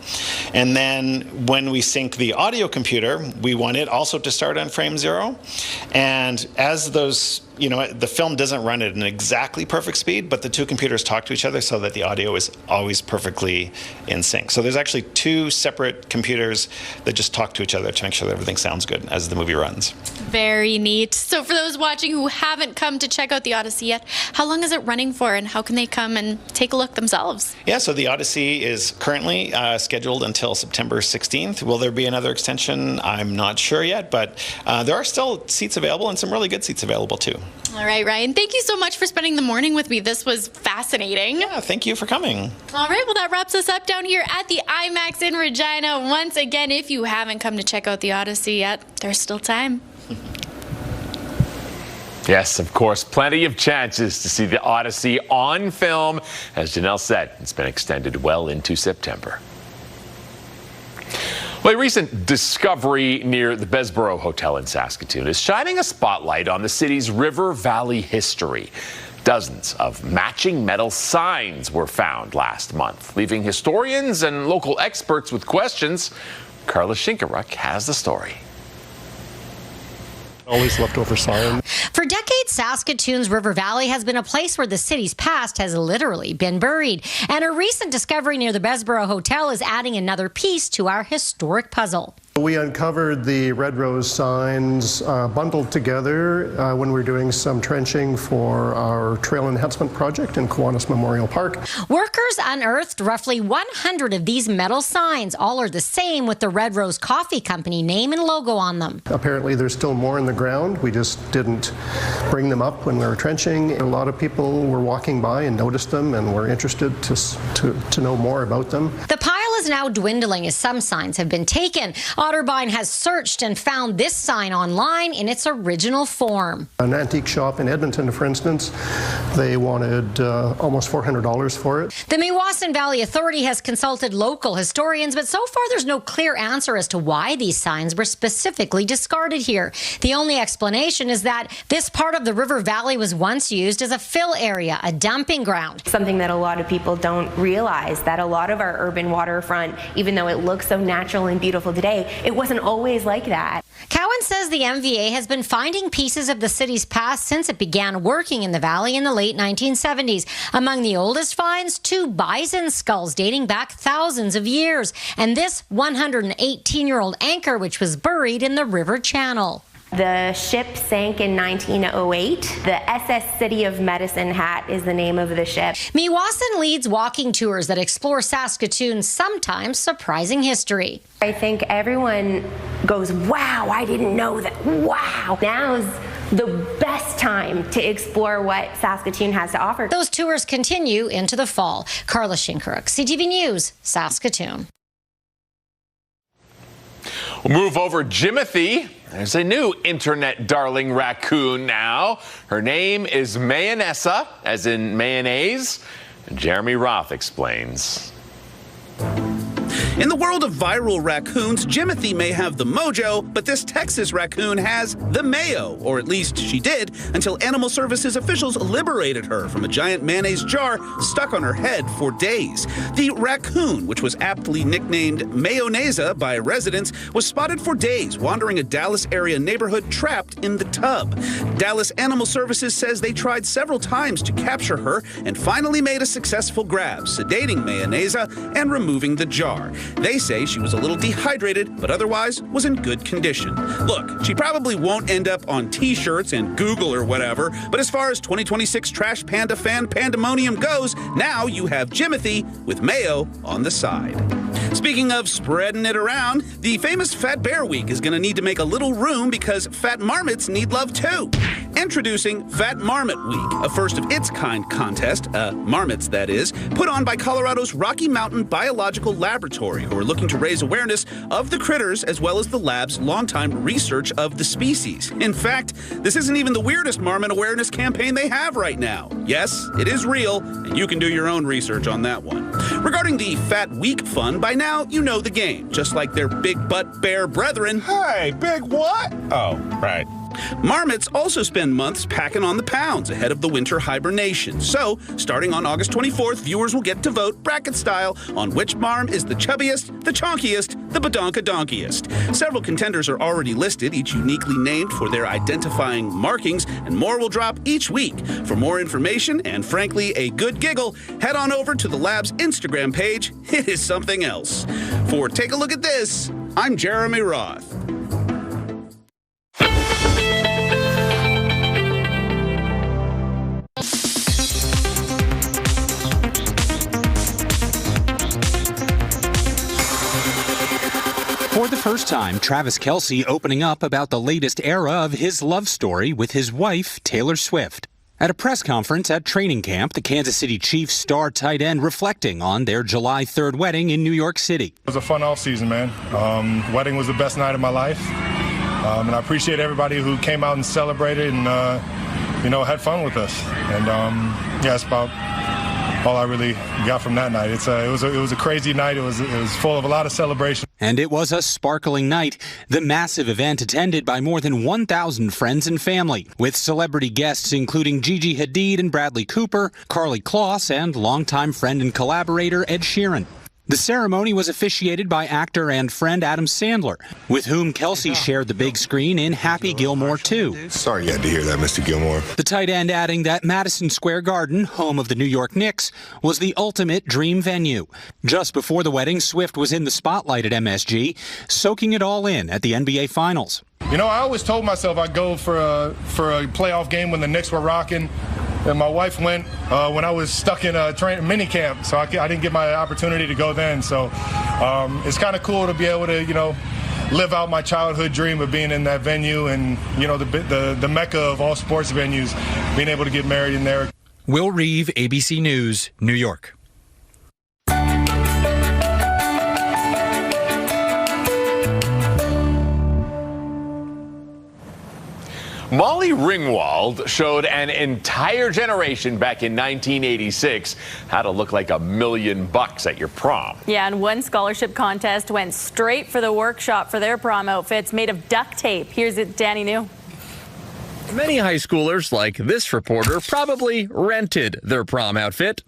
And then when we sync the audio computer, we want it also to start on frame 0. And as those the film doesn't run at an exactly perfect speed, but the two computers talk to each other so that the audio is always perfectly in sync. So there's actually two separate computers that just talk to each other to make sure that everything sounds good as the movie runs. Very neat. So for those watching who haven't come to check out the Odyssey yet, how long is it running for and how can they come and take a look themselves? Yeah, so the Odyssey is currently scheduled until September 16th. Will there be another extension? I'm not sure yet, but there are still seats available and some really good seats available too. All right, Ryan, thank you so much for spending the morning with me. This was fascinating. Yeah, thank you for coming. All right, well, that wraps us up down here at the IMAX in Regina. Once again, if you haven't come to check out the Odyssey yet, there's still time. Yes, of course, plenty of chances to see the Odyssey on film. As Janelle said, it's been extended well into September. Well, a recent discovery near the Bessborough Hotel in Saskatoon is shining a spotlight on the city's River Valley history. Dozens of matching metal signs were found last month, leaving historians and local experts with questions. Carla Shinkaruk has the story. Always leftover sign. For decades, Saskatoon's River Valley has been a place where the city's past has literally been buried. And a recent discovery near the Bessborough Hotel is adding another piece to our historic puzzle. We uncovered the red rose signs bundled together when we were doing some trenching for our trail enhancement project in Kiwanis Memorial Park. Workers unearthed roughly 100 of these metal signs. All are the same with the Red Rose Coffee Company name and logo on them. Apparently there's still more in the ground. We just didn't bring them up when we were trenching. A lot of people were walking by and noticed them and were interested to know more about them. The pile is now dwindling as some signs have been taken. Otterbein has searched and found this sign online in its original form. An antique shop in Edmonton, for instance, they wanted almost $400 for it. The Meewasin Valley Authority has consulted local historians, but so far there's no clear answer as to why these signs were specifically discarded here. The only explanation is that this part of the River Valley was once used as a fill area, a dumping ground. Something that a lot of people don't realize, that a lot of our urban waterfront, even though it looks so natural and beautiful today, it wasn't always like that. Cowan says the MVA has been finding pieces of the city's past since it began working in the valley in the late 1970s. Among the oldest finds, 2 bison skulls dating back thousands of years, and this 118-year-old anchor which was buried in the river channel. The ship sank in 1908. The SS City of Medicine Hat is the name of the ship. Meewasin leads walking tours that explore Saskatoon's sometimes surprising history. I think everyone goes, wow, I didn't know that. Wow. Now's the best time to explore what Saskatoon has to offer. Those tours continue into the fall. Carla Shinkaruk, CTV News, Saskatoon. We'll move over Jimothy. There's a new internet darling raccoon now. Her name is Mayonessa, as in mayonnaise. Jeremy Roth explains. In the world of viral raccoons, Jimothy may have the mojo, but this Texas raccoon has the mayo, or at least she did, until Animal Services officials liberated her from a giant mayonnaise jar stuck on her head for days. The raccoon, which was aptly nicknamed Mayonnaise by residents, was spotted for days wandering a Dallas area neighborhood trapped in the tub. Dallas Animal Services says they tried several times to capture her and finally made a successful grab, sedating Mayonnaise and removing the jar. They say she was a little dehydrated, but otherwise was in good condition. Look, she probably won't end up on t-shirts and Google or whatever, but as far as 2026 Trash Panda fan pandemonium goes, now you have Jimothy with mayo on the side. Speaking of spreading it around, the famous Fat Bear Week is going to need to make a little room because fat marmots need love too. Introducing Fat Marmot Week, a first-of-its-kind contest, marmots that is, put on by Colorado's Rocky Mountain Biological Laboratory, who are looking to raise awareness of the critters as well as the lab's longtime research of the species. In fact, this isn't even the weirdest marmot awareness campaign they have right now. Yes, it is real, and you can do your own research on that one. Regarding the Fat Week fun, by now you know the game, just like their big butt bear brethren. Hey, big what? Oh, right. Marmots also spend months packing on the pounds ahead of the winter hibernation. So, starting on August 24th, viewers will get to vote bracket style on which marm is the chubbiest, the chonkiest, the badonkadonkiest. Several contenders are already listed, each uniquely named for their identifying markings, and more will drop each week. For more information and, frankly, a good giggle, head on over to the lab's Instagram page. It is something else. For Take a Look at This, I'm Jeremy Roth. For the first time, Travis Kelce opening up about the latest era of his love story with his wife, Taylor Swift. At a press conference at training camp, the Kansas City Chiefs star tight end reflecting on their July 3rd wedding in New York City. It was a fun offseason, man. Wedding was the best night of my life. And I appreciate everybody who came out and celebrated and, had fun with us. And, it's about all I really got from that night. It was a crazy night. It was full of a lot of celebration. And it was a sparkling night. The massive event attended by more than 1,000 friends and family, with celebrity guests including Gigi Hadid and Bradley Cooper, Karlie Kloss, and longtime friend and collaborator Ed Sheeran. The ceremony was officiated by actor and friend Adam Sandler, with whom Kelce shared the big screen in Happy Gilmore 2. Sorry you had to hear that, Mr. Gilmore. The tight end adding that Madison Square Garden, home of the New York Knicks, was the ultimate dream venue. Just before the wedding, Swift was in the spotlight at MSG, soaking it all in at the NBA Finals. I always told myself I'd go for a playoff game when the Knicks were rocking. And my wife went when I was stuck in a mini camp, so I didn't get my opportunity to go then. So it's kind of cool to be able to, live out my childhood dream of being in that venue and, the mecca of all sports venues, being able to get married in there. Will Reeve, ABC News, New York. Molly Ringwald showed an entire generation back in 1986 how to look like $1 million at your prom. Yeah, and one scholarship contest went straight for the workshop for their prom outfits made of duct tape. Here's Danny New. Many high schoolers, like this reporter, probably rented their prom outfit.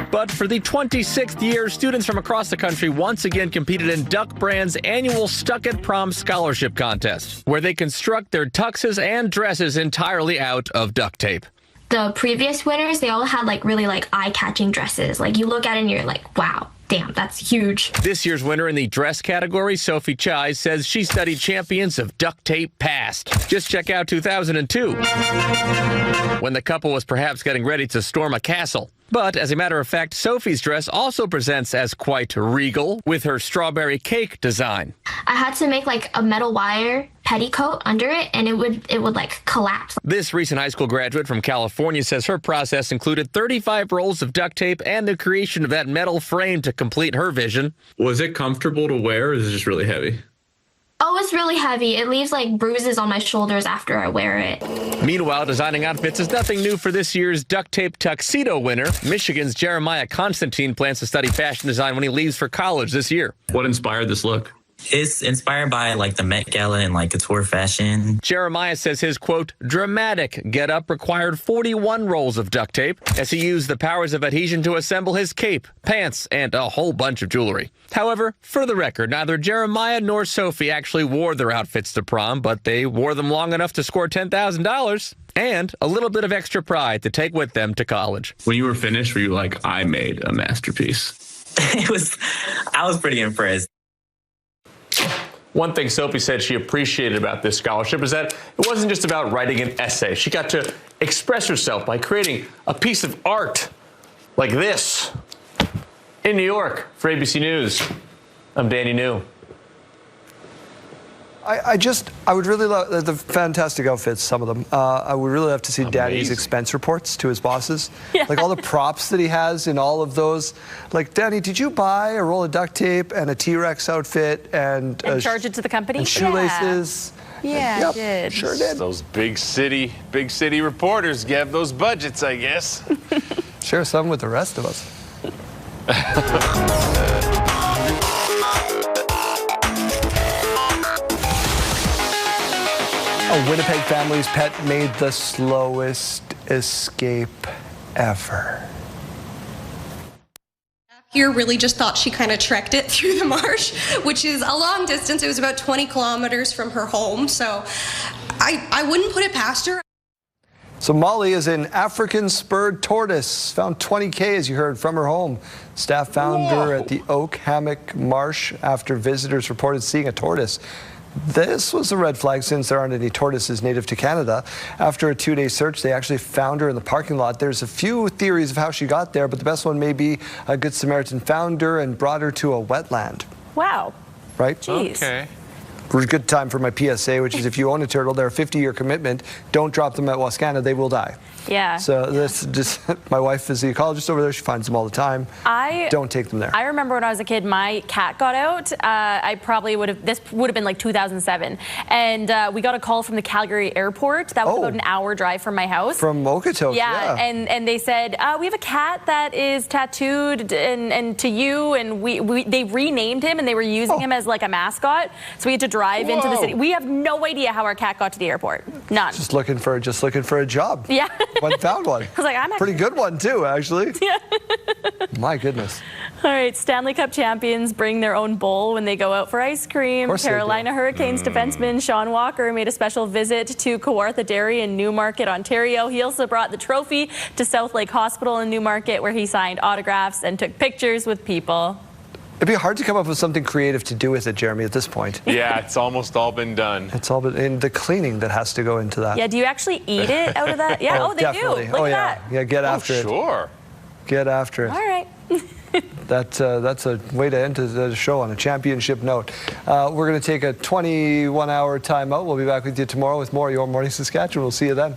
But for the 26th year, students from across the country once again competed in Duck Brand's annual Stuck at Prom Scholarship Contest, where they construct their tuxes and dresses entirely out of duct tape. The previous winners, they all had really eye-catching dresses. You look at it and you're like, wow, damn, that's huge. This year's winner in the dress category, Sophie Chai, says she studied champions of duct tape past. Just check out 2002, when the couple was perhaps getting ready to storm a castle. But as a matter of fact, Sophie's dress also presents as quite regal with her strawberry cake design. I had to make a metal wire petticoat under it, and it would collapse. This recent high school graduate from California says her process included 35 rolls of duct tape and the creation of that metal frame to complete her vision. Was it comfortable to wear, or is it just really heavy? Oh, it's really heavy. It leaves bruises on my shoulders after I wear it. Meanwhile, designing outfits is nothing new for this year's duct tape tuxedo winner. Michigan's Jeremiah Constantine plans to study fashion design when he leaves for college this year. What inspired this look? It's inspired by the Met Gala and couture fashion. Jeremiah says his, quote, dramatic getup required 41 rolls of duct tape as he used the powers of adhesion to assemble his cape, pants, and a whole bunch of jewelry. However, for the record, neither Jeremiah nor Sophie actually wore their outfits to prom, but they wore them long enough to score $10,000 and a little bit of extra pride to take with them to college. When you were finished, were you like, I made a masterpiece? I was pretty impressed. One thing Sophie said she appreciated about this scholarship is that it wasn't just about writing an essay. She got to express herself by creating a piece of art like this. In New York, for ABC News, I'm Danny New. I would really love the fantastic outfits, some of them. I would really love to see Daddy's expense reports to his bosses. Yeah. All the props that he has in all of those. Danny, did you buy a roll of duct tape and a T-Rex outfit and charge it to the company? And shoelaces? Yeah, yep, I did. Sure did. Those big city reporters have those budgets, I guess. Share some with the rest of us. A Winnipeg family's pet made the slowest escape ever. Here really just thought she kind of trekked it through the marsh, which is a long distance. It was about 20 kilometers from her home, so I wouldn't put it past her. So Molly is an African spurred tortoise, found 20K, as you heard, from her home. Staff found her at the Oak Hammock Marsh after visitors reported seeing a tortoise. This was a red flag since there aren't any tortoises native to Canada. After a 2-day search, they actually found her in the parking lot. There's a few theories of how she got there, but the best one may be a Good Samaritan found her and brought her to a wetland. Wow. Right? Jeez. Okay. Good time for my PSA, which is if you own a turtle, they're a 50-year commitment. Don't drop them at Wascana, they will die. Yeah. So this just, my wife is the ecologist over there. She finds them all the time. Don't take them there. I remember when I was a kid, my cat got out. I probably would have, this would have been like 2007. And we got a call from the Calgary airport. That was about an hour drive from my house. From Okotoks, yeah. And they said, we have a cat that is tattooed and to you. And they renamed him and they were using him as like a mascot. So we had to drive into the city. We have no idea how our cat got to the airport. None. Just looking for a job. Yeah. Found one. I was like, I'm pretty good one too, actually. Yeah. My goodness. All right, Stanley Cup champions bring their own bowl when they go out for ice cream. Carolina Hurricanes defenseman Sean Walker made a special visit to Kawartha Dairy in Newmarket, Ontario. He also brought the trophy to South Lake Hospital in Newmarket, where he signed autographs and took pictures with people. It'd be hard to come up with something creative to do with it, Jeremy, at this point. Yeah, it's almost all been done. It's all been, and the cleaning that has to go into that. Yeah, do you actually eat it out of that? Yeah, they definitely. do. Look at that. Yeah, get after it. Sure. Get after it. All right. That's a way to end the show on a championship note. We're going to take a 21-hour timeout. We'll be back with you tomorrow with more Your Morning Saskatchewan. We'll see you then.